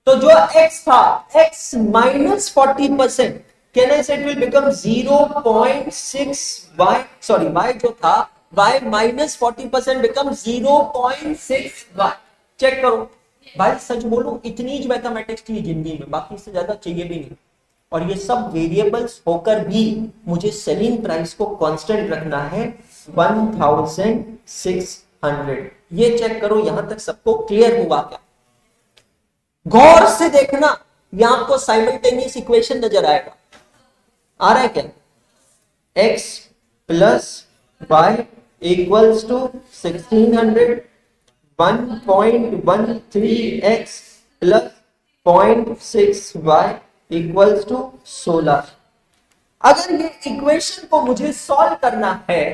तो जो x था, x माइनस 40%, कैन आई से it will become 0.6y. Sorry, y जो था, y minus 40% become 0.6y. Check करो भाई, सच बोलूं इतनी ही मैथमेटिक्स चाहिए जिंदगी में, बाकी इससे ज्यादा चाहिए भी नहीं. और ये सब वेरिएबल्स होकर भी मुझे सेलिंग प्राइस को कांस्टेंट रखना है 1600. ये चेक करो, यहां तक सबको क्लियर हुआ क्या? गौर से देखना, यहां आपको साइमल्टेनियस इक्वेशन नजर आएगा. आ रहा है क्या? x plus Y equals to 1600, 1.13x plus 0.6y equals to 16. अगर ये इक्वेशन को मुझे सॉल्व करना है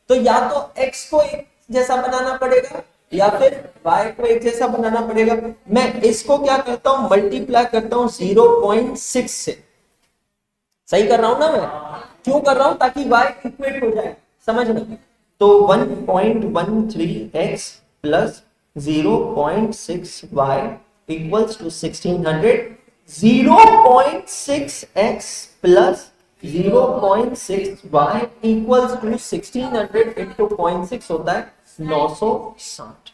तो या तो x को एक जैसा बनाना पड़ेगा या फिर y को एक जैसा बनाना पड़ेगा. मैं इसको क्या करता हूं, मल्टीप्लाई करता हूं 0.6 से. सही कर रहा हूं ना मैं? क्यों कर रहा हूं? ताकि y इक्वेट हो जाए. समझना. तो 1.13x plus 0.6y equals to 1600. 0.6x plus 0.6y equals to 1600 into 0.6 होता है 960.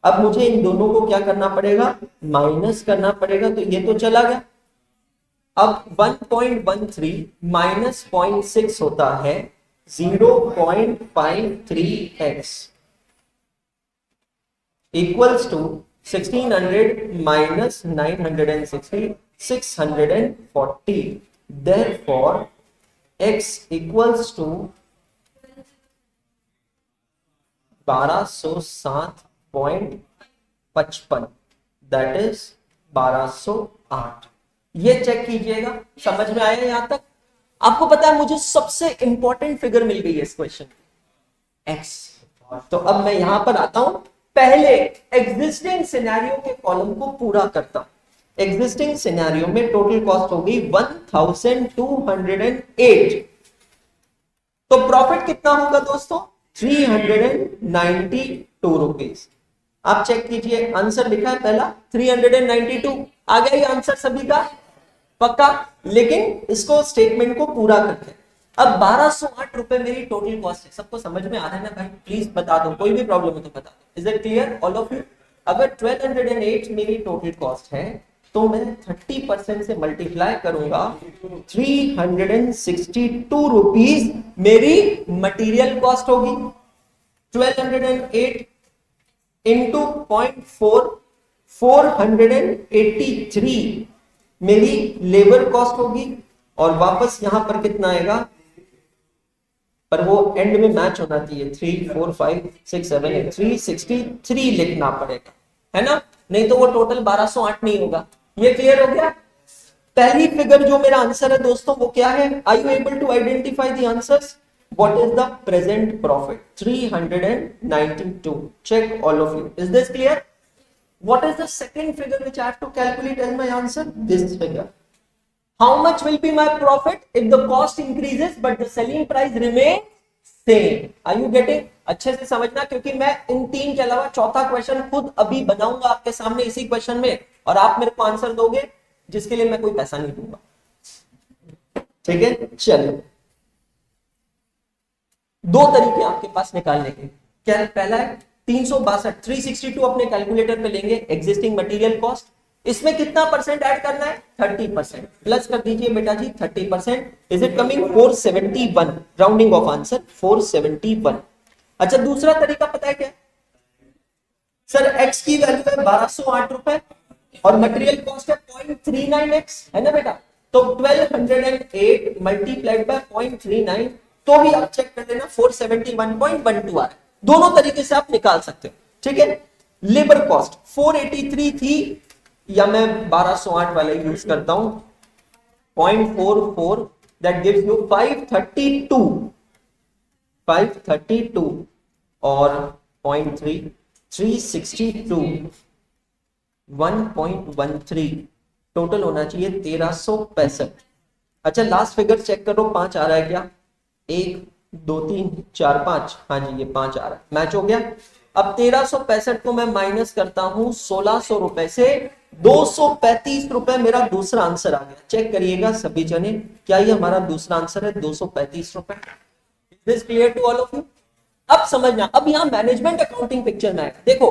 अब मुझे इन दोनों को क्या करना पड़ेगा? माइनस करना पड़ेगा. तो ये तो चला गया. अब 1.13 माइनस 0.6 होता है 0.53x equals to 1600 minus 960, 640. Therefore, x equals to 1207.55. That is 1208. ये चेक कीजिएगा. समझ में आया यहां तक? आपको पता है मुझे सबसे इंपॉर्टेंट फिगर मिल गई है इस क्वेश्चन, x. तो अब मैं यहां पर आता हूं. पहले एग्जिस्टिंग सिनेरियो के कॉलम को पूरा करता हूं. एग्जिस्टिंग सिनेरियो में टोटल कॉस्ट हो गई 1208. तो प्रॉफिट कितना होगा दोस्तों? 392 रुपीज. आप चेक कीजिए, आंसर लिखा है पहला 392. आ गया ये आंसर सभी का पक्का. लेकिन इसको स्टेटमेंट को पूरा करते हैं. अब 1208 रुपए मेरी टोटल कॉस्ट है. सबको समझ में आ रहा है ना भाई? प्लीज बता दो, कोई भी प्रॉब्लम हो तो बता दो. Is it clear all of you? अगर 1208 मेरी टोटल कॉस्ट है तो मैं 30% से मल्टीप्लाई करूंगा. 362 रुपीज मेरी मटेरियल कॉस्ट होगी. 1208 इंटू 0.4, 483 मेरी लेबर कॉस्ट होगी. और वापस यहां पर कितना आएगा? पर वो एंड में मैच होना चाहिए. 3, 4, 5, 6, 7, 8, 363 लिखना पड़ेगा, है ना? नहीं तो वो टोटल 1208 नहीं होगा. ये क्लियर हो गया? पहली फिगर जो मेरा आंसर है दोस्तों वो क्या है? Are you able to identify the answers? What is the present profit? 392. Check all of you. Is this clear? What is the second figure which I have to calculate as my answer? This figure. How much will be my profit if the cost increases but the selling price remains same. Are you getting? अच्छे से समझना, क्योंकि मैं इन तीन के अलावा चौथा question खुद अभी बनाऊंगा आपके सामने इसी क्वेश्चन में, और आप मेरे को आंसर दोगे जिसके लिए मैं कोई पैसा नहीं दूंगा। ठीक है, चलो दो तरीके आपके पास निकालने के। क्या पहला है 362, 362 अपने कैलकुलेटर पे लेंगे, एग्जिस्टिंग मटेरियल कॉस्ट। इसमें कितना परसेंट ऐड करना है? 30%। प्लस कर दीजिए बेटा जी 30%। Is it coming 471, rounding off answer 471। अच्छा, दूसरा तरीका पता है क्या? सर एक्स की वैल्यू है 1208 रुपए और मटेरियल कॉस्ट है 0.39x, है ना बेटा? तो 1208 मल्टीप्लाइड बाय 0.39, तो भी आप चेक कर लेना 471.12 आ रहा है। दोनों तरीके से आप निकाल सकते हो। ठीक है, लेबर कॉस्ट 483 थी, या मैं 1208 वाला यूज करता हूं, 0.44, दैट गिव्स यू 532 और 0.3 362, 1.13, टोटल होना चाहिए 1365। अच्छा, लास्ट फिगर चेक करो, 5 आ रहा है क्या? 1 2 3 4 5, हाँ जी ये 5 आ रहा है, मैच हो गया। अब 1365 को मैं माइनस करता हूं 1600 रुपए से, 235 रुपए मेरा दूसरा आंसर आ गया। चेक करिएगा सभी जने, क्या ये हमारा दूसरा आंसर है 235 रुपए? Is this clear to all of you? अब समझना, अब यहां मैनेजमेंट अकाउंटिंग पिक्चर में आएगा। देखो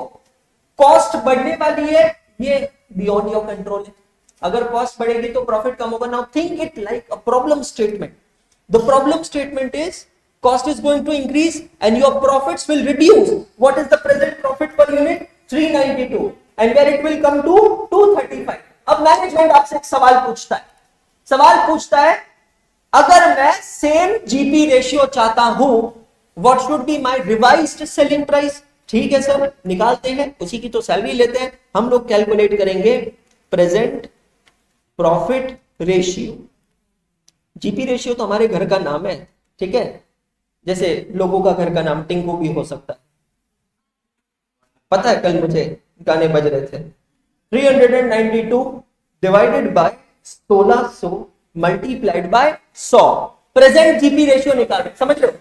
कॉस्ट बढ़ने वाली है, ये बियॉन्ड योर कंट्रोल है। अगर कॉस्ट बढ़ेगी तो प्रॉफिट कम होगा। Now think it like a problem statement. The problem statement is cost is going to increase and your profits will reduce. What is the present profit per unit? 392, and where it will come to 235. अब management आपसे एक सवाल पूछता है, अगर मैं same GP ratio चाहता हूं, what should be my revised selling price? ठीक है सर, निकालते हैं, उसी की तो सैलरी लेते हैं हम लोग। कैलकुलेट करेंगे present profit ratio. GP ratio तो हमारे घर का नाम है, ठीक है, जैसे लोगों का घर का नाम टिंकू भी हो सकता है। पता है कल मुझे गाने बज रहे थे, 392 divided by 1600 multiplied by 100, present GP ratio निकाल रहे, समझ रहे हो?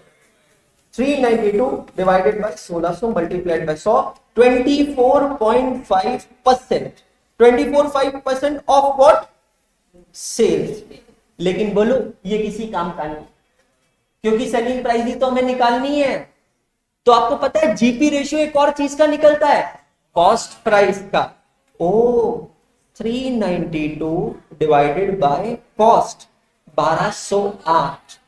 392 divided by 1600 multiplied by 100, 24.5%, 24.5% of what? Sales. लेकिन बोलो ये किसी काम का नहीं, क्योंकि सेलिंग प्राइस ही तो हमें निकालनी है। तो आपको पता है जीपी रेशियो एक और चीज का निकलता है, कॉस्ट प्राइस का। ओ 392 divided by cost 1208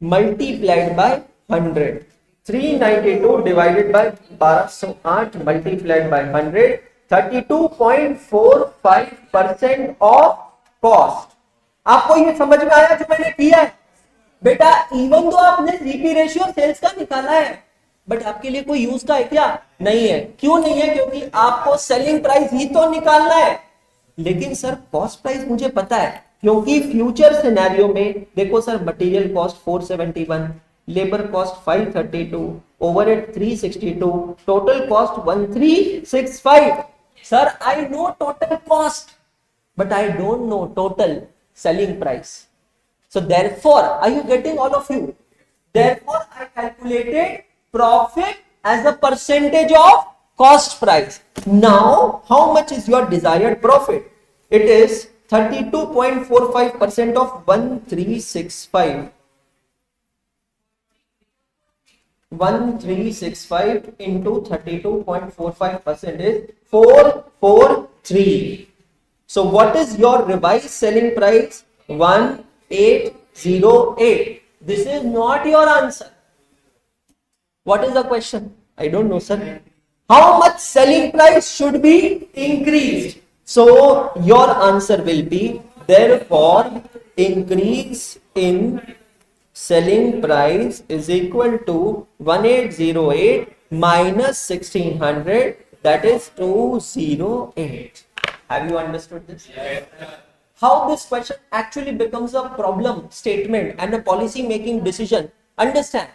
multiplied by 100, 392 divided bye 1208 multiplied by 100, 32.45% of cost. आपको ये समझ में आया जो मैंने किया है? बेटा इवन तो आपने जीपी रेशियो सेल्स का निकाला है, बट आपके लिए कोई यूज का है क्या? नहीं है। क्यों नहीं है? क्योंकि आपको सेलिंग प्राइस ही तो निकालना है। लेकिन सर कॉस्ट प्राइस मुझे पता है, क्योंकि फ्यूचर सिनेरियो में देखो sir, material cost 471, labour cost 532, overhead 362, total cost 1365। Sir I know total cost, but I don't know total selling price. So therefore, are you getting all of you? Therefore, I calculated profit as a percentage of cost price. Now, how much is your desired profit? It is 32.45% of 1365. 1365 into 32.45% is 443. So what is your revised selling price? 1808. This is not your answer. What is the question? I don't know, sir. How much selling price should be increased? So your answer will be, therefore increase in selling price is equal to 1808 minus 1600, that is 208. Have you understood this? How this question actually becomes a problem statement and a policy making decision? Understand.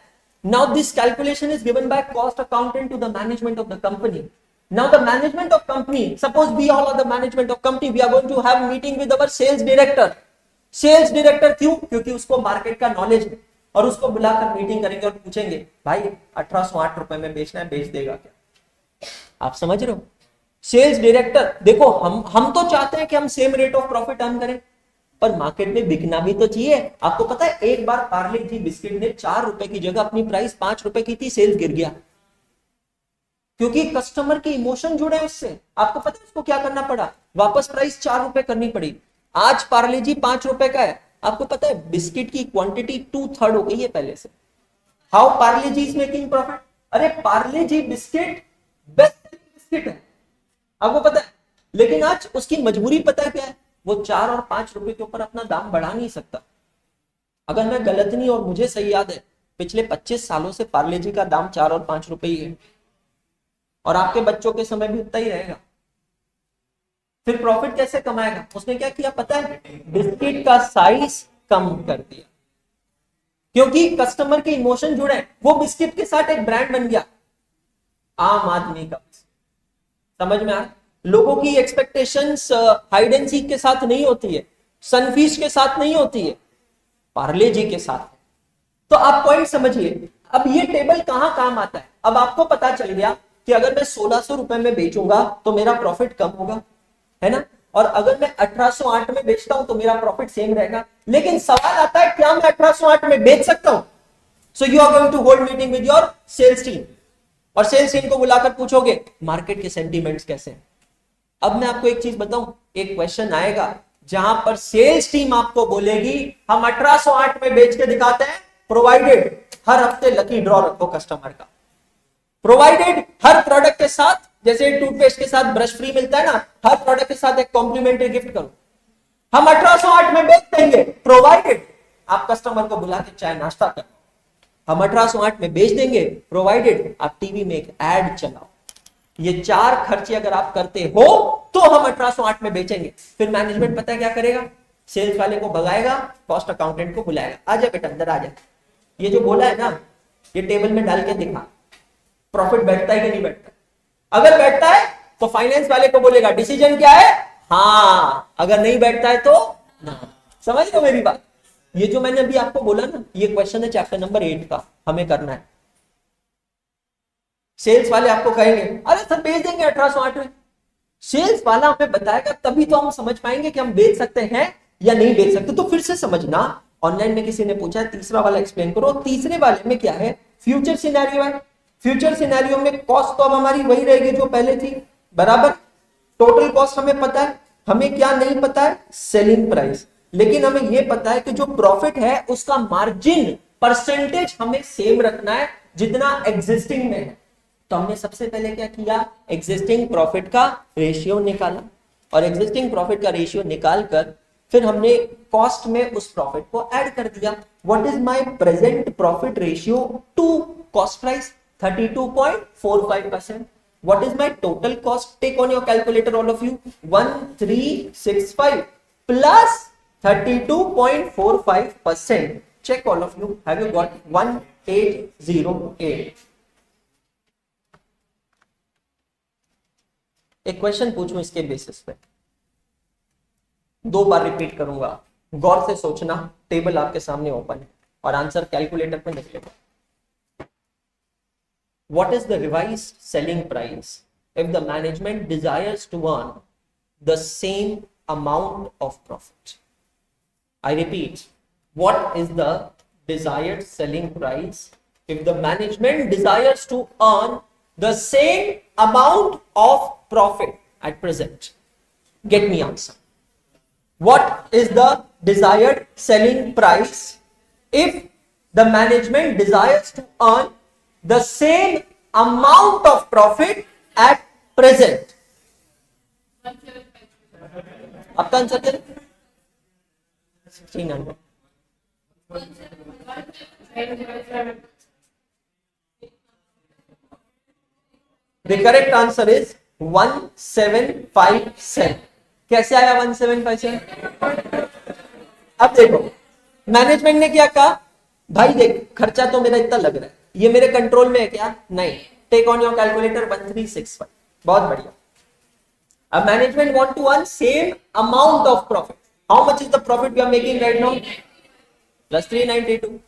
Now this calculation is given by cost accountant to the management of the company. Now the management of company, suppose we all are the management of company, we are going to have meeting with our sales director. Sales director क्यों? क्योंकि उसको market का knowledge है। और उसको बुलाकर meeting करेंगे और पूछेंगे भाई 1808 रुपए में बेचना है, बेच देगा क्या? आप समझ रहे हो? सेल्स डायरेक्टर, देखो हम तो चाहते हैं कि हम same rate of profit earn करें, पर मार्केट में बिकना भी तो चाहिए। आपको पता है एक बार पार्ले जी बिस्किट ने 4 रुपए की जगह अपनी प्राइस 5 रुपए की थी, सेल्स गिर गया क्योंकि कस्टमर के इमोशन जुड़े उससे। आपको पता है उसको क्या करना पड़ा? वापस प्राइस 4 रुपए करनी पड़ी। आज पार्ले जी 5 रुपए का है। आपको पता है बिस्किट की क्वांटिटी 2/3 हो गई है पहले से। How Parle G is making profit? अरे Parle G biscuit best biscuit है, आपको पता है, लेकिन आज उसकी मजबूरी पता है क्या है? वो 4 और 5 रुपए के ऊपर अपना दाम बढ़ा नहीं सकता। अगर मैं गलत नहीं और मुझे सही याद है, पिछले 25 सालों से पार्ले जी का दाम 4 और 5 रुपए ही है, और आपके बच्चों के समय भी उतना ही रहेगा। फिर प्रॉफिट कैसे कमाएगा? उसने क्या किया पता है? बिस्किट का साइज कम कर दिया, क्योंकि कस्टमर के इमोशन जुड़े। वो बिस्किट के साथ एक ब्रांड बन गया आम आदमी का। समझ में आ रहा? लोगों की एक्सपेक्टेशंस हाइड एंड सीक के साथ नहीं होती है, सनफीस्ट के साथ नहीं होती है, पार्ले जी के साथ। तो आप पॉइंट समझिए। अब ये टेबल कहां काम आता है? अब आपको पता चल गया कि अगर मैं 1600 रुपए में बेचूंगा तो मेरा प्रॉफिट कम होगा, है ना, और अगर मैं 1808 में बेचता हूं तो मेरा प्रॉफिट सेम रहेगा। लेकिन सवाल आता है क्या मैं 1808 में बेच सकता हूं? So you are going to hold meeting with your sales team, और सेल्स टीम को बुलाकर पूछोगे मार्केट के सेंटीमेंट्स कैसे हैं। अब मैं आपको एक चीज बताऊं, एक क्वेश्चन आएगा जहां पर सेल्स टीम आपको बोलेगी हम 1808 में बेच के दिखाते हैं, प्रोवाइडेड हर हफ्ते लकी ड्रॉ रखो कस्टमर का, प्रोवाइडेड हर प्रोडक्ट के साथ, जैसे टूथपेस्ट के साथ ब्रश फ्री मिलता है ना, हर प्रोडक्ट के साथ एक कॉम्प्लीमेंट्री गिफ्ट करो। हम 1808 में बेच देंगे, प्रोवाइडेड आप कस्टमर को बुला के चाय नाश्ता करो। हम 1808 में बेच देंगे, प्रोवाइडेड आप टीवी में एक एड चलाओ। ये 4 खर्चे अगर आप करते हो तो हम 1808 में बेचेंगे। फिर मैनेजमेंट पता है क्या करेगा? सेल्स वाले को भगाएगा, कॉस्ट अकाउंटेंट को बुलाएगा, आजा बेटा अंदर आजा, ये जो बोला है ना ये टेबल में डाल के दिखा, प्रॉफिट बैठता है कि नहीं बैठता? अगर बैठता है तो फाइनेंस वाले को बोलेगा डिसीजन क्या है, हाँ, अगर नहीं बैठता है तो ना। समझ लो मेरी बात। ये जो मैंने अभी आपको बोला ना, ये क्वेश्चन है चैप्टर नंबर 8 का, हमें करना है। सेल्स वाले आपको कहेंगे अरे सर बेच देंगे 1808 में, सेल्स वाला हमें बताएगा तभी तो हम समझ पाएंगे कि हम बेच सकते हैं या नहीं बेच सकते। तो फिर से समझना, ऑनलाइन में किसी ने पूछा है तीसरा वाला एक्सप्लेन करो, तीसरे वाले में क्या है? फ्यूचर सिनेरियो है। फ्यूचर सिनेरियो में कॉस्ट तो अब हमारी वही रहेगी जो पहले थी, बराबर। टोटल कॉस्ट हमें पता है, हमें क्या नहीं पता है? Selling price. लेकिन हमें यह पता है कि जो प्रॉफिट है उसका मार्जिन परसेंटेज हमें सेम रखना है जितना एग्जिस्टिंग में है। तो हमने सबसे पहले क्या किया? एग्जिस्टिंग प्रॉफिट का रेशियो निकाला, और एग्जिस्टिंग प्रॉफिट का रेशियो निकालकर फिर हमने कॉस्ट में उस प्रॉफिट को ऐड कर दिया। What is my present profit ratio two cost price? 32.45%. What is my total cost? Take on your calculator, all of you. 1365 plus 32.45%. Check all of you. Have you got 1808? एक question पूछूं इसके basis पे, 2 बार repeat करूंगा, गौर से सोचना। Table आपके सामने open है और आंसर कैलकुलेटर पे निकलेगा। What is the revised selling price if the management desires to earn the same amount of profit? I repeat, what is the desired selling price if the management desires to earn the same amount of profit at present? Get me answer. What is the desired selling price if the management desires to earn the same amount of profit at present? आपका answer क्या? 1600. The correct answer is 1757. कैसे आया 1757? अब देखो management ने क्या कहा, भाई देख खर्चा तो मेरा इतना लग रहा है, ये मेरे कंट्रोल में है क्या? नहीं। Take on your calculator 1365. बहुत बढ़िया। अब management want to earn same amount of profit. How much is the profit we are making right now? +392.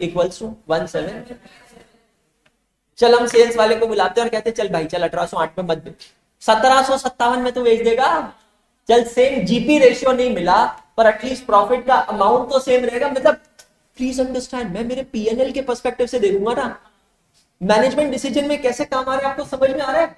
Equals to 17। चल हम सेल्स वाले को बुलाते हैं और कहते हैं चल भाई चल 1808 में मत बेच, 1757 में तो बेच देगा। चल सेम जीपी रेशियो नहीं मिला पर एटलीस्ट प्रॉफिट का अमाउंट तो सेम रहेगा। मतलब प्लीज अंडरस्टैंड, मैं मेरे पीएनएल के पर्सपेक्टिव से देखूंगा ना, मैनेजमेंट डिसीजन में कैसे काम आ रहा है आपको समझ में आ रहा है।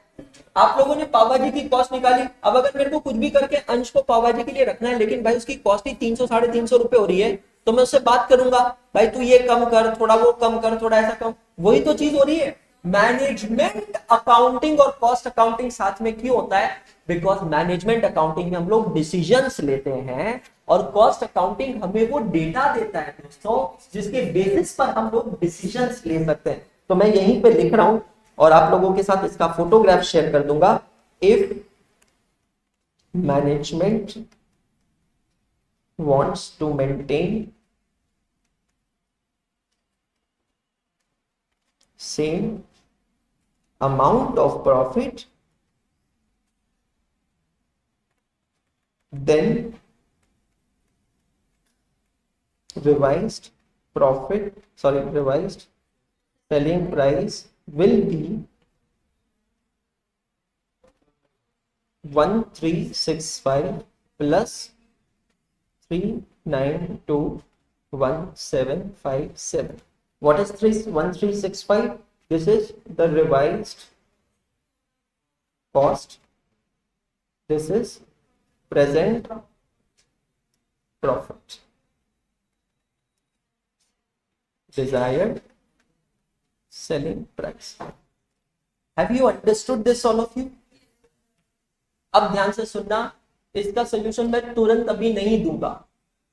आप लोगों ने पाव भाजी की कॉस्ट निकाली, अब अगर मेरे को कुछ भी करके अंश को पाव भाजी के लिए रखना है लेकिन भाई उसकी कॉस्ट ही 300 350 रुपए हो रही है, तो मैं उससे बात करूंगा भाई तू ये कम कर, थोड़ा वो कम कर, थोड़ा ऐसा कम, वही तो चीज हो रही है। मैनेजमेंट अकाउंटिंग और कॉस्ट अकाउंटिंग साथ में क्यों होता है? बिकॉज मैनेजमेंट अकाउंटिंग में हम लोग डिसीजंस लेते हैं और कॉस्ट अकाउंटिंग हमें वो डेटा देता है दोस्तों जिसके बेसिस पर हम लोग डिसीजंस ले सकते हैं। तो मैं यहीं पे लिख रहा हूं और आप लोगों के साथ इसका फोटोग्राफ शेयर कर दूंगा। If management wants to maintain same amount of profit, then revised selling price will be 1365 plus 3921757. What is 1365? This is the revised cost. This is present profit. Desired selling price. Have you understood this, all of you? अब ध्यान से सुनना, इसका solution मैं तुरंत अभी नहीं दूंगा,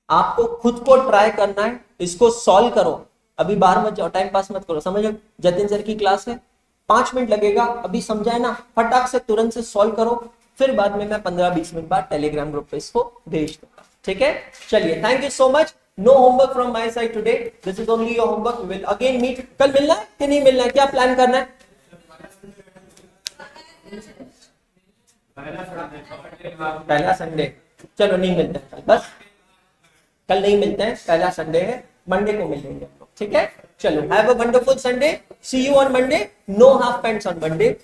आपको खुद को ट्राई करना है, इसको सॉल्व करो। अभी बाहर मत जाओ, टाइम पास मत करो, समझो। जतिन सर की क्लास है, 5 मिनट लगेगा, अभी समझाए ना, फटाक से तुरंत से सॉल्व करो, फिर बाद में मैं 15-20 मिनट बाद टेलीग्राम ग्रुप पे इसको भेज दूंगा, ठीक है। चलिए, thank you so much. No homework from my side today, this is only your homework. We will again meet. कल मिलना है कि नहीं मिलना है, क्या प्लान करना है? पहला संडे, चलो नहीं मिलते हैं कल, बस कल नहीं मिलते हैं, पहला संडे है, मंडे को मिलेंगे, ठीक है। चलो, have a wonderful Sunday, see you on Monday. No half pants on Monday,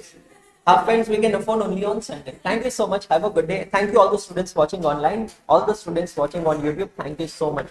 half pants we can afford only on Sunday. Thank you so much, have a good day. Thank you all the students watching online, all the students watching on YouTube, thank you so much.